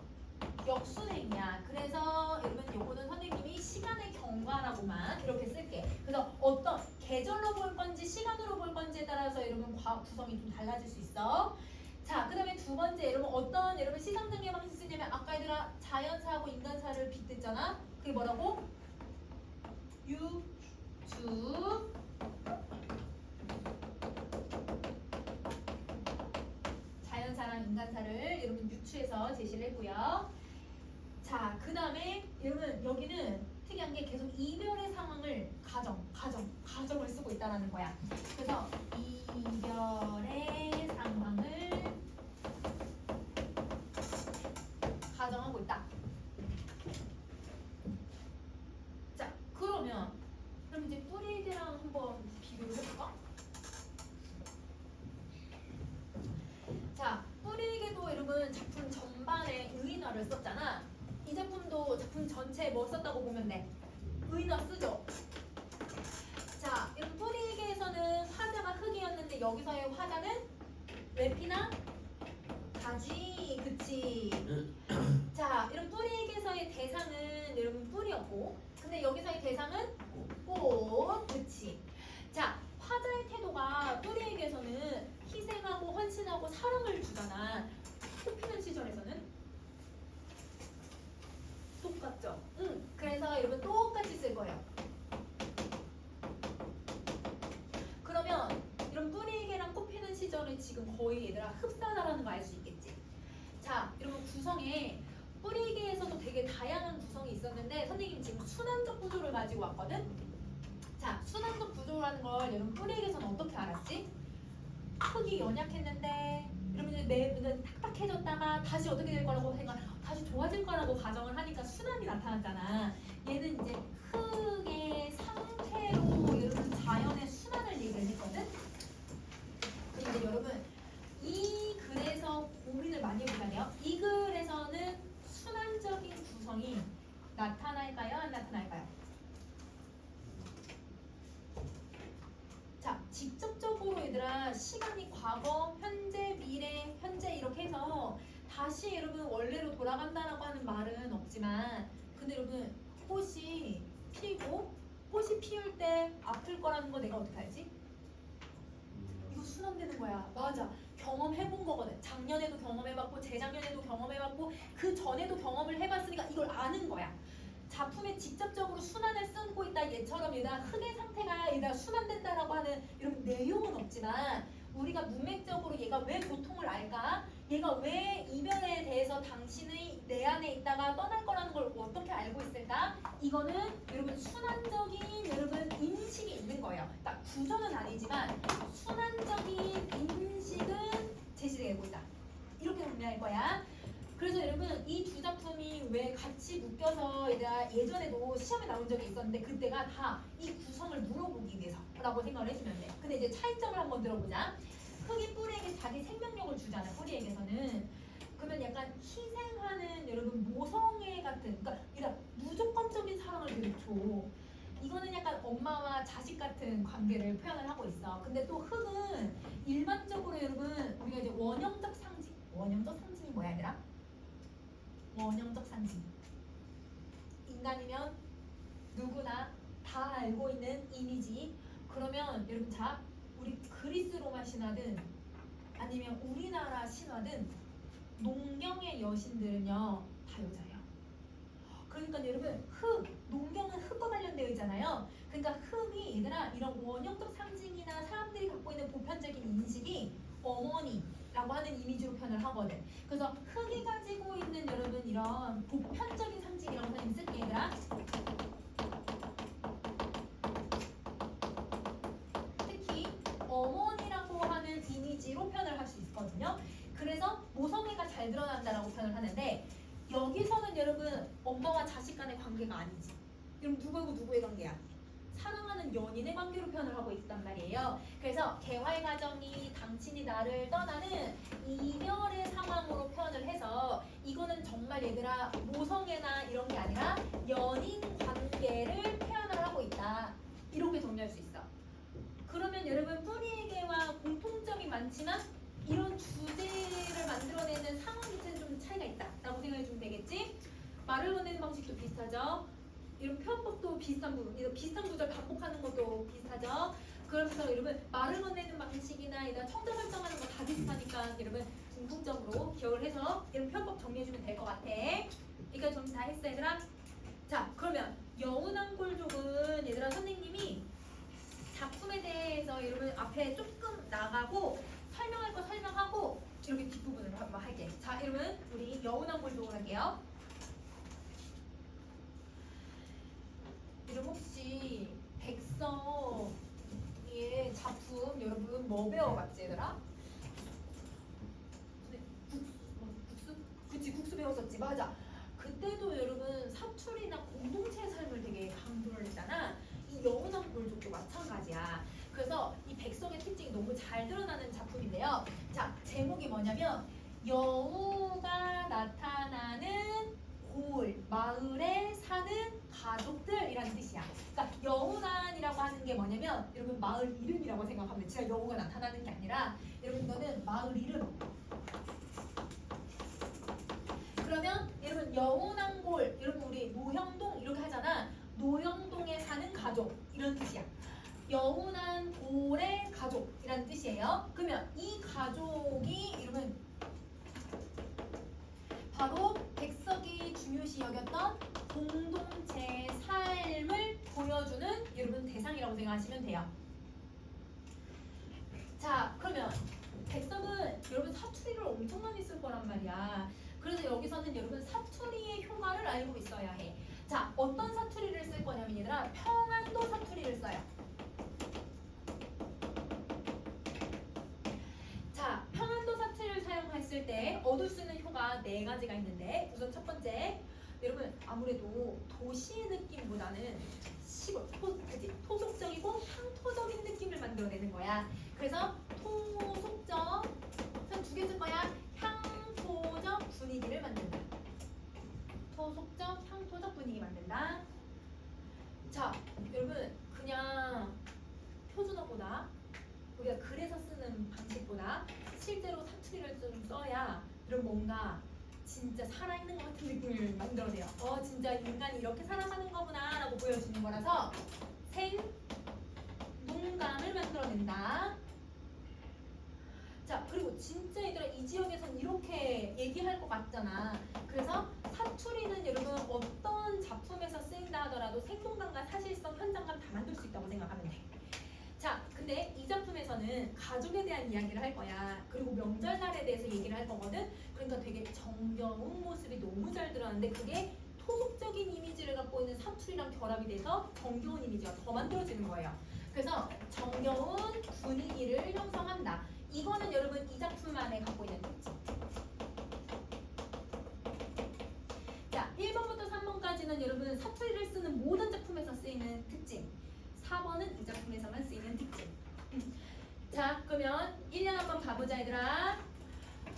Speaker 2: 역순행이야. 그래서 여러분 요거는 선생님이 시간의 경과라고만 이렇게 쓸게. 그래서 어떤 계절로 볼 건지 시간으로 볼 건지에 따라서 여러분 과학 구성이 좀 달라질 수 있어. 자, 그 다음에 두 번째 여러분 어떤 여러분 시상전개 방식 쓰냐면 아까 얘들아 자연사하고 인간사를 빗댔잖아. 그게 뭐라고? 유추 자연사랑 인간사를 여러분 유추해서 제시를 했고요. 자, 그 다음에 여러분 여기는 특이한 게 계속 이별의 상황을 가정을 쓰고 있다는 거야. 그래서 이별의 상황을 가정하고 있다. 자, 그러면 그럼 이제 뿌리개랑 한번 비교를 해볼까? 자, 뿌리개도 여러분 작품 전반에 의인화를 썼잖아. 이 작품도 작품 전체에 뭐 썼다고 보면 돼? 의인화 쓰죠? 자, 이런 뿌리개에서는 화자가 흙이었는데 여기서의 화자는 외피나 가지, 그치? 자, 이런 뿌리개에서의 대상은 여러분 뿔이었고, 근데 여기서의 대상은 꽃, 그치? 자, 화자의 태도가 뿌리에게서는 희생하고 헌신하고 사랑을 주잖아. 꽃피는 시절에서는 똑같죠? 그래서 여러분 똑같이 쓸 거예요. 그러면 이런 뿌리개랑 꽃피는 시절은 지금 거의 얘들아 흡사하다라는 거 알 수 있겠지? 자, 여러분 구성에 뿌리개에서도 되게 다양한 구성이 있었는데 선생님 지금 순환적 구조를 가지고 왔거든? 자, 순환적 구조라는 걸 여러분 뿌리개에서는 어떻게 알았지? 흙이 연약했는데 여러분들 매는 탁탁해졌다가 다시 어떻게 될 거라고 생각, 다시 좋아질 거라고 가정을 하니까 순환이 나타났잖아. 얘는 이제 흙의 상태로 여러분 자연의 순환을 얘기를 했거든. 근데 여러분 이 글에서 고민을 많이 해보셔야 돼요. 이 글에서는 순환적인 구성이 나타날까요? 안 나타날까요? 자, 직접적으로 얘들아 시간이 과거, 현재, 미래, 현재 이렇게 해서 다시 여러분 원래로 돌아간다라고 하는 말은 없지만, 근데 여러분 꽃이 피고 꽃이 피울 때 아플 거라는 거 내가 어떻게 알지? 이거 순환되는 거야. 맞아. 경험해본 거거든. 작년에도 경험해봤고 재작년에도 경험해봤고 그 전에도 경험을 해봤으니까 이걸 아는 거야. 작품에 직접적으로 순환을 쓰고 있다 얘처럼 얘가 흙의 상태가 얘가 순환된다라고 하는 이런 내용은 없지만 우리가 문맥적으로 얘가 왜 고통을 알까? 얘가 왜 이별에 대해서 당신의 내 안에 있다가 떠날 거라는 걸 어떻게 알고 있을까? 이거는 여러분 순환적인 여러분 인식이 있는 거예요. 그러니까 구조는 아니지만 순환적인 인식은 제시되고 있다. 이렇게 정리할 거야. 그래서 여러분 이 두 작품이 왜 같이 묶여서 얘가 예전에도 시험에 나온 적이 있었는데 그때가 다 이 구성을 물어보기 위해서라고 생각을 해주면 돼. 근데 이제 차이점을 한번 들어보자. 흙이 뿌리에게 자기 생명력을 주잖아. 뿌리에게서는. 그러면 약간 희생하는 여러분 모성애 같은 그러니까 무조건적인 사랑을 되게 줘. 이거는 약간 엄마와 자식 같은 관계를 표현을 하고 있어. 근데 또 흙은 일반적으로 여러분 우리가 이제 원형적 상징이 뭐야 얘들아? 원형적 상징. 인간이면 누구나 다 알고 있는 이미지. 그러면 여러분 자 우리 그리스 로마 신화든 아니면 우리나라 신화든 농경의 여신들은요 다 여자예요. 그러니까 여러분 농경은 흙과 관련되어 있잖아요. 그러니까 흙이 얘들아 이런 원형적 상징이나 사람들이 갖고 있는 보편적인 인식이 어머니라고 하는 이미지로 표현을 하거든. 그래서 흙이 가지고 있는 여러분 이런 보편적인 상징이라고 선생님 쓸게 얘들아. 특히 어머니라고 하는 이미지로 표현을 할 수 있거든요. 그래서 모성애가 잘 드러난다라고 표현을 하는데 여기서는 여러분 엄마와 자식 간의 관계가 아니지. 그럼 누구하고 누구의 관계야? 사랑하는 연인의 관계로 표현을 하고 있단 말이에요. 그래서 개화의 과정이 당신이 나를 떠나는 이별의 상황으로 표현을 해서 이거는 정말 얘들아 모성애나 이런 게 아니라 연인 관계를 표현을 하고 있다. 이렇게 정리할 수 있어. 그러면 여러분 뿌리에게와 공통점이 많지만 이런 주제를 만들어내는 상황 자체는 좀 차이가 있다라고 생각해 주면 되겠지? 말을 건네는 방식도 비슷하죠? 이런 표현법도 비슷한 구절 반복하는 것도 비슷하죠? 그러면서 여러분 말을 건네는 방식이나 이런 청자 설정하는 거 다 비슷하니까 여러분 공통점으로 기억을 해서 이런 표현법 정리해주면 될 것 같아. 이거 좀 다 했어 얘들아? 자 그러면 여운왕골족은 얘들아 선생님이 작품에 대해서 여러분 앞에 조금 나가고 설명할 거 설명하고 이렇게 뒷부분을 한번 할게. 자 여러분 우리 여운왕골족을 할게요. 여러분 혹시 백성의 작품 여러분 뭐 배워봤지 얘들아? 국수? 그치 국수 배웠었지 맞아. 그때도 여러분 사투리나 공동체의 삶을 되게 강조를 했잖아. 이 여운왕골족도 마찬가지야. 그래서 이 백성의 특징이 너무 잘 드러나는 작품인데요. 자 제목이 뭐냐면 여우가 나타나는 고을 마을에 사는 가족들이라는 뜻이야. 그러니까 여우난이라고 하는 게 뭐냐면 여러분 마을 이름이라고 생각하면 돼. 진짜 여우가 나타나는 게 아니라 여러분 이거는 마을 이름. 그러면 여러분 여운왕골 여러분 우리 노형동 이렇게 하잖아. 노형동에 사는 가족 이런 뜻이야. 여운왕골의 가족이라는 뜻이에요. 그러면 이 가족이 여러분 바로 백석이 중요시 여겼던 공동체의 삶을 보여주는 여러분 대상이라고 생각하시면 돼요. 자 그러면 백석은 여러분 사투리를 엄청 많이 쓸 거란 말이야. 그래서 여기서는 여러분 사투리의 효과를 알고 있어야 해. 자 어떤 사투리를 쓸 거냐면 얘들아 평안도 사투리를 써요. 자 평안도 사투리를 사용했을 때 얻을 수 있는 효과 4가지가 있는데 우선 첫 번째 여러분 아무래도 도시의 느낌보다는 시골 토속적이고 향토적인 느낌을 만들어내는 거야. 그래서 토속적 전 2개 쓸 거야. 향토적 분위기를 만든다. 토속적 향토적 분위기 만든다. 자 여러분 그냥 표준어보다 우리가 글에서 쓰는 방식보다 실제로 사투리를 좀 써야 이런 뭔가 진짜 살아있는 것 같은 느낌을 만들어내요. 진짜 인간이 이렇게 살아가는 거구나 라고 보여주는 거라서 생동감을 만들어낸다. 자, 그리고 진짜 얘들아 이 지역에선 이렇게 얘기할 것 같잖아. 그래서 사투리는 여러분 어떤 작품에서 쓰인다 하더라도 생동감과 사실성, 현장감 다 만들 수 있다고 생각하면 돼. 자, 근데 이 작품에서는 가족에 대한 이야기를 할 거야. 그리고 명절날에 대해서 얘기를 할 거거든. 그러니까 되게 정겨운 모습이 너무 잘 드러나는데 그게 토속적인 이미지를 갖고 있는 사투리랑 결합이 돼서 정겨운 이미지가 더 만들어지는 거예요. 그래서 정겨운 분위기를 형성한다. 이거는 여러분 이 작품만에 갖고 있는 특징. 자, 1번부터 3번까지는 여러분 사투리를 쓰는 모든 작품에서 쓰이는 특징. 4번은 이 작품에서만 쓰이는 특징. 자, 그러면 1년 한번 가보자 얘들아.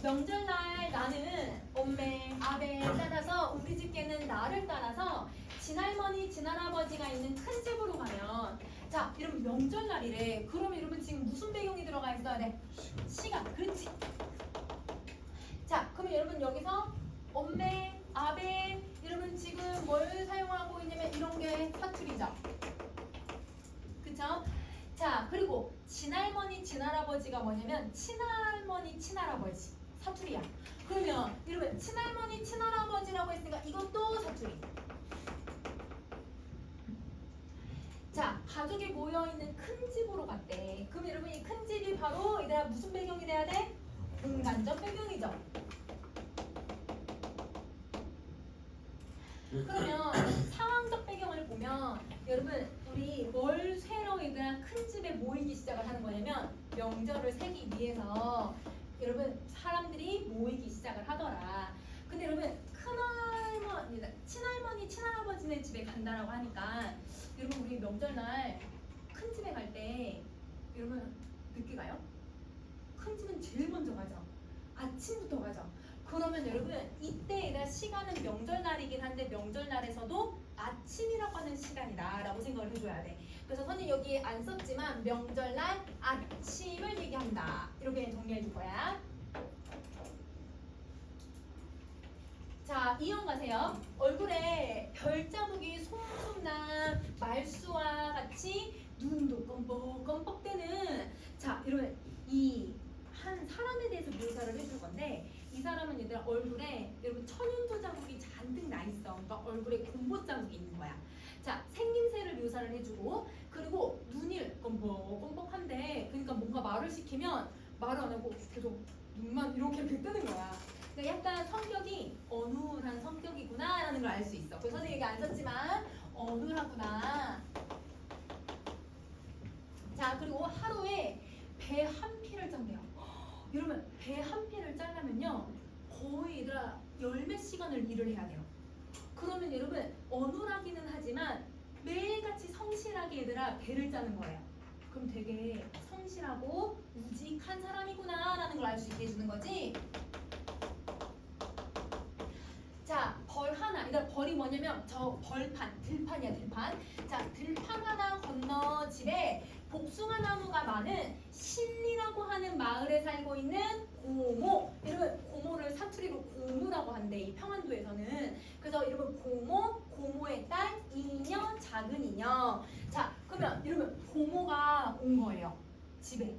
Speaker 2: 명절날 나는 엄매, 아베 따라서 우리 집게는 나를 따라서 친할머니, 친할아버지가 있는 큰 집으로 가면 자, 여러분 명절날이래. 그럼 여러분 지금 무슨 배경이 들어가 있어야 돼? 시간. 그렇지. 자, 그러면 여러분 여기서 엄매, 아베 여러분 지금 뭘 사용하고 있냐면 이런 게 사투리죠. 그쵸? 자, 그리고 친할머니, 친할아버지가 뭐냐면 친할머니, 친할아버지 사투리야. 그러면 여러분 친할머니, 친할아버지라고 했으니까 이것도 사투리. 자, 가족이 모여있는 큰 집으로 갔대. 그럼 여러분 이 큰 집이 바로 얘들아 무슨 배경이 돼야 돼? 공간적 배경이죠. 그러면 상황적 배경을 보면 여러분 우리 뭘 새로 얘들아 큰 집에 모이기 시작을 하는 거냐면 명절을 새기 위해서 여러분 사람들이 모이기 시작을 하더라. 근데 여러분 큰할머니, 친할머니, 친할아버지네 집에 간다라고 하니까 여러분 우리 명절날 큰 집에 갈 때 여러분 늦게 가요? 큰 집은 제일 먼저 가죠. 아침부터 가죠. 그러면 여러분 이때 얘들아 시간은 명절날이긴 한데 명절날에서도 아침이라고 하는 시간이다 라고 생각을 해줘야 돼. 그래서 선생님 여기 안 썼지만 명절날 아침을 얘기한다 이렇게 정리해 줄 거야. 자, 이형 가세요. 얼굴에 별자국이 솜솜난 말수와 같이 눈도 껌뻑껌뻑대는 자, 이러면 이 한 사람에 대해서 묘사를 해줄 건데 이 사람은 얘들아 얼굴에 여러분 천연두 자국이 잔뜩 나 있어. 그러니까 얼굴에 공보 자국이 있는 거야. 자, 생김새를 묘사를 해주고 그리고 눈이 껌뻑껌뻑한데 그러니까 뭔가 말을 시키면 말을 안 하고 계속 눈만 이렇게 뜨는 거야. 그러니까 약간 성격이 어눌한 성격이구나라는 걸 알 수 있어. 그래서 선생님이 안 썼지만 어눌하구나. 자, 그리고 하루에 배 한 피를 짠대요. 여러분 배 한 피를 짜려면요 거의 얘들아 열 몇 시간을 일을 해야 돼요. 그러면 여러분 어눌하기는 하지만 매일같이 성실하게 얘들아 배를 짜는 거예요. 그럼 되게 성실하고 우직한 사람이구나 라는 걸 알 수 있게 해주는 거지. 자, 벌 하나. 얘들아 벌이 뭐냐면 저 벌판, 들판이야 들판. 자, 들판 하나 건너 집에 복숭아 나무가 많은 신리라고 하는 마을에 살고 있는 고모. 여러분 고모를 사투리로 고무라고 한대 이 평안도에서는. 그래서 여러분 고모의 딸 이녀, 작은 이녀. 자, 그러면 여러분 고모가 온 거예요 집에.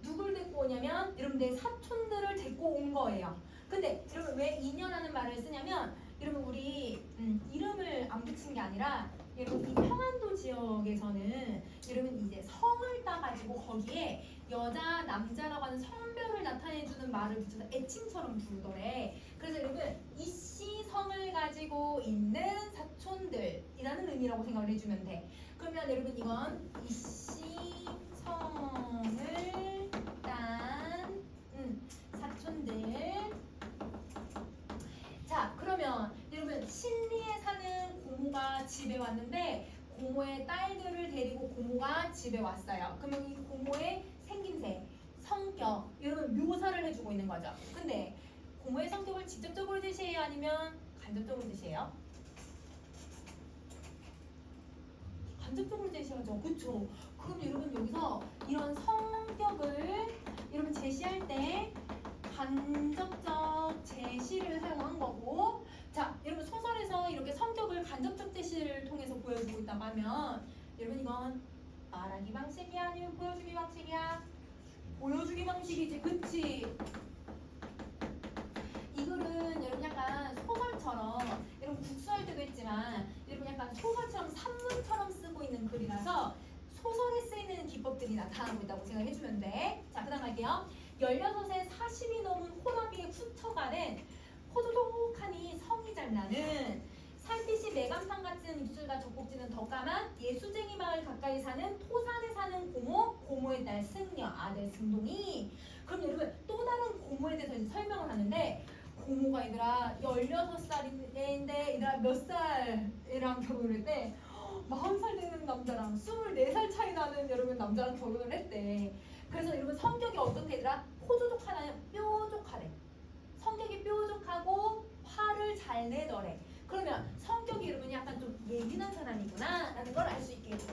Speaker 2: 누굴 데리고 오냐면 여러분 내 사촌들을 데리고 온 거예요. 근데 여러분 왜 이녀라는 말을 쓰냐면 여러분 우리 이름을 안 붙인 게 아니라 여러분 이 평안도 지역에서는 여러분 이제 성을 따가지고 거기에 여자 남자라고 하는 성별을 나타내주는 말을 붙여서 애칭처럼 부르더래. 그래서 여러분 이씨 성을 가지고 있는 사촌들이라는 의미라고 생각을 해주면 돼. 그러면 여러분 이건 이씨 성을 딴 사촌들. 자, 그러면 여러분 신리에 사는 고모가 집에 왔는데 고모의 딸들을 데리고 고모가 집에 왔어요. 그러면 이 고모의 생김새, 성격 여러분 묘사를 해주고 있는 거죠. 근데 고모의 성격을 직접적으로 제시해요? 아니면 간접적으로 제시해요? 간접적으로 제시하죠. 그쵸? 그럼 여러분 여기서 이런 성격을 여러분 제시할 때 간접적 제시를 사용한 거고 자, 여러분 소설에서 이렇게 성격을 간접적 제시를 통해서 보여주고 있다고 하면 여러분 이건 말하기 방식이야? 아니면 보여주기 방식이야? 보여주기 방식이지, 그치? 이 글은 여러분 약간 소설처럼, 여러분 국수할 때도 했지만 여러분 약간 소설처럼 산문처럼 쓰고 있는 글이라서 소설에 쓰이는 기법들이 나타나고 있다고 생각해주면 돼. 자, 그 다음 할게요. 16세 40이 넘은 호랑이의 훔쳐가는 포도독하니 성이 잘 나는 살빛이 메감탕 같은 입술과 젖꼭지는 더 까만 예수쟁이 마을 가까이 사는 토산에 사는 고모의 딸 승려, 아들 승동이. 그럼 여러분 또 다른 고모에 대해서 이제 설명을 하는데, 고모가 얘들아 16살인데 얘들아 몇 살이랑 결혼을 했대? 40살 되는 남자랑 24살 차이 나는 여러분 남자랑 결혼을 했대. 그래서 여러분 성격이 어떻게 얘들아? 포도족하나요? 뾰족하래. 성격이 뾰족하고 화를 잘 내더래. 그러면 성격이 여러분 약간 좀 예민한 사람이구나 라는 걸 알 수 있게 해줘.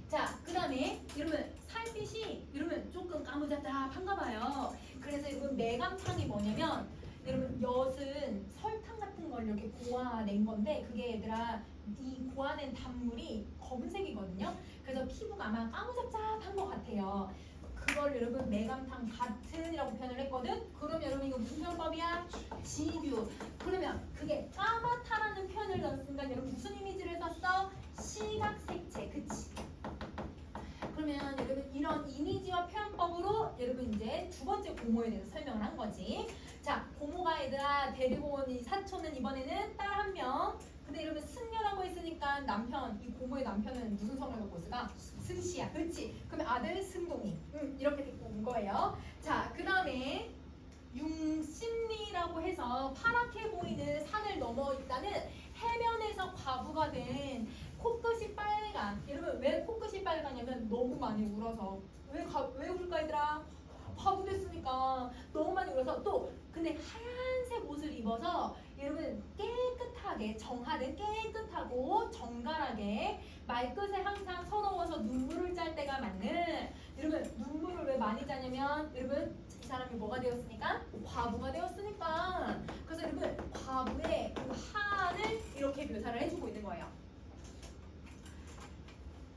Speaker 2: 자, 그 다음에 여러분 살빛이 여러분 조금 까무잡잡한가 봐요. 그래서 여러분 매감탕이 뭐냐면 여러분 엿은 설탕 같은 걸 이렇게 고아낸 건데, 그게 얘들아 이 고아낸 단물이 검은색이거든요. 그래서 피부가 아마 까무잡잡한 것 같아요. 그걸 여러분 매감탕 같은이라고 표현을 했거든. 그럼 여러분 이거 무슨 표현법이야? 지규. 그러면 그게 까맣다라는 표현을 넣은 순간 여러분 무슨 이미지를 썼어? 시각색채, 그치? 그러면 여러분 이런 이미지와 표현법으로 여러분 이제 두 번째 고모에 대해서 설명을 한 거지. 자, 고모가 얘들아 데리고 온 이 사촌은 이번에는 딸 한 명. 근데 여러분 승려라고 했으니까 남편, 이 고모의 남편은 무슨 성을 갖고 있을까? 승씨야, 그렇지? 그러면 아들 승동이. 이렇게 데리고 온 거예요. 자, 그 다음에 융심리라고 해서 파랗게 보이는 산을 넘어 있다는 해변에서 과부가 된 코끝이 빨간. 여러분 왜 코끝이 빨가냐면 너무 많이 울어서. 왜 울까 얘들아? 과부 됐으니까 너무 많이 울어서. 또 근데 하얀색 옷을 입어서 여러분 깨끗하게 정화된 깨끗하고 정갈하게 말끝에 항상 서러워서 눈물을 짤 때가 많은. 여러분 눈물을 왜 많이 짜냐면 여러분 이 사람이 뭐가 되었으니까? 과부가 되었으니까. 그래서 여러분 과부의 그 한을 이렇게 묘사를 해주고 있는 거예요.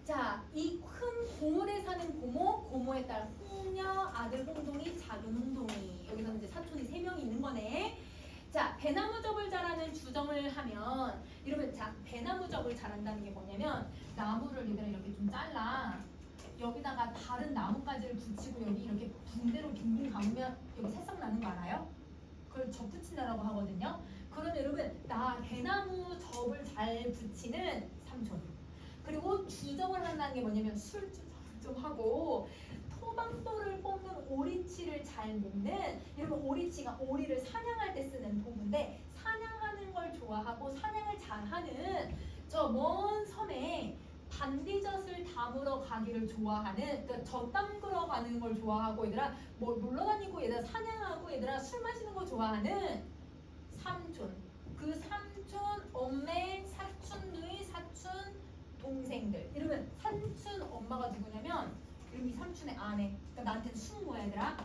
Speaker 2: 자, 이 큰 고을에 사는 고모의 딸 홍녀, 아들 홍동이, 작은 홍동이. 여기서는 이제 사촌이 3명이 있는 거네. 자, 배나무접을 잘하는 주정을 하면 여러분 자, 배나무접을 잘한다는 게 뭐냐면 나무를 얘들아 이렇게 좀 잘라 여기다가 다른 나뭇가지를 붙이고 여기 이렇게 붕대로 빙빙 감으면 여기 새싹 나는 거 알아요? 그걸 접붙인다라고 하거든요. 그러면 여러분 나 배나무 접을 잘 붙이는 삼촌. 그리고 주정을 한다는 게 뭐냐면 술주정 좀 하고 토방도를 뽑는 오리치를 잘 놓는. 여러분 오리치가 오리를 사냥할 때 쓰는 도구인데 사냥하는 걸 좋아하고 사냥을 잘하는 저 먼 섬에 반디젖을 담으러 가기를 좋아하는, 그러니까 젖 담그러 가는 걸 좋아하고 얘들아 뭐 놀러 다니고 얘들아 사냥하고 얘들아 술 마시는 거 좋아하는 삼촌. 그 삼촌, 엄매, 사촌 누이, 사촌 동생들. 이러면 삼촌 엄마가 누구냐면 이름이 삼촌의 아내. 그러니까 나한테는 숙모야 얘들아.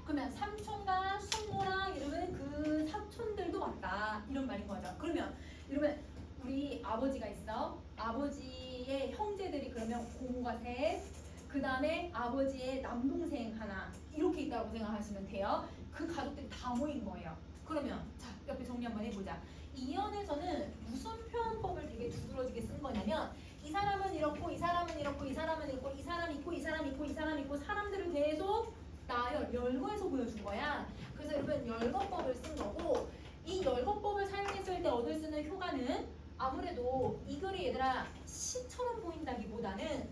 Speaker 2: 그러면 삼촌과 숙모랑 이러면 그 사촌들도 맞다 이런 말인 거죠. 그러면 이러면 우리 아버지가 있어. 아버지의 형제들이 그러면 고모가 셋. 그 다음에 아버지의 남동생 하나 이렇게 있다고 생각하시면 돼요. 그 가족들이 다 모인 거예요. 그러면 자 옆에 정리 한번 해보자. 이연에서는 무슨 표현법을 되게 두드러지게 쓴 거냐면 이 사람은 이렇고 이 사람은 이렇고 이 사람은 있고 이 사람 있고 이 사람 있고 이 사람 있고 사람들을 계속 나열 열거해서 보여준 거야. 그래서 여러분 열거법을 쓴 거고, 이 열거법을 사용했을 때 얻을 수 있는 효과는 아무래도 이 글이 얘들아 시처럼 보인다기보다는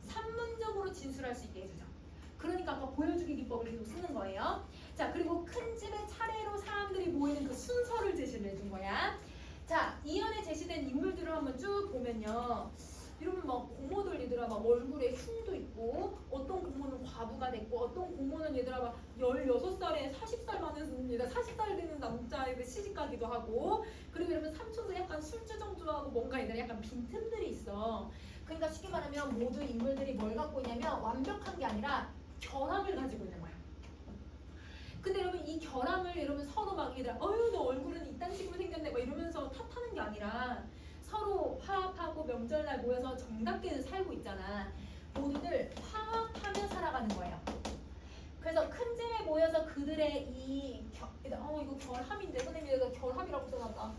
Speaker 2: 산문적으로 진술할 수 있게 해주죠. 그러니까 아까 보여주기 기법을 계속 쓰는 거예요. 자, 그리고 큰 집에 차례로 사람들이 모이는 그 순서를 제시를 해준 거야. 자, 이연에 제시된 인물들을 한번 쭉 보면요. 이러면 막 고모들 얘들아 막 얼굴에 흉도 있고, 어떤 고모는 과부가 됐고, 어떤 고모는 얘들아 막 16살에 40살 많은 얘들아 40살 되는 남자애들 시집가기도 하고, 그리고 이러면 삼촌도 약간 술주정주하고 뭔가 얘들아 약간 빈틈들이 있어. 그러니까 쉽게 말하면 모든 인물들이 뭘 갖고 있냐면 완벽한 게 아니라 결함을 가지고 있는 거야. 근데 여러분 이 결함을 여러분 서로 막 얘들아 어휴 너 얼굴은 이딴 식으로 생겼네 막 이러면서 탓하는 게 아니라 서로 화합하고 명절날 모여서 정답게를 살고 있잖아. 모두들 화합하며 살아가는 거예요. 그래서 큰 집에 모여서 그들의 이거 결함인데 선생님 얘가 결함이라고 써놨다.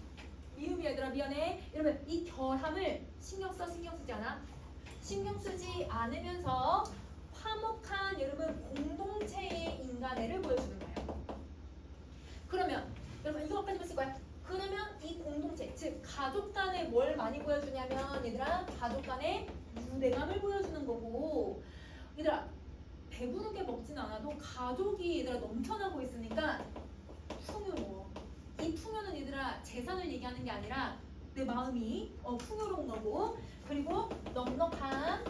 Speaker 2: 미움이 얘들아 미안해. 이러면 이 결함을 신경 쓰지 않아? 신경 쓰지 않으면서 화목한 여러분 공동체의 인간애를 보여주는 거예요. 그러면 여러분 이거까지만 쓸 거야. 그러면 이 공동체, 즉 가족 간에 뭘 많이 보여주냐면 얘들아 가족 간에 유대감을 보여주는 거고 얘들아 배부르게 먹진 않아도 가족이 얘들아 넘쳐나고 있으니까 풍요로워. 이 풍요는 얘들아 재산을 얘기하는 게 아니라 내 마음이 풍요로운 거고 그리고 넉넉한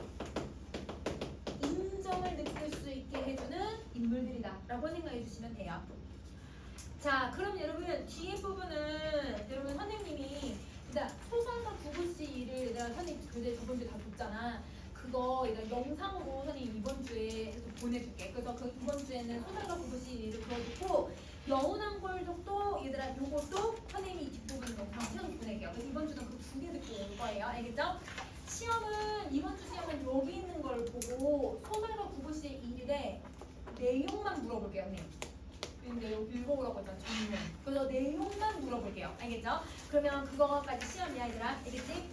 Speaker 2: 인정을 느낄 수 있게 해주는 인물들이다 라고 생각해 주시면 돼요. 자 그럼 여러분 뒤에 부분은 여러분 선생님이 일단 소설가 구구씨 일을 얘들아 선생님 교재 저번주에 다 줬잖아. 그거 얘들아 영상으로 선생님 이번 주에 해서 보내줄게. 그래서 그 이번 주에는 소설가 구구씨 일을 보여줬고 여운왕골족도 얘들아 요것도 선생님이 이 뒷부분 영상 시험 보낼게요. 그래서 이번 주는 그 두 개 듣고 올 거예요. 알겠죠? 시험은 이번 주 시험은 여기 있는 걸 보고 소설가 구구씨의 일일에 내용만 물어볼게요, 선생님. 근데 여기 읽어보라고 했잖아, 전문. 그래서 내용만 물어볼게요. 알겠죠? 그러면 그거까지 시험이야, 얘들아. 알겠지?